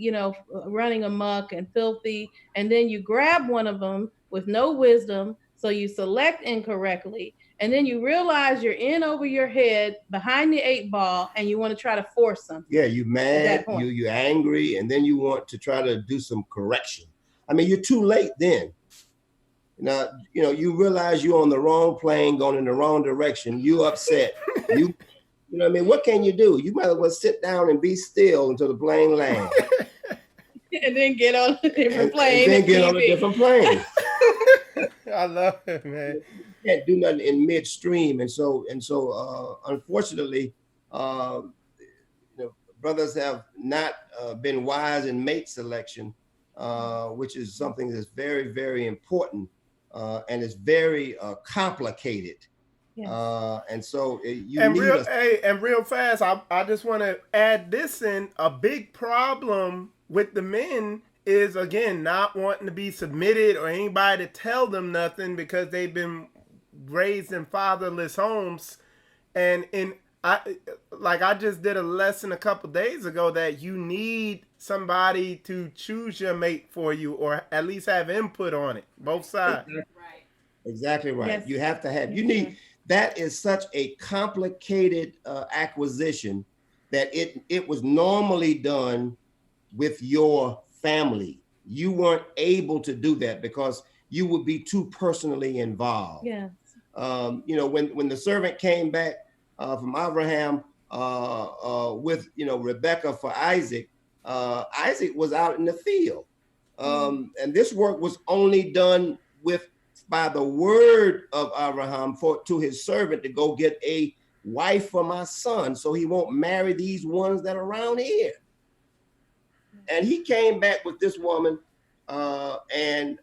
running amok and filthy, and then you grab one of them with no wisdom, so you select incorrectly, and then you realize you're in over your head behind the 8 ball, and you want to try to force something. Yeah, you're mad, you're angry, and then you want to try to do some correction. I mean, you're too late then. Now, you realize you're on the wrong plane, going in the wrong direction. You upset. What can you do? You might as well sit down and be still until the plane lands. And then get on a different plane. And then get on a different plane. I love it, man. You can't do nothing in midstream. And so unfortunately, brothers have not been wise in mate selection, which is something that's very, very important. And it's very complicated. Yes. And so real fast, I just want to add this in. A big problem with the men is, again, not wanting to be submitted or anybody to tell them nothing because they've been raised in fatherless homes. And I just did a lesson a couple days ago that you need somebody to choose your mate for you, or at least have input on it, both sides. Exactly right. Yes. You have to have, that is such a complicated acquisition that it was normally done with your family. You weren't able to do that because you would be too personally involved. Yes. You know, when the servant came back from Abraham with, you know, Rebecca for Isaac, Isaac was out in the field. And this work was only done by the word of Abraham to his servant to go get a wife for my son, so he won't marry these ones that are around here. And he came back with this woman, and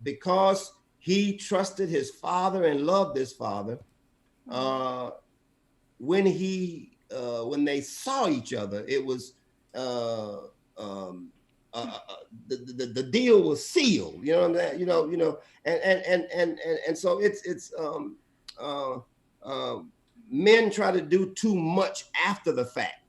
because he trusted his father and loved his father, when they saw each other, it was the deal was sealed. You know what I'm saying? You know, and so it's men try to do too much after the fact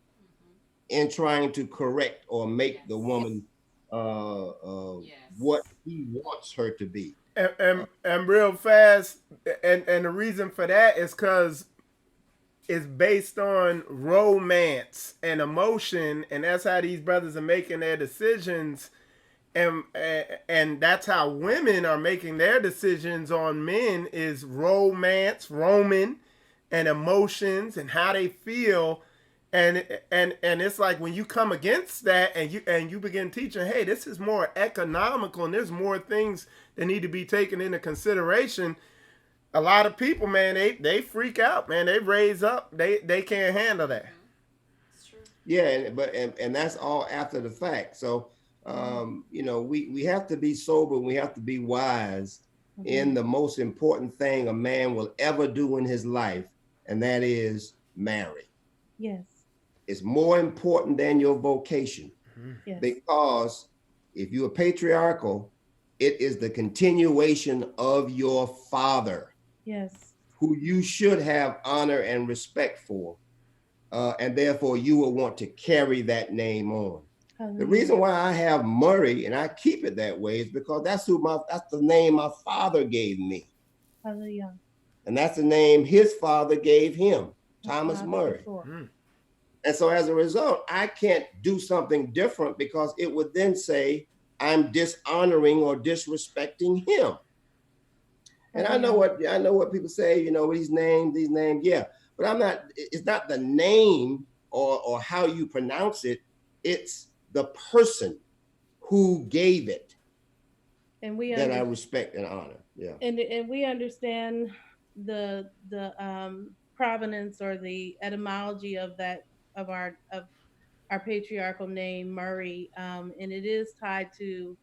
in trying to correct or make the woman what he wants her to be. And real fast, and the reason for that is because it's based on romance and emotion, and that's how these brothers are making their decisions, and that's how women are making their decisions on men, is romance, Roman, and emotions and how they feel. And it's like when you come against that and you begin teaching, hey, this is more economical and there's more things that need to be taken into consideration. A lot of people, man, they freak out, man. They raise up. They can't handle that. It's true. Yeah, and that's all after the fact. So you know, we have to be sober. We have to be wise in the most important thing a man will ever do in his life, and that is marry. Yes. It's more important than your vocation. Yes. Because if you are patriarchal, it is the continuation of your father. Yes. Who you should have honor and respect for. And therefore you will want to carry that name on. Hallelujah. The reason why I have Murray and I keep it that way is because that's the name my father gave me. Hallelujah. And that's the name his father gave him, Thomas Murray. And so as a result, I can't do something different because it would then say I'm dishonoring or disrespecting him. And I know what people say, you know, these names, yeah. But it's not the name or how you pronounce it, it's the person who gave it. And I respect and honor. Yeah. And we understand the provenance or the etymology of our patriarchal name, Murray, and it is tied to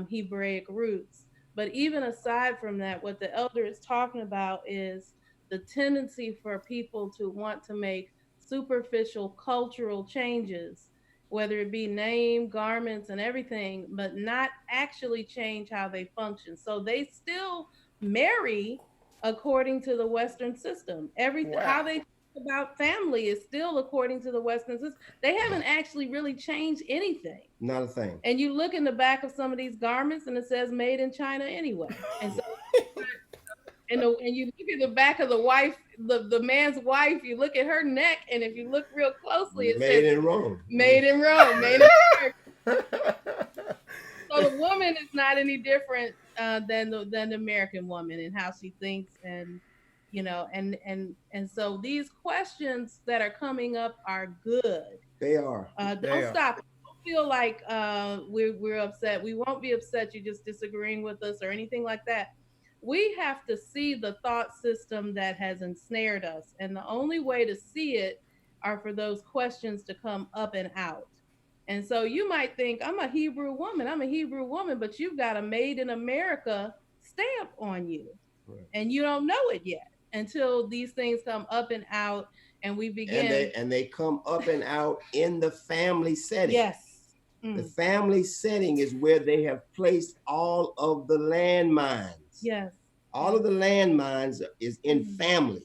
Hebraic roots. But even aside from that, what the elder is talking about is the tendency for people to want to make superficial cultural changes, whether it be name, garments, and everything, but not actually change how they function. So they still marry according to the Western system. How they think about family is still according to the Western system. They haven't actually really changed anything. Not a thing. And you look in the back of some of these garments and it says made in China anyway. And so and you look at the back of the wife, the man's wife, you look at her neck, and if you look real closely, it made says in Rome. Made in Rome, made in America. So the woman is not any different than the American woman and how she thinks, and you know, and so these questions that are coming up are good. They are. Don't stop. Don't feel like we're upset. We won't be upset. You're just disagreeing with us or anything like that. We have to see the thought system that has ensnared us. And the only way to see it are for those questions to come up and out. And so you might think, I'm a Hebrew woman, but you've got a made in America stamp on you. Right. And you don't know it yet until these things come up and out and we begin. And they come up and out in the family setting. Yes. The family setting is where they have placed all of the landmines. Yes. All of the landmines is in family.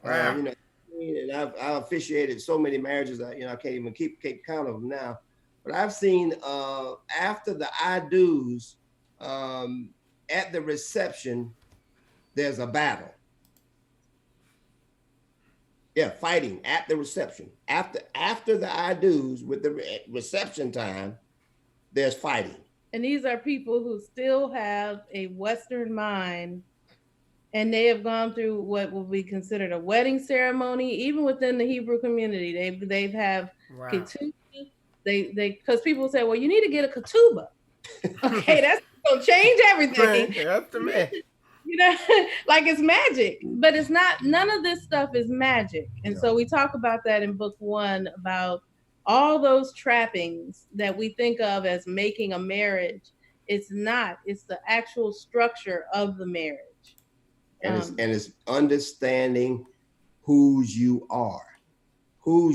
Wow. You know, and I've officiated so many marriages, I can't even keep count of them now. But I've seen after the I do's, at the reception, there's a battle. Yeah, fighting at the reception. After the I do's with the reception time, there's fighting. And these are people who still have a Western mind, and they have gone through what will be considered a wedding ceremony, even within the Hebrew community. They've have ketubah. They because people say, well, you need to get a ketubah. Okay, that's gonna change everything. That's the man. You know, like it's magic, but it's not. None of this stuff is magic. And so we talk about that in book 1, about all those trappings that we think of as making a marriage. It's not. It's the actual structure of the marriage. And it's understanding whose you are. Who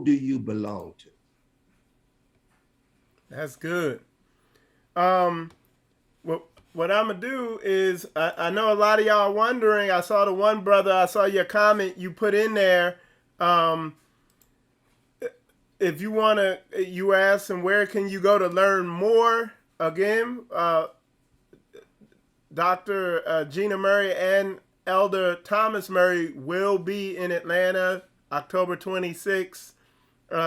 do you belong to? That's good. What I'm gonna do is, I know a lot of y'all are wondering. I saw the one brother, I saw your comment you put in there. If you wanna, you asked him, where can you go to learn more? Again, Dr. Gina Murray and Elder Thomas Murray will be in Atlanta October 26th.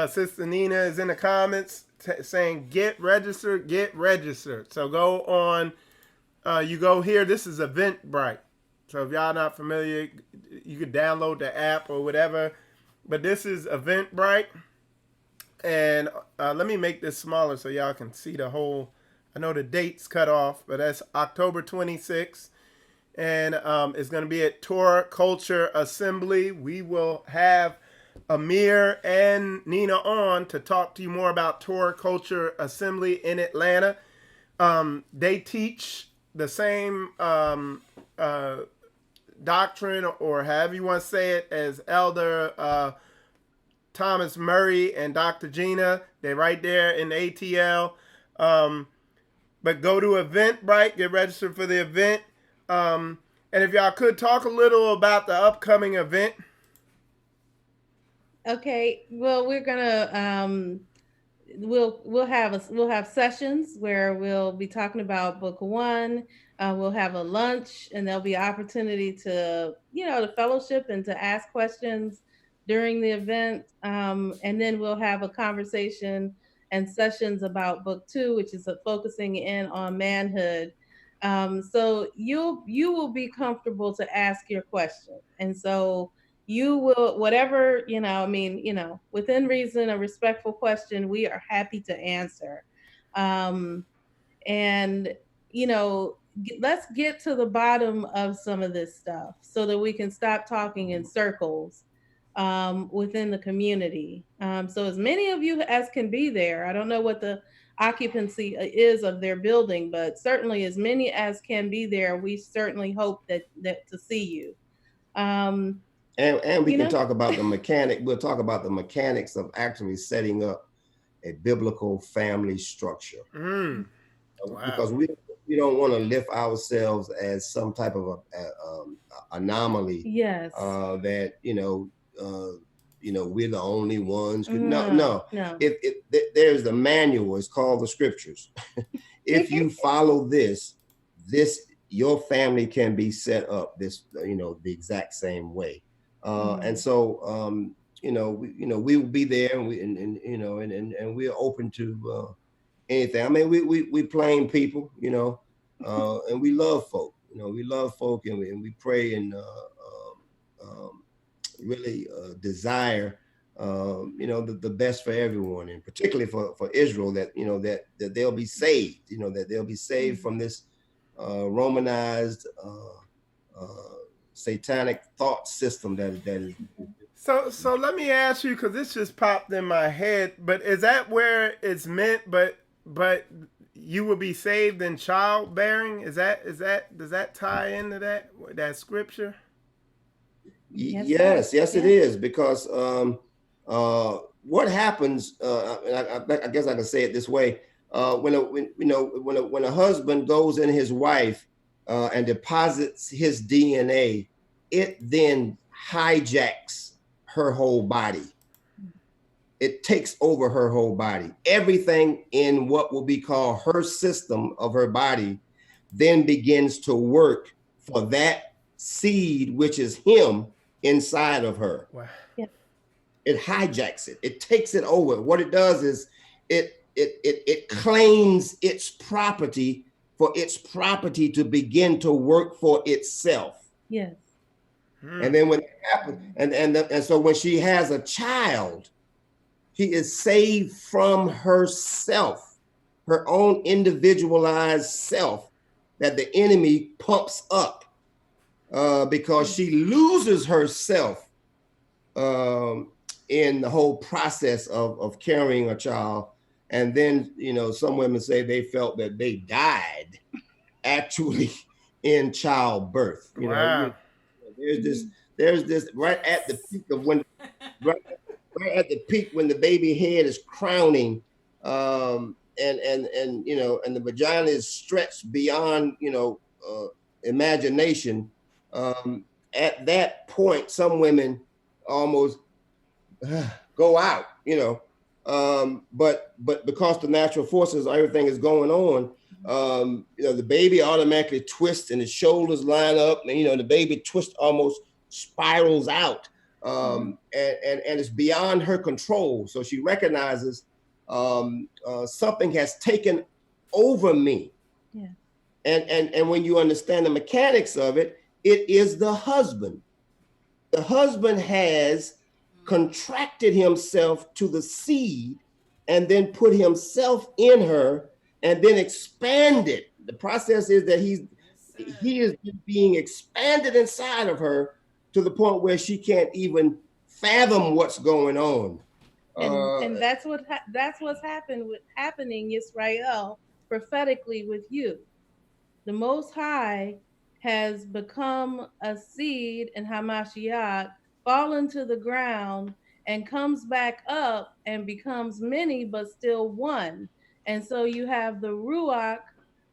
Sister Nina is in the comments saying, get registered. So go on, you go here. This is Eventbrite. So if y'all not familiar, you could download the app or whatever. But this is Eventbrite. And let me make this smaller so y'all can see the whole. I know the date's cut off, but that's October 26th. And it's going to be at Torah Culture Assembly. We will have Amir and Nina on to talk to you more about Torah Culture Assembly in Atlanta. They teach the same doctrine, or however you want to say it, as Elder Thomas Murray and Dr. Gina. They're right there in the ATL. But go to Eventbrite, get registered for the event. And if y'all could talk a little about the upcoming event. Okay, well, we're gonna we'll have sessions where we'll be talking about book 1. We'll have a lunch, and there'll be opportunity to to fellowship and to ask questions during the event. And then we'll have a conversation and sessions about book 2, which is focusing in on manhood. So you will be comfortable to ask your question, and so you will, whatever, within reason, a respectful question, we are happy to answer. And let's get to the bottom of some of this stuff so that we can stop talking in circles within the community. So as many of you as can be there. I don't know what the occupancy is of their building, but certainly as many as can be there. We certainly hope that to see you. And we can talk about the mechanic. We'll talk about the mechanics of actually setting up a biblical family structure. Wow. Because we don't want to lift ourselves as some type of anomaly. Yes. That we're the only ones. No. If there's the manual, it's called the scriptures. If you follow this, your family can be set up the exact same way. And so we will be there, and we're open to anything. I mean, we plain people, and we love folk. We love folk, and we pray and really desire the best for everyone, and particularly for Israel, that that they'll be saved, that they'll be saved from this Romanized satanic thought system that is. So let me ask you, because this just popped in my head, but is that where it's meant, but you will be saved in childbearing? Does that tie into that scripture? Yes, it is, because what happens, I guess I can say it this way, when a husband goes in his wife and deposits his DNA, it then hijacks her whole body. It takes over her whole body. Everything in what will be called her system of her body then begins to work for that seed, which is him inside of her. Wow. Yeah. It hijacks it. It takes it over. What it does is it it claims its property for its property to begin to work for itself. Yes. And then when it happens, and so when she has a child, she is saved from herself, her own individualized self that the enemy pumps up because she loses herself in the whole process of carrying a child. And then, you know, some women say they felt that they died actually in childbirth. You know, there's this right at the peak of when, right at the peak when the baby head is crowning, and you know, and the vagina is stretched beyond, you know, imagination. At that point, some women almost go out, you know. But because the natural forces, everything is going on, you know, the baby automatically twists and the shoulders line up, and you know, the baby twist almost spirals out, and it's beyond her control. So she recognizes something has taken over me. Yeah. And when you understand the mechanics of it, it is the husband. The husband has contracted himself to the seed and then put himself in her and then expanded. The process is that he is being expanded inside of her to the point where she can't even fathom what's going on. And that's what's happening, Yisrael, prophetically with you. The Most High has become a seed in Hamashiach, fallen to the ground, and comes back up and becomes many, but still one. And so you have the Ruach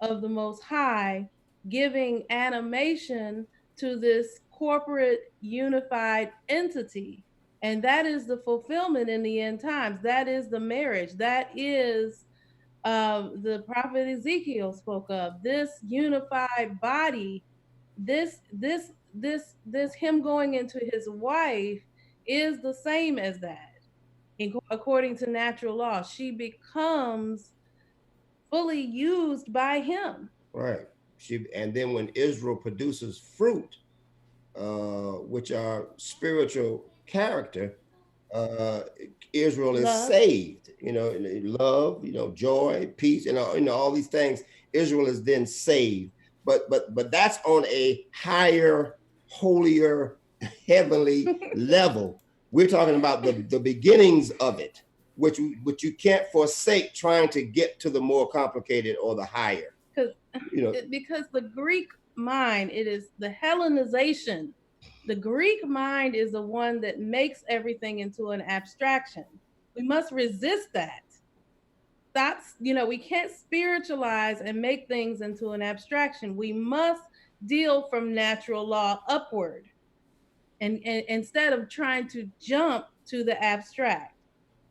of the Most High giving animation to this corporate unified entity. And that is the fulfillment in the end times. That is the marriage. That is the prophet Ezekiel spoke of, this unified body. This him going into his wife is the same as that. According to natural law, she becomes fully used by him. Right. And then when Israel produces fruit, which are spiritual character, Israel is saved. You know, love, you know, joy, peace, you know, all these things. Israel is then saved. But that's on a higher, holier, heavenly level. We're talking about the beginnings of it, which you can't forsake trying to get to the more complicated or the higher. Because the Greek mind, it is the Hellenization. The Greek mind is the one that makes everything into an abstraction. We must resist that. That's, you know, we can't spiritualize and make things into an abstraction. We must deal from natural law upward, and instead of trying to jump to the abstract.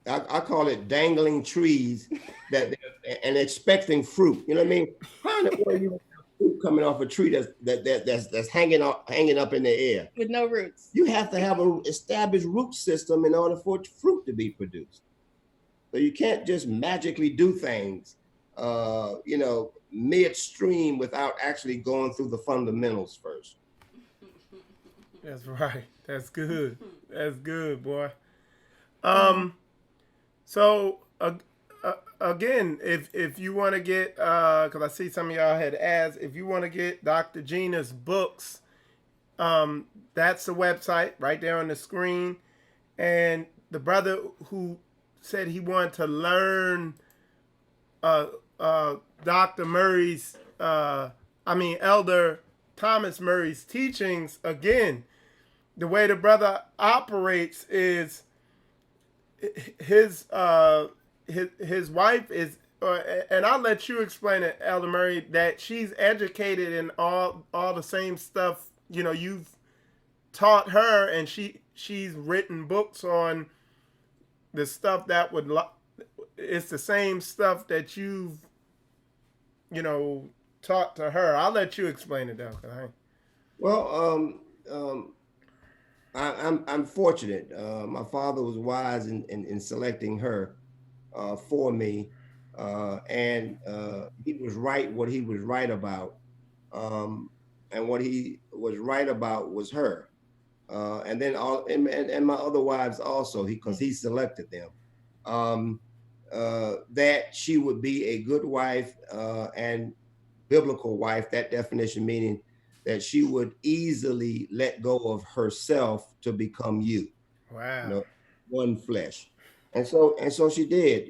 I call it dangling trees and expecting fruit. You know what I mean? How in the world you have fruit coming off a tree that's hanging up in the air with no roots? You have to have an established root system in order for fruit to be produced. So you can't just magically do things, you know, midstream without actually going through the fundamentals first. That's right. That's good. That's good, boy. So again, if you want to get, because I see some of y'all had asked, if you want to get Dr. Gina's books, that's the website right there on the screen. And the brother who said he wanted to learn Dr. Murray's, Elder Thomas Murray's teachings, again, the way the brother operates is his wife is, and I'll let you explain it, Elder Murray, that she's educated in all the same stuff, you know, you've taught her, and she's written books on the stuff that it's the same stuff that you've, you know, taught to her. I'll let you explain it though. Well, I'm fortunate. My father was wise in selecting her for me, and he was right what he was right about, and what he was right about was her, and then and my other wives also, because he selected them, that she would be a good wife, and biblical wife. That definition meaning that she would easily let go of herself to become you. Wow. You know, one flesh. And so she did.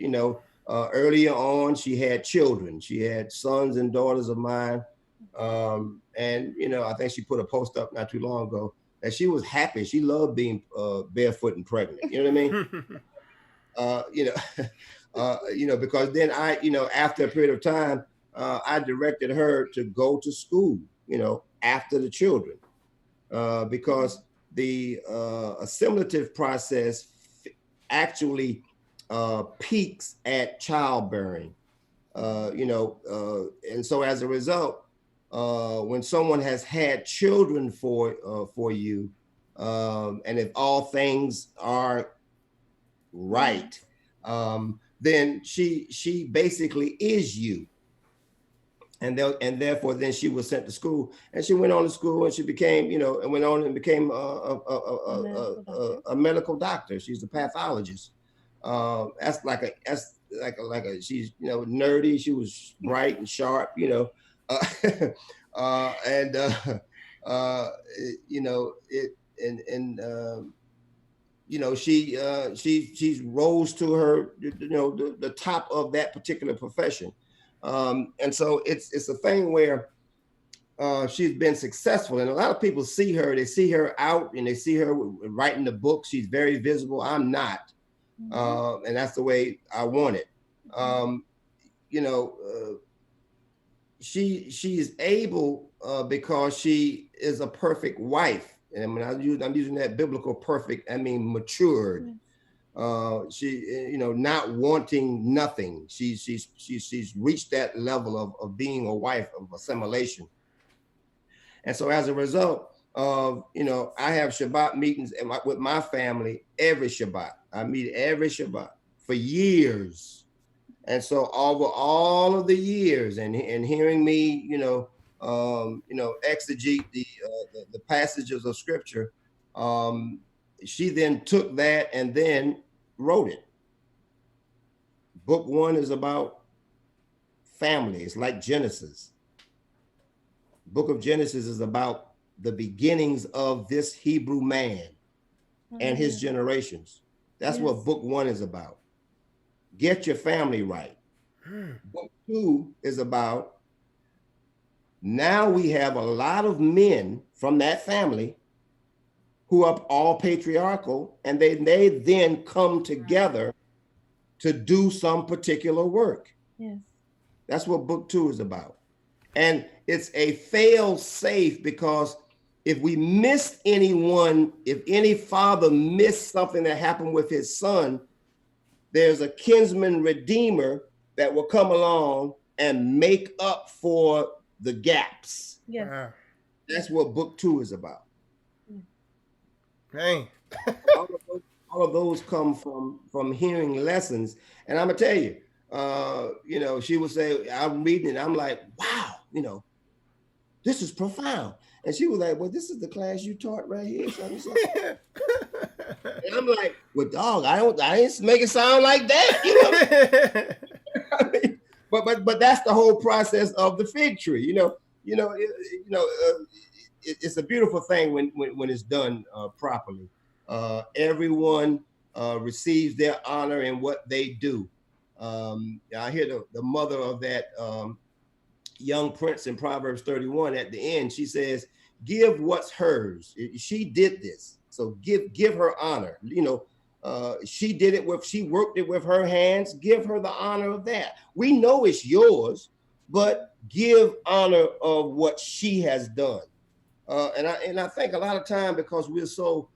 Earlier on, she had children. She had sons and daughters of mine. And I think she put a post up not too long ago that she was happy. She loved being barefoot and pregnant. You know what I mean? Because then after a period of time, I directed her to go to school, after the children, because the assimilative process actually peaks at childbearing, and so as a result, when someone has had children for you, and if all things are right, then she basically is you. And therefore, then she was sent to school, and she went on to school, and she became, and went on and became a medical doctor. She's a pathologist. That's like a she's nerdy. She was bright and sharp, and she's rose to her, the top of that particular profession. And so it's a thing where she's been successful, and a lot of people see her. They see her out, and they see her writing the book. She's very visible. I'm not, and that's the way I want it. She is able, because she is a perfect wife, and when I'm using that biblical perfect, I mean matured. She, not wanting nothing. She's reached that level of being a wife of assimilation. And so as a result of, I have Shabbat meetings with my family every Shabbat. I meet every Shabbat for years. And so over all of the years and hearing me, exegete the passages of scripture, she then took that and then wrote it. Book 1 is about family. It's like Genesis. Book of Genesis is about the beginnings of this Hebrew man and his generations. That's what book 1 is about. Get your family right. Book 2 is about, now we have a lot of men from that family who are all patriarchal, and they then come together to do some particular work. Yes. That's what book 2 is about. And it's a fail safe, because if we missed anyone, if any father missed something that happened with his son, there's a kinsman redeemer that will come along and make up for the gaps. Yes. That's what book 2 is about. Hey. all of those come from hearing lessons. And I'm gonna tell you, she would say, I'm reading it, I'm like, wow, this is profound. And she was like, well, this is the class you taught right here. And I'm like, well, dog, I didn't make it sound like that, I mean, but that's the whole process of the fig tree, it's a beautiful thing when it's done properly. Everyone receives their honor in what they do. I hear the mother of that young prince in Proverbs 31 at the end. She says, "Give what's hers." She did this, so give her honor. She did it she worked it with her hands. Give her the honor of that. We know it's yours, but give honor of what she has done. And I think a lot of time, because we're so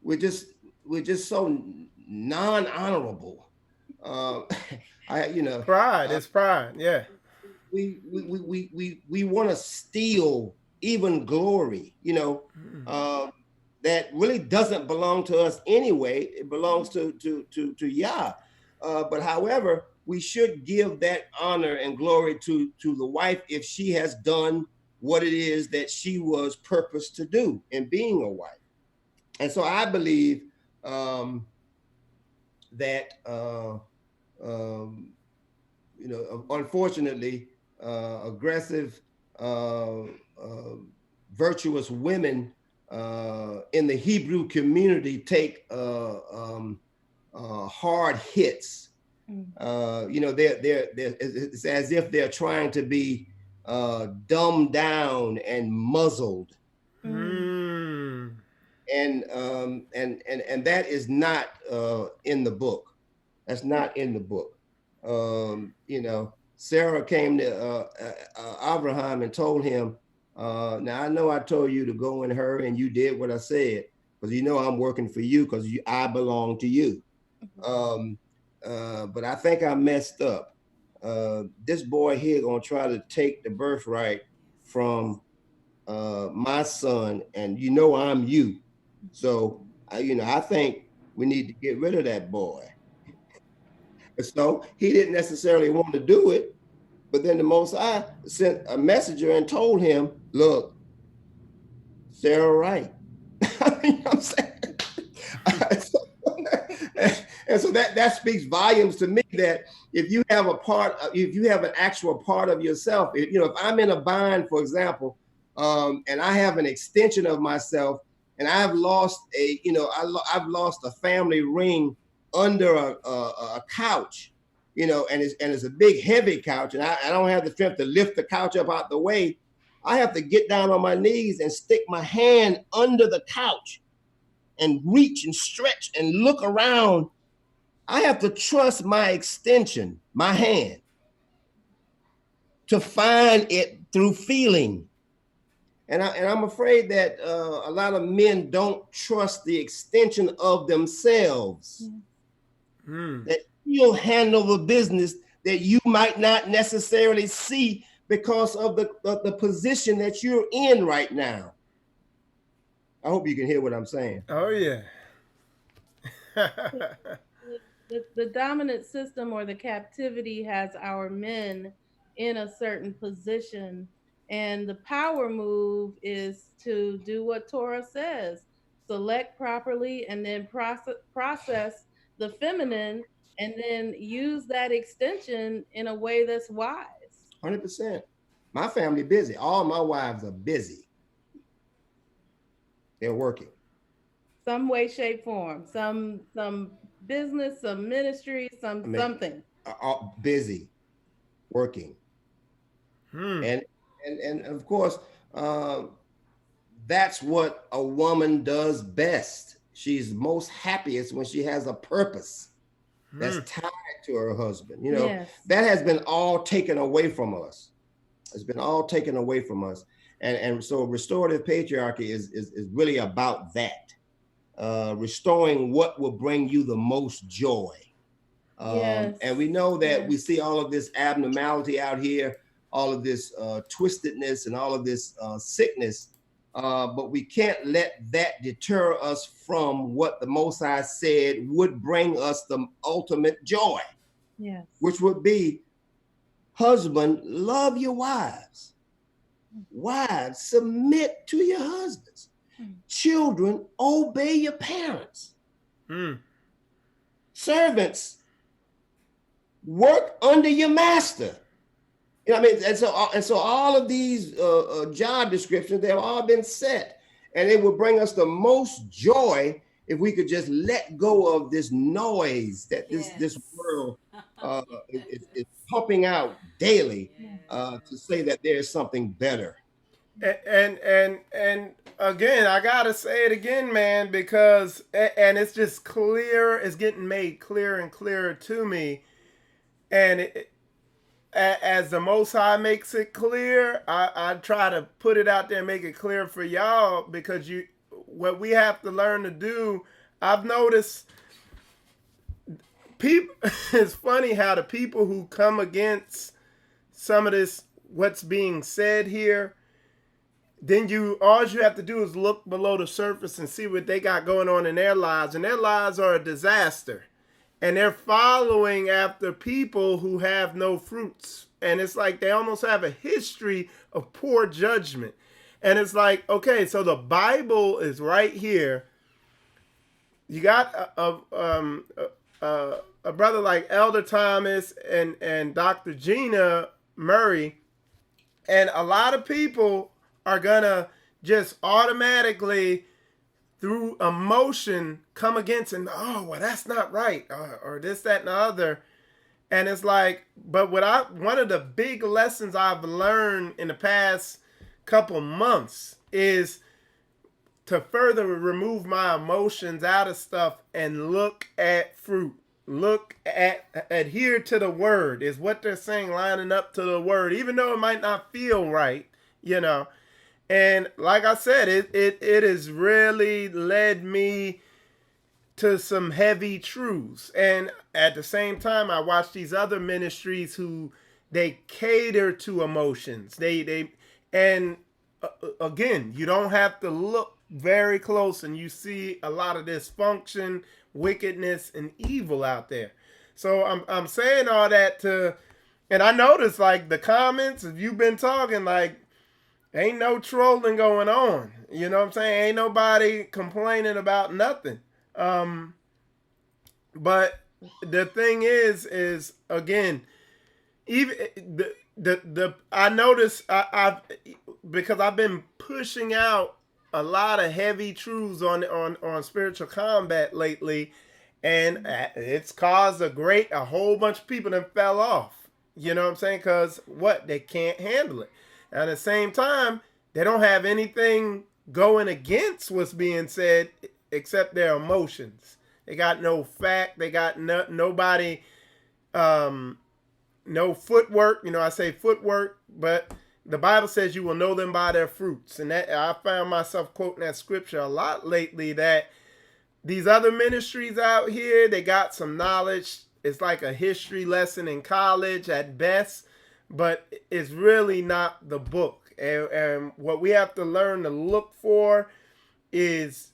we're just so non-honorable. Pride. It's pride. Yeah. We want to steal even glory. that really doesn't belong to us anyway. It belongs to Yah. But however, we should give that honor and glory to the wife if she has done what it is that she was purposed to do in being a wife. And so I believe that unfortunately, aggressive, virtuous women in the Hebrew community take hard hits. It's as if they're trying to be dumbed down and muzzled. And that is not in the book. That's not in the book. Sarah came to Abraham and told him, now I know I told you to go in her and you did what I said, because I'm working for you because I belong to you. But I think I messed up. This boy here gonna try to take the birthright from my son, and I'm you. So I think we need to get rid of that boy. So he didn't necessarily want to do it, but then the Most High sent a messenger and told him, look, Sarah right. You know what I'm saying? And so that speaks volumes to me, that if you have an actual part of yourself, if I'm in a bind, for example, and I have an extension of myself, and I've lost I've lost a family ring under a couch, and it's a big heavy couch, and I don't have the strength to lift the couch up out the way. I have to get down on my knees and stick my hand under the couch and reach and stretch and look around. I have to trust my extension, my hand, to find it through feeling. And I'm afraid that a lot of men don't trust the extension of themselves. That you'll handle the business that you might not necessarily see because of the position that you're in right now. I hope you can hear what I'm saying. Oh, yeah. The dominant system or the captivity has our men in a certain position, and the power move is to do what Torah says: select properly, and then process the feminine, and then use that extension in a way that's wise. 100%. My family busy. All my wives are busy. They're working. Some way, shape, form. Some business, some ministry, something. Busy, working. And of course, that's what a woman does best. She's most happiest when she has a purpose that's tied to her husband. Yes. That has been all taken away from us. It's been all taken away from us. And so restorative patriarchy is really about that. Restoring what will bring you the most joy. Yes. And we know that we see all of this abnormality out here, all of this twistedness and all of this sickness, but we can't let that deter us from what the Most High said would bring us the ultimate joy. Yes. Which would be, husband, love your wives. Wives, submit to your husbands. Children, obey your parents. Servants, work under your master. I mean, and so all of these job descriptions, they've all been set, and it would bring us the most joy if we could just let go of this noise that this world is pumping out daily to say that there is something better. And again, I gotta say it again, man, because it's just clear. It's getting made clearer and clearer to me, and as the Most High makes it clear, I try to put it out there and make it clear for y'all, because what we have to learn to do. I've noticed people. It's funny how the people who come against some of this, what's being said here, then all you have to do is look below the surface and see what they got going on in their lives, and their lives are a disaster. And they're following after people who have no fruits. And it's like they almost have a history of poor judgment. And it's like, okay, so the Bible is right here. You got a brother like Elder Thomas and Dr. Gina Murray. And a lot of people are going to just automatically, through emotion, come against and, oh, well, that's not right, or this, that, and the other. And it's like, but one of the big lessons I've learned in the past couple months is to further remove my emotions out of stuff and look at fruit. Adhere to the word is what they're saying, lining up to the word, even though it might not feel right, you know. And like I said, it has really led me to some heavy truths. And at the same time, I watch these other ministries who they cater to emotions. And again, you don't have to look very close and you see a lot of dysfunction, wickedness, and evil out there. So I'm saying all that and I noticed like the comments, if you've been talking, like, ain't no trolling going on. You know what I'm saying? Ain't nobody complaining about nothing. But the thing is again, even I noticed because I've been pushing out a lot of heavy truths on spiritual combat lately, and it's caused a whole bunch of people that fell off. You know what I'm saying? Because they can't handle it. At the same time, they don't have anything going against what's being said except their emotions. They got no fact. They got nobody, no footwork. You know, I say footwork, but the Bible says you will know them by their fruits. And that I found myself quoting that scripture a lot lately, that these other ministries out here, they got some knowledge. It's like a history lesson in college at best, but it's really not the book. And what we have to learn to look for is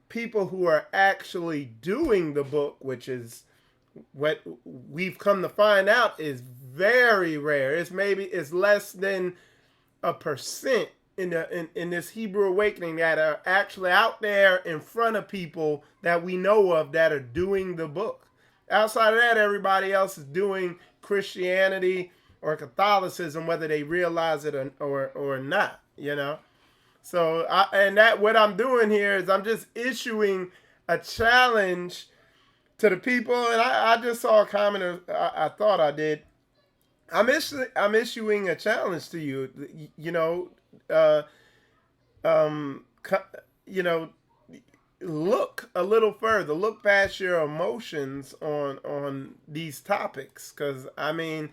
people who are actually doing the book, which is what we've come to find out is very rare. It's less than 1% in this Hebrew awakening that are actually out there in front of people that we know of that are doing the book. Outside of that, everybody else is doing Christianity or Catholicism, whether they realize it or not, you know. So, what I'm doing here is I'm just issuing a challenge to the people, and I just saw a comment. I thought I did. I'm issuing a challenge to you. You know, look a little further. Look past your emotions on these topics, because I mean,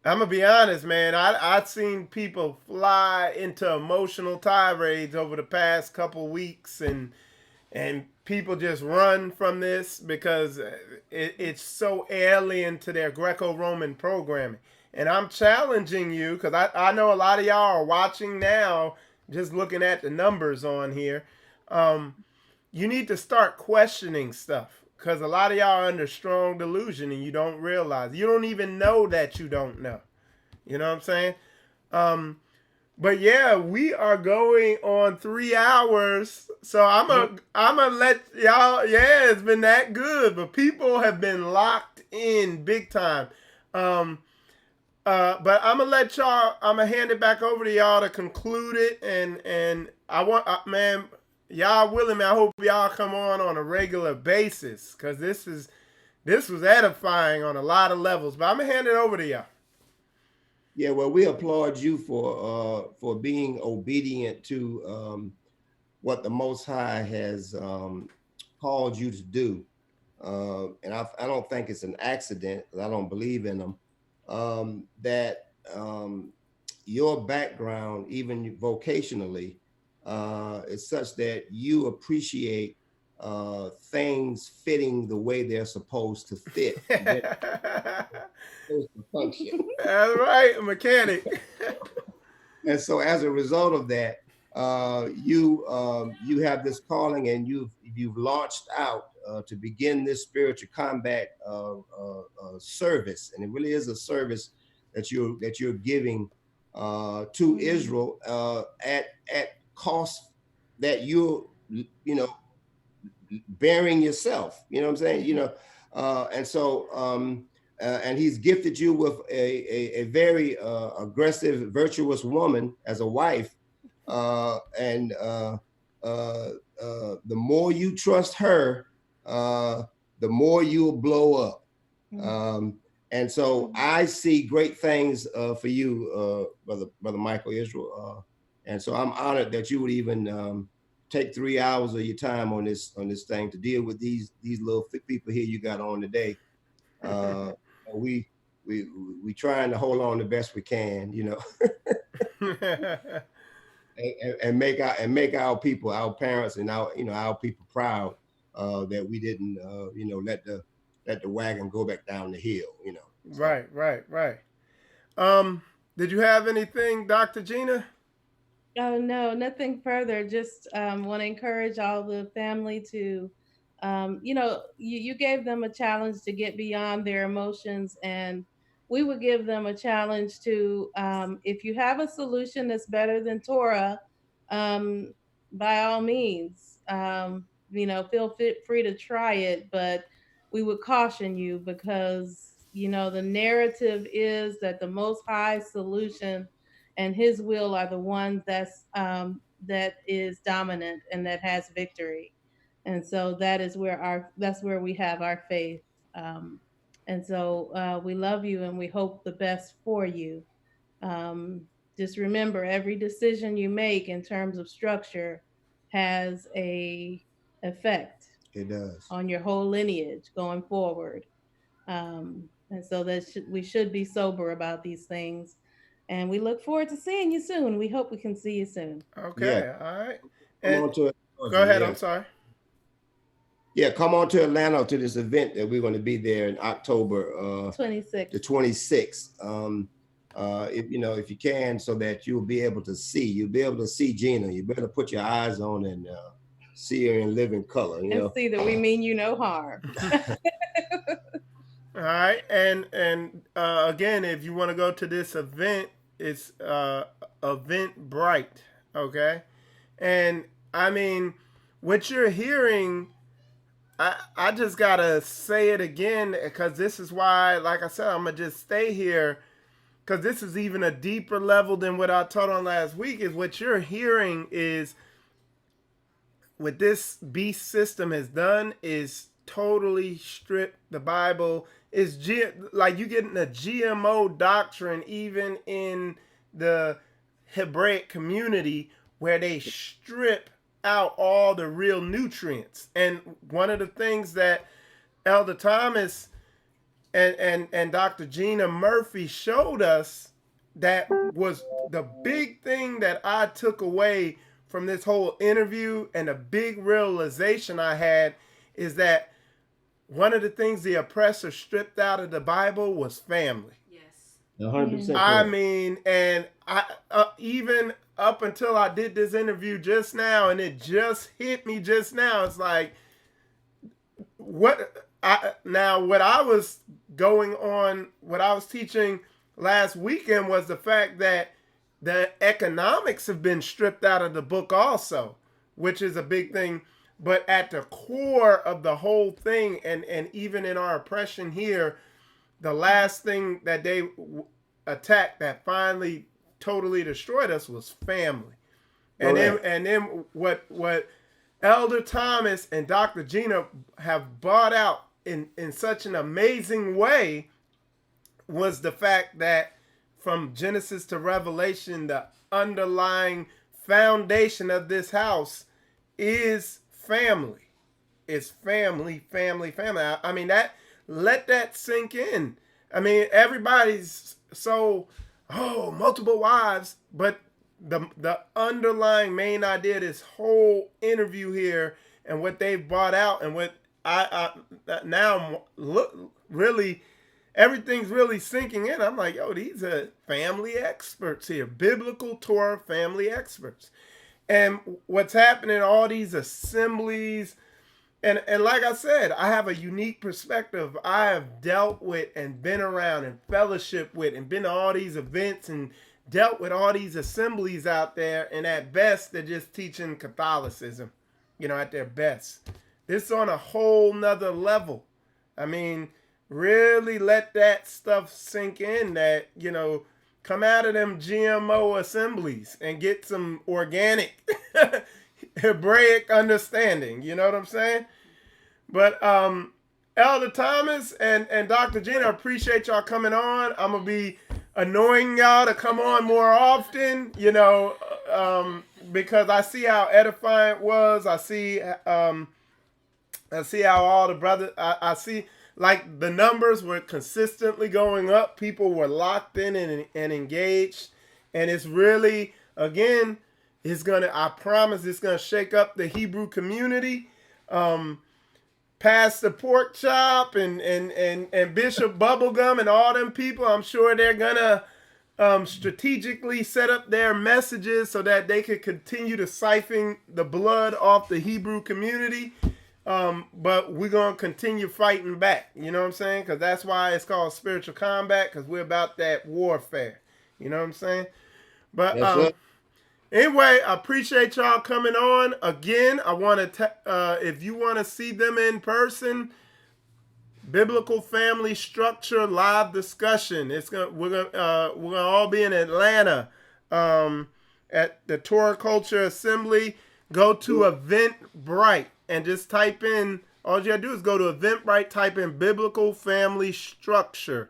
I'm gonna be honest, man. I've seen people fly into emotional tirades over the past couple weeks, and people just run from this because it's so alien to their Greco-Roman programming. And I'm challenging you, because I know a lot of y'all are watching now, just looking at the numbers on here. You need to start questioning stuff, because a lot of y'all are under strong delusion and you don't realize. You don't even know that you don't know. You know what I'm saying? But yeah, we are going on 3 hours. So I'm gonna let y'all, yeah, it's been that good. But people have been locked in big time. But I'm gonna hand it back over to y'all to conclude it. And I want, man, y'all willing, man, I hope y'all come on a regular basis, because this was edifying on a lot of levels. But I'm gonna hand it over to y'all. Yeah, well, we applaud you for being obedient to what the Most High has called you to do, and I don't think it's an accident. I don't believe in them. That your background, even vocationally, is such that you appreciate things fitting the way they're supposed to fit. Supposed to function. That's right, a mechanic. And so as a result of that, you have this calling, and you've launched out to begin this spiritual combat service, and it really is a service that you're giving to Israel at cost that you're bearing yourself. You know what I'm saying? And so and he's gifted you with a very aggressive, virtuous woman as a wife. And the more you trust her, the more you'll blow up. And so I see great things for you, Brother Michael Israel. And so I'm honored that you would even take 3 hours of your time on this thing to deal with these little people here you got on today. We trying to hold on the best we can, and make our people, our parents, and our people proud that we didn't let the wagon go back down the hill. So. Right. Did you have anything, Dr. Gina? Oh, no, nothing further. Just want to encourage all the family to, you gave them a challenge to get beyond their emotions, and we would give them a challenge to, if you have a solution that's better than Torah, by all means, feel free to try it, but we would caution you because, the narrative is that the Most High solution and his will are the ones that is dominant and that has victory. And so that's where we have our faith. And so we love you and we hope the best for you. Just remember, every decision you make in terms of structure has a effect. It does. On your whole lineage going forward. And so we should be sober about these things. And we look forward to seeing you soon. We hope we can see you soon. Okay, yeah. All right. Go ahead, I'm sorry. Yeah, come on to Atlanta to this event that we're going to be there in October 26th. The 26th. If you can, so that you'll be able to see Gina. You better put your eyes on and see her in living color. And see that we mean you no harm. All right, and again, if you want to go to this event, it's Eventbrite, okay? And I mean, what you're hearing, I just gotta say it again, because this is why, like I said, I'm gonna just stay here, because this is even a deeper level than what I taught on last week. Is what you're hearing is what this beast system has done is totally stripped the Bible. Is like you getting a GMO doctrine even in the Hebraic community, where they strip out all the real nutrients. And one of the things that Elder Thomas and Dr. Gina Murphy showed us, that was the big thing that I took away from this whole interview, and a big realization I had, is that one of the things the oppressor stripped out of the Bible was family. Yes. 100%. I mean, and I even up until I did this interview just now, and it just hit me just now. It's like, what I was teaching last weekend was the fact that the economics have been stripped out of the book also, which is a big thing. But at the core of the whole thing, and even in our oppression here, the last thing that they attacked that finally totally destroyed us was family. And then what Elder Thomas and Dr. Gina have brought out in such an amazing way was the fact that from Genesis to Revelation, the underlying foundation of this house is family. It's family. I mean, let that sink in. I mean, everybody's so, multiple wives, but the underlying main idea of this whole interview here, and what they've brought out, and what I now look really, everything's really sinking in. I'm like, yo, these are family experts here, biblical Torah family experts. And what's happening, all these assemblies, and like I said, I have a unique perspective. I have dealt with and been around and fellowship with and been to all these events and dealt with all these assemblies out there, and at best, they're just teaching Catholicism, at their best. This is on a whole nother level. I mean, really let that stuff sink in that, come out of them GMO assemblies and get some organic Hebraic understanding. You know what I'm saying? But Elder Thomas and Dr. Gina, appreciate y'all coming on. I'm going to be annoying y'all to come on more often, because I see how edifying it was. I see how all the brothers, I see like the numbers were consistently going up. People were locked in and engaged. And it's really, again, I promise it's going to shake up the Hebrew community. Pastor Pork Chop and Bishop Bubblegum and all them people, I'm sure they're gonna strategically set up their messages so that they could continue to siphon the blood off the Hebrew community. But we're gonna continue fighting back. You know what I'm saying? Because that's why it's called spiritual combat, because we're about that warfare. You know what I'm saying? But anyway, I appreciate y'all coming on. Again, I want to, if you want to see them in person, Biblical Family Structure live discussion. We're gonna all be in Atlanta at the Torah Culture Assembly. Go to Eventbrite and just type in. All you gotta do is go to Eventbrite, type in Biblical Family Structure,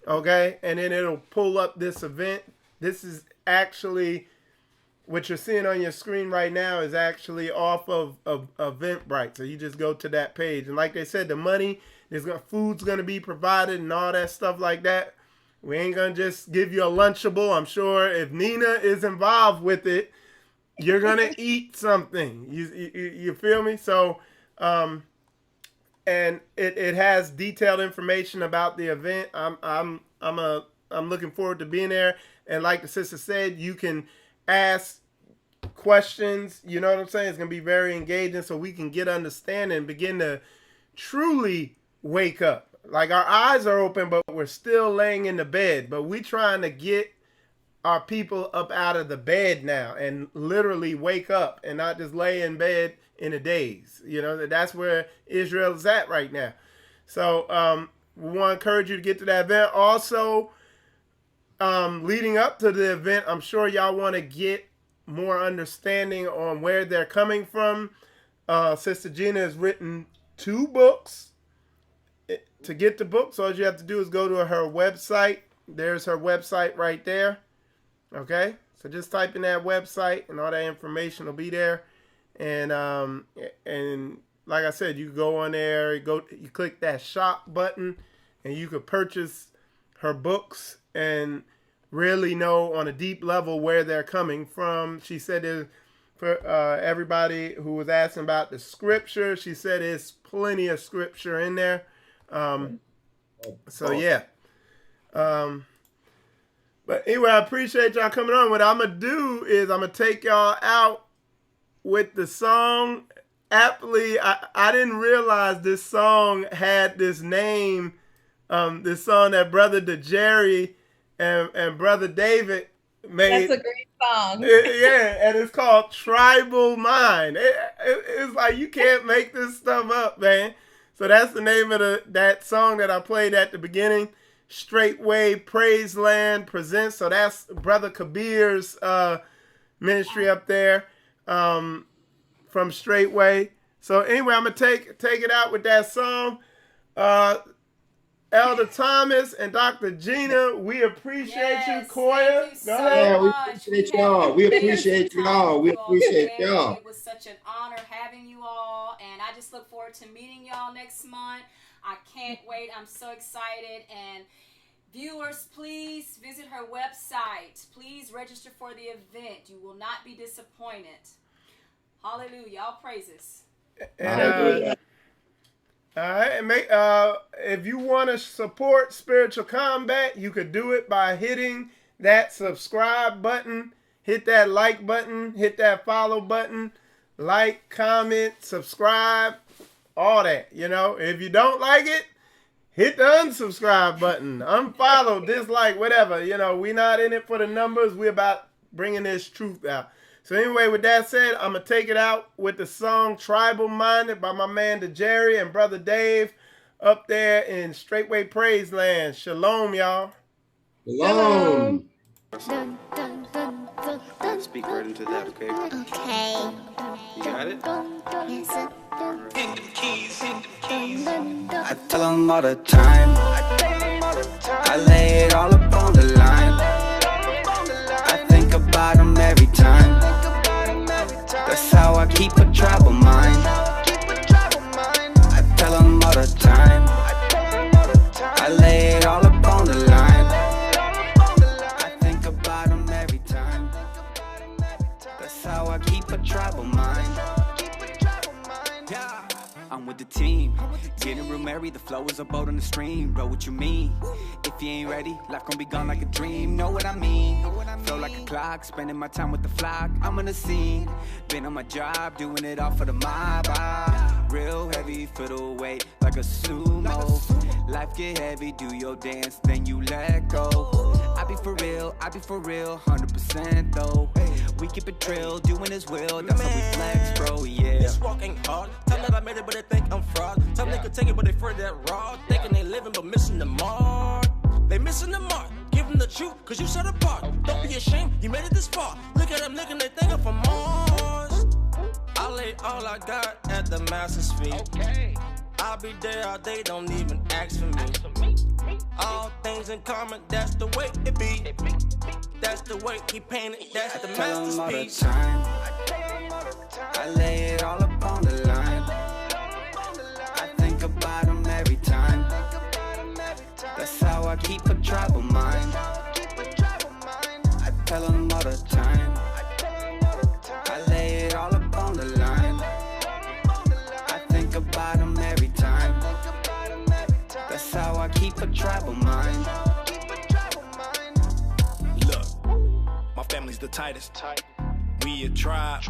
okay, and then it'll pull up this event. This is actually. What you're seeing on your screen right now is actually off of Eventbrite. So you just go to that page. And like they said, the money, food's going to be provided and all that stuff like that. We ain't going to just give you a Lunchable. I'm sure if Nina is involved with it, you're going to eat something. You feel me? So, and it has detailed information about the event. I'm looking forward to being there. And like the sister said, you can ask questions, you know what I'm saying? It's going to be very engaging so we can get understanding and begin to truly wake up. Like our eyes are open, but we're still laying in the bed. But we trying to get our people up out of the bed now and literally wake up and not just lay in bed in a daze. That's where Israel is at right now. So we want to encourage you to get to that event. Also, leading up to the event, I'm sure y'all want to get more understanding on where they're coming from. Sister Gina has written 2 books. To get the books, all you have to do is go to her website. There's her website right there. Okay, so just type in that website and all that information will be there. And like I said, you go on there, you click that shop button, and you could purchase her books and really know on a deep level where they're coming from. She said for everybody who was asking about the scripture, she said there's plenty of scripture in there. So yeah. But anyway, I appreciate y'all coming on. What I'm going to do is I'm going to take y'all out with the song. Aptly, I didn't realize this song had this name. This song that Brother DeJerry and Brother David made. That's a great song. Yeah, and it's called Tribal Mind. It's like you can't make this stuff up, man. So that's the name of that song that I played at the beginning. Straightway Praise Land presents. So that's Brother Kabir's ministry up there from Straightway. So anyway, I'm gonna take it out with that song. Elder Thomas and Dr. Gina, we appreciate you, Koya. Thank you so much. We appreciate y'all. We appreciate y'all. We appreciate y'all. It was such an honor having you all, and I just look forward to meeting y'all next month. I can't wait. I'm so excited. And viewers, please visit her website. Please register for the event. You will not be disappointed. Hallelujah. All praises. All right, and if you want to support Spiritual Combat, you could do it by hitting that subscribe button, hit that like button, hit that follow button, like, comment, subscribe, all that. You know, if you don't like it, hit the unsubscribe button, unfollow, dislike, whatever. You know, we're not in it for the numbers. We're about bringing this truth out. So anyway, with that said, I'm going to take it out with the song Tribal Minded by my man Jerry and Brother Dave up there in Straightway Praise Land. Shalom, y'all. Shalom. Dun, dun, dun, dun, dun, Speak right into that, okay? okay. You got it? Yes, sir. I tell them all the time, I lay it all up on the line. I think about them every time. That's how I keep a tribal mind. I tell them all the time, I lay it all up on the line. I think about them every time. That's how I keep a tribal mind. I'm with the team, getting real merry, the flow is a boat on the stream. Bro, what you mean? If you ain't ready, life gon' be gone like a dream. Know what I mean? Flow like a clock, spending my time with the flock. I'm on the scene, been on my job, doing it all for the mob. Real heavy, feel the weight like a sumo. Life get heavy, do your dance, then you let go. I be for real, 100% though. We keep it trill, doing his will, that's how we flex, bro, yeah. This walk ain't hard. Tell that I made it, but they think I'm fraud. Tell them they could take it, but they afraid that raw. Thinking they living, but missing the mark. They missing the mark. Give them the truth, cause you set apart. Don't be ashamed, you made it this far. Look at them looking, they think I'm from Mars. I lay all I got at the master's feet. Okay. I'll be there all day, don't even ask for me. All things in common, that's the way it be. That's the way he painted, that's the master's piece. I lay it all up on the line. I think about them every time. That's how I keep a tribal mind. I tell them all the time. I lay it all up on the line. I think about them every time. That's how I keep a tribal mind. Look, my family's the tightest. We a tribe,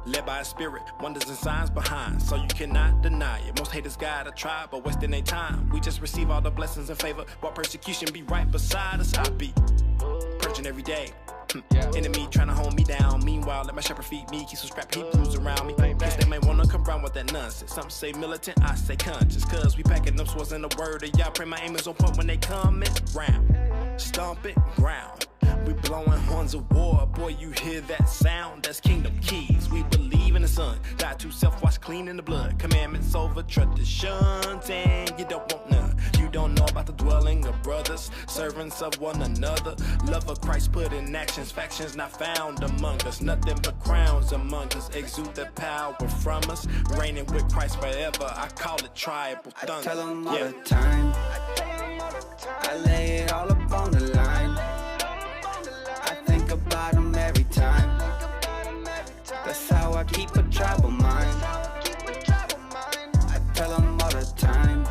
led by a spirit, wonders and signs behind, so you cannot deny it. Most haters got a tribe, but wasting their time. We just receive all the blessings and favor, while persecution be right beside us. I be purging every day. Enemy trying to hold me down. Meanwhile, let my shepherd feed me, keep some scrap Hebrews around me. Guess they may wanna come round with that nonsense. Some say militant, I say conscious, cause we packing them swords in the word of y'all. Pray my aim is on point when they coming round. Stomp it, ground. We blowing horns of war, boy, you hear that sound? That's kingdom keys. We believe in the sun, die to self, wash clean in the blood. Commandments over traditions, and you don't want none. You don't know about the dwelling of brothers, servants of one another. Love of Christ put in actions, factions not found among us. Nothing but crowns among us, exude the power from us. Reigning with Christ forever, I call it tribal thunder. I tell them all the time, I lay it all up on the line. I think about them every time. That's how I keep a tribal mind. I tell them all the time,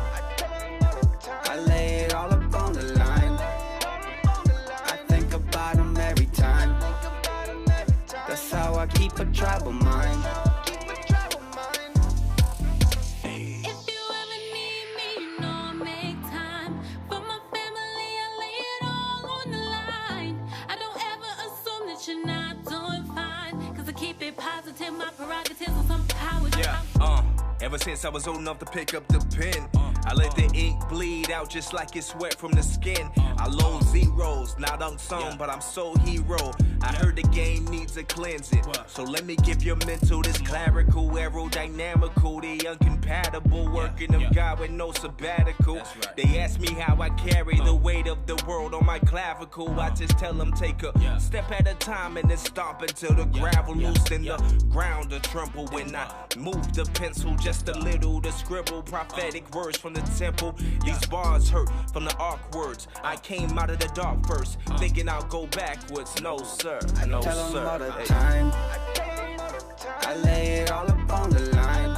I lay it all up on the line. I think about them every time. That's how I keep a tribal mind. Ever since I was old enough to pick up the pen, I let the ink bleed out just like it's sweat from the skin. I load zeros, not unsung, but I'm so hero. I heard the game needs a cleansing, so let me give your mental this clerical, aerodynamical, the uncompatible, working of God with no sabbatical. They ask me how I carry the weight of the world on my clavicle. I just tell them take a step at a time and then stomp until the gravel loose and the ground to tremble when I move the pencil just a little to scribble prophetic words from the temple. These bars hurt from the arc words. I came out of the dark first, thinking I'll go backwards. No sir, no I tell sir. them all the time, I lay it all up on the line.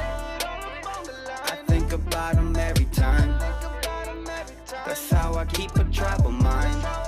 I think about them every time. That's how I keep a troubled mind.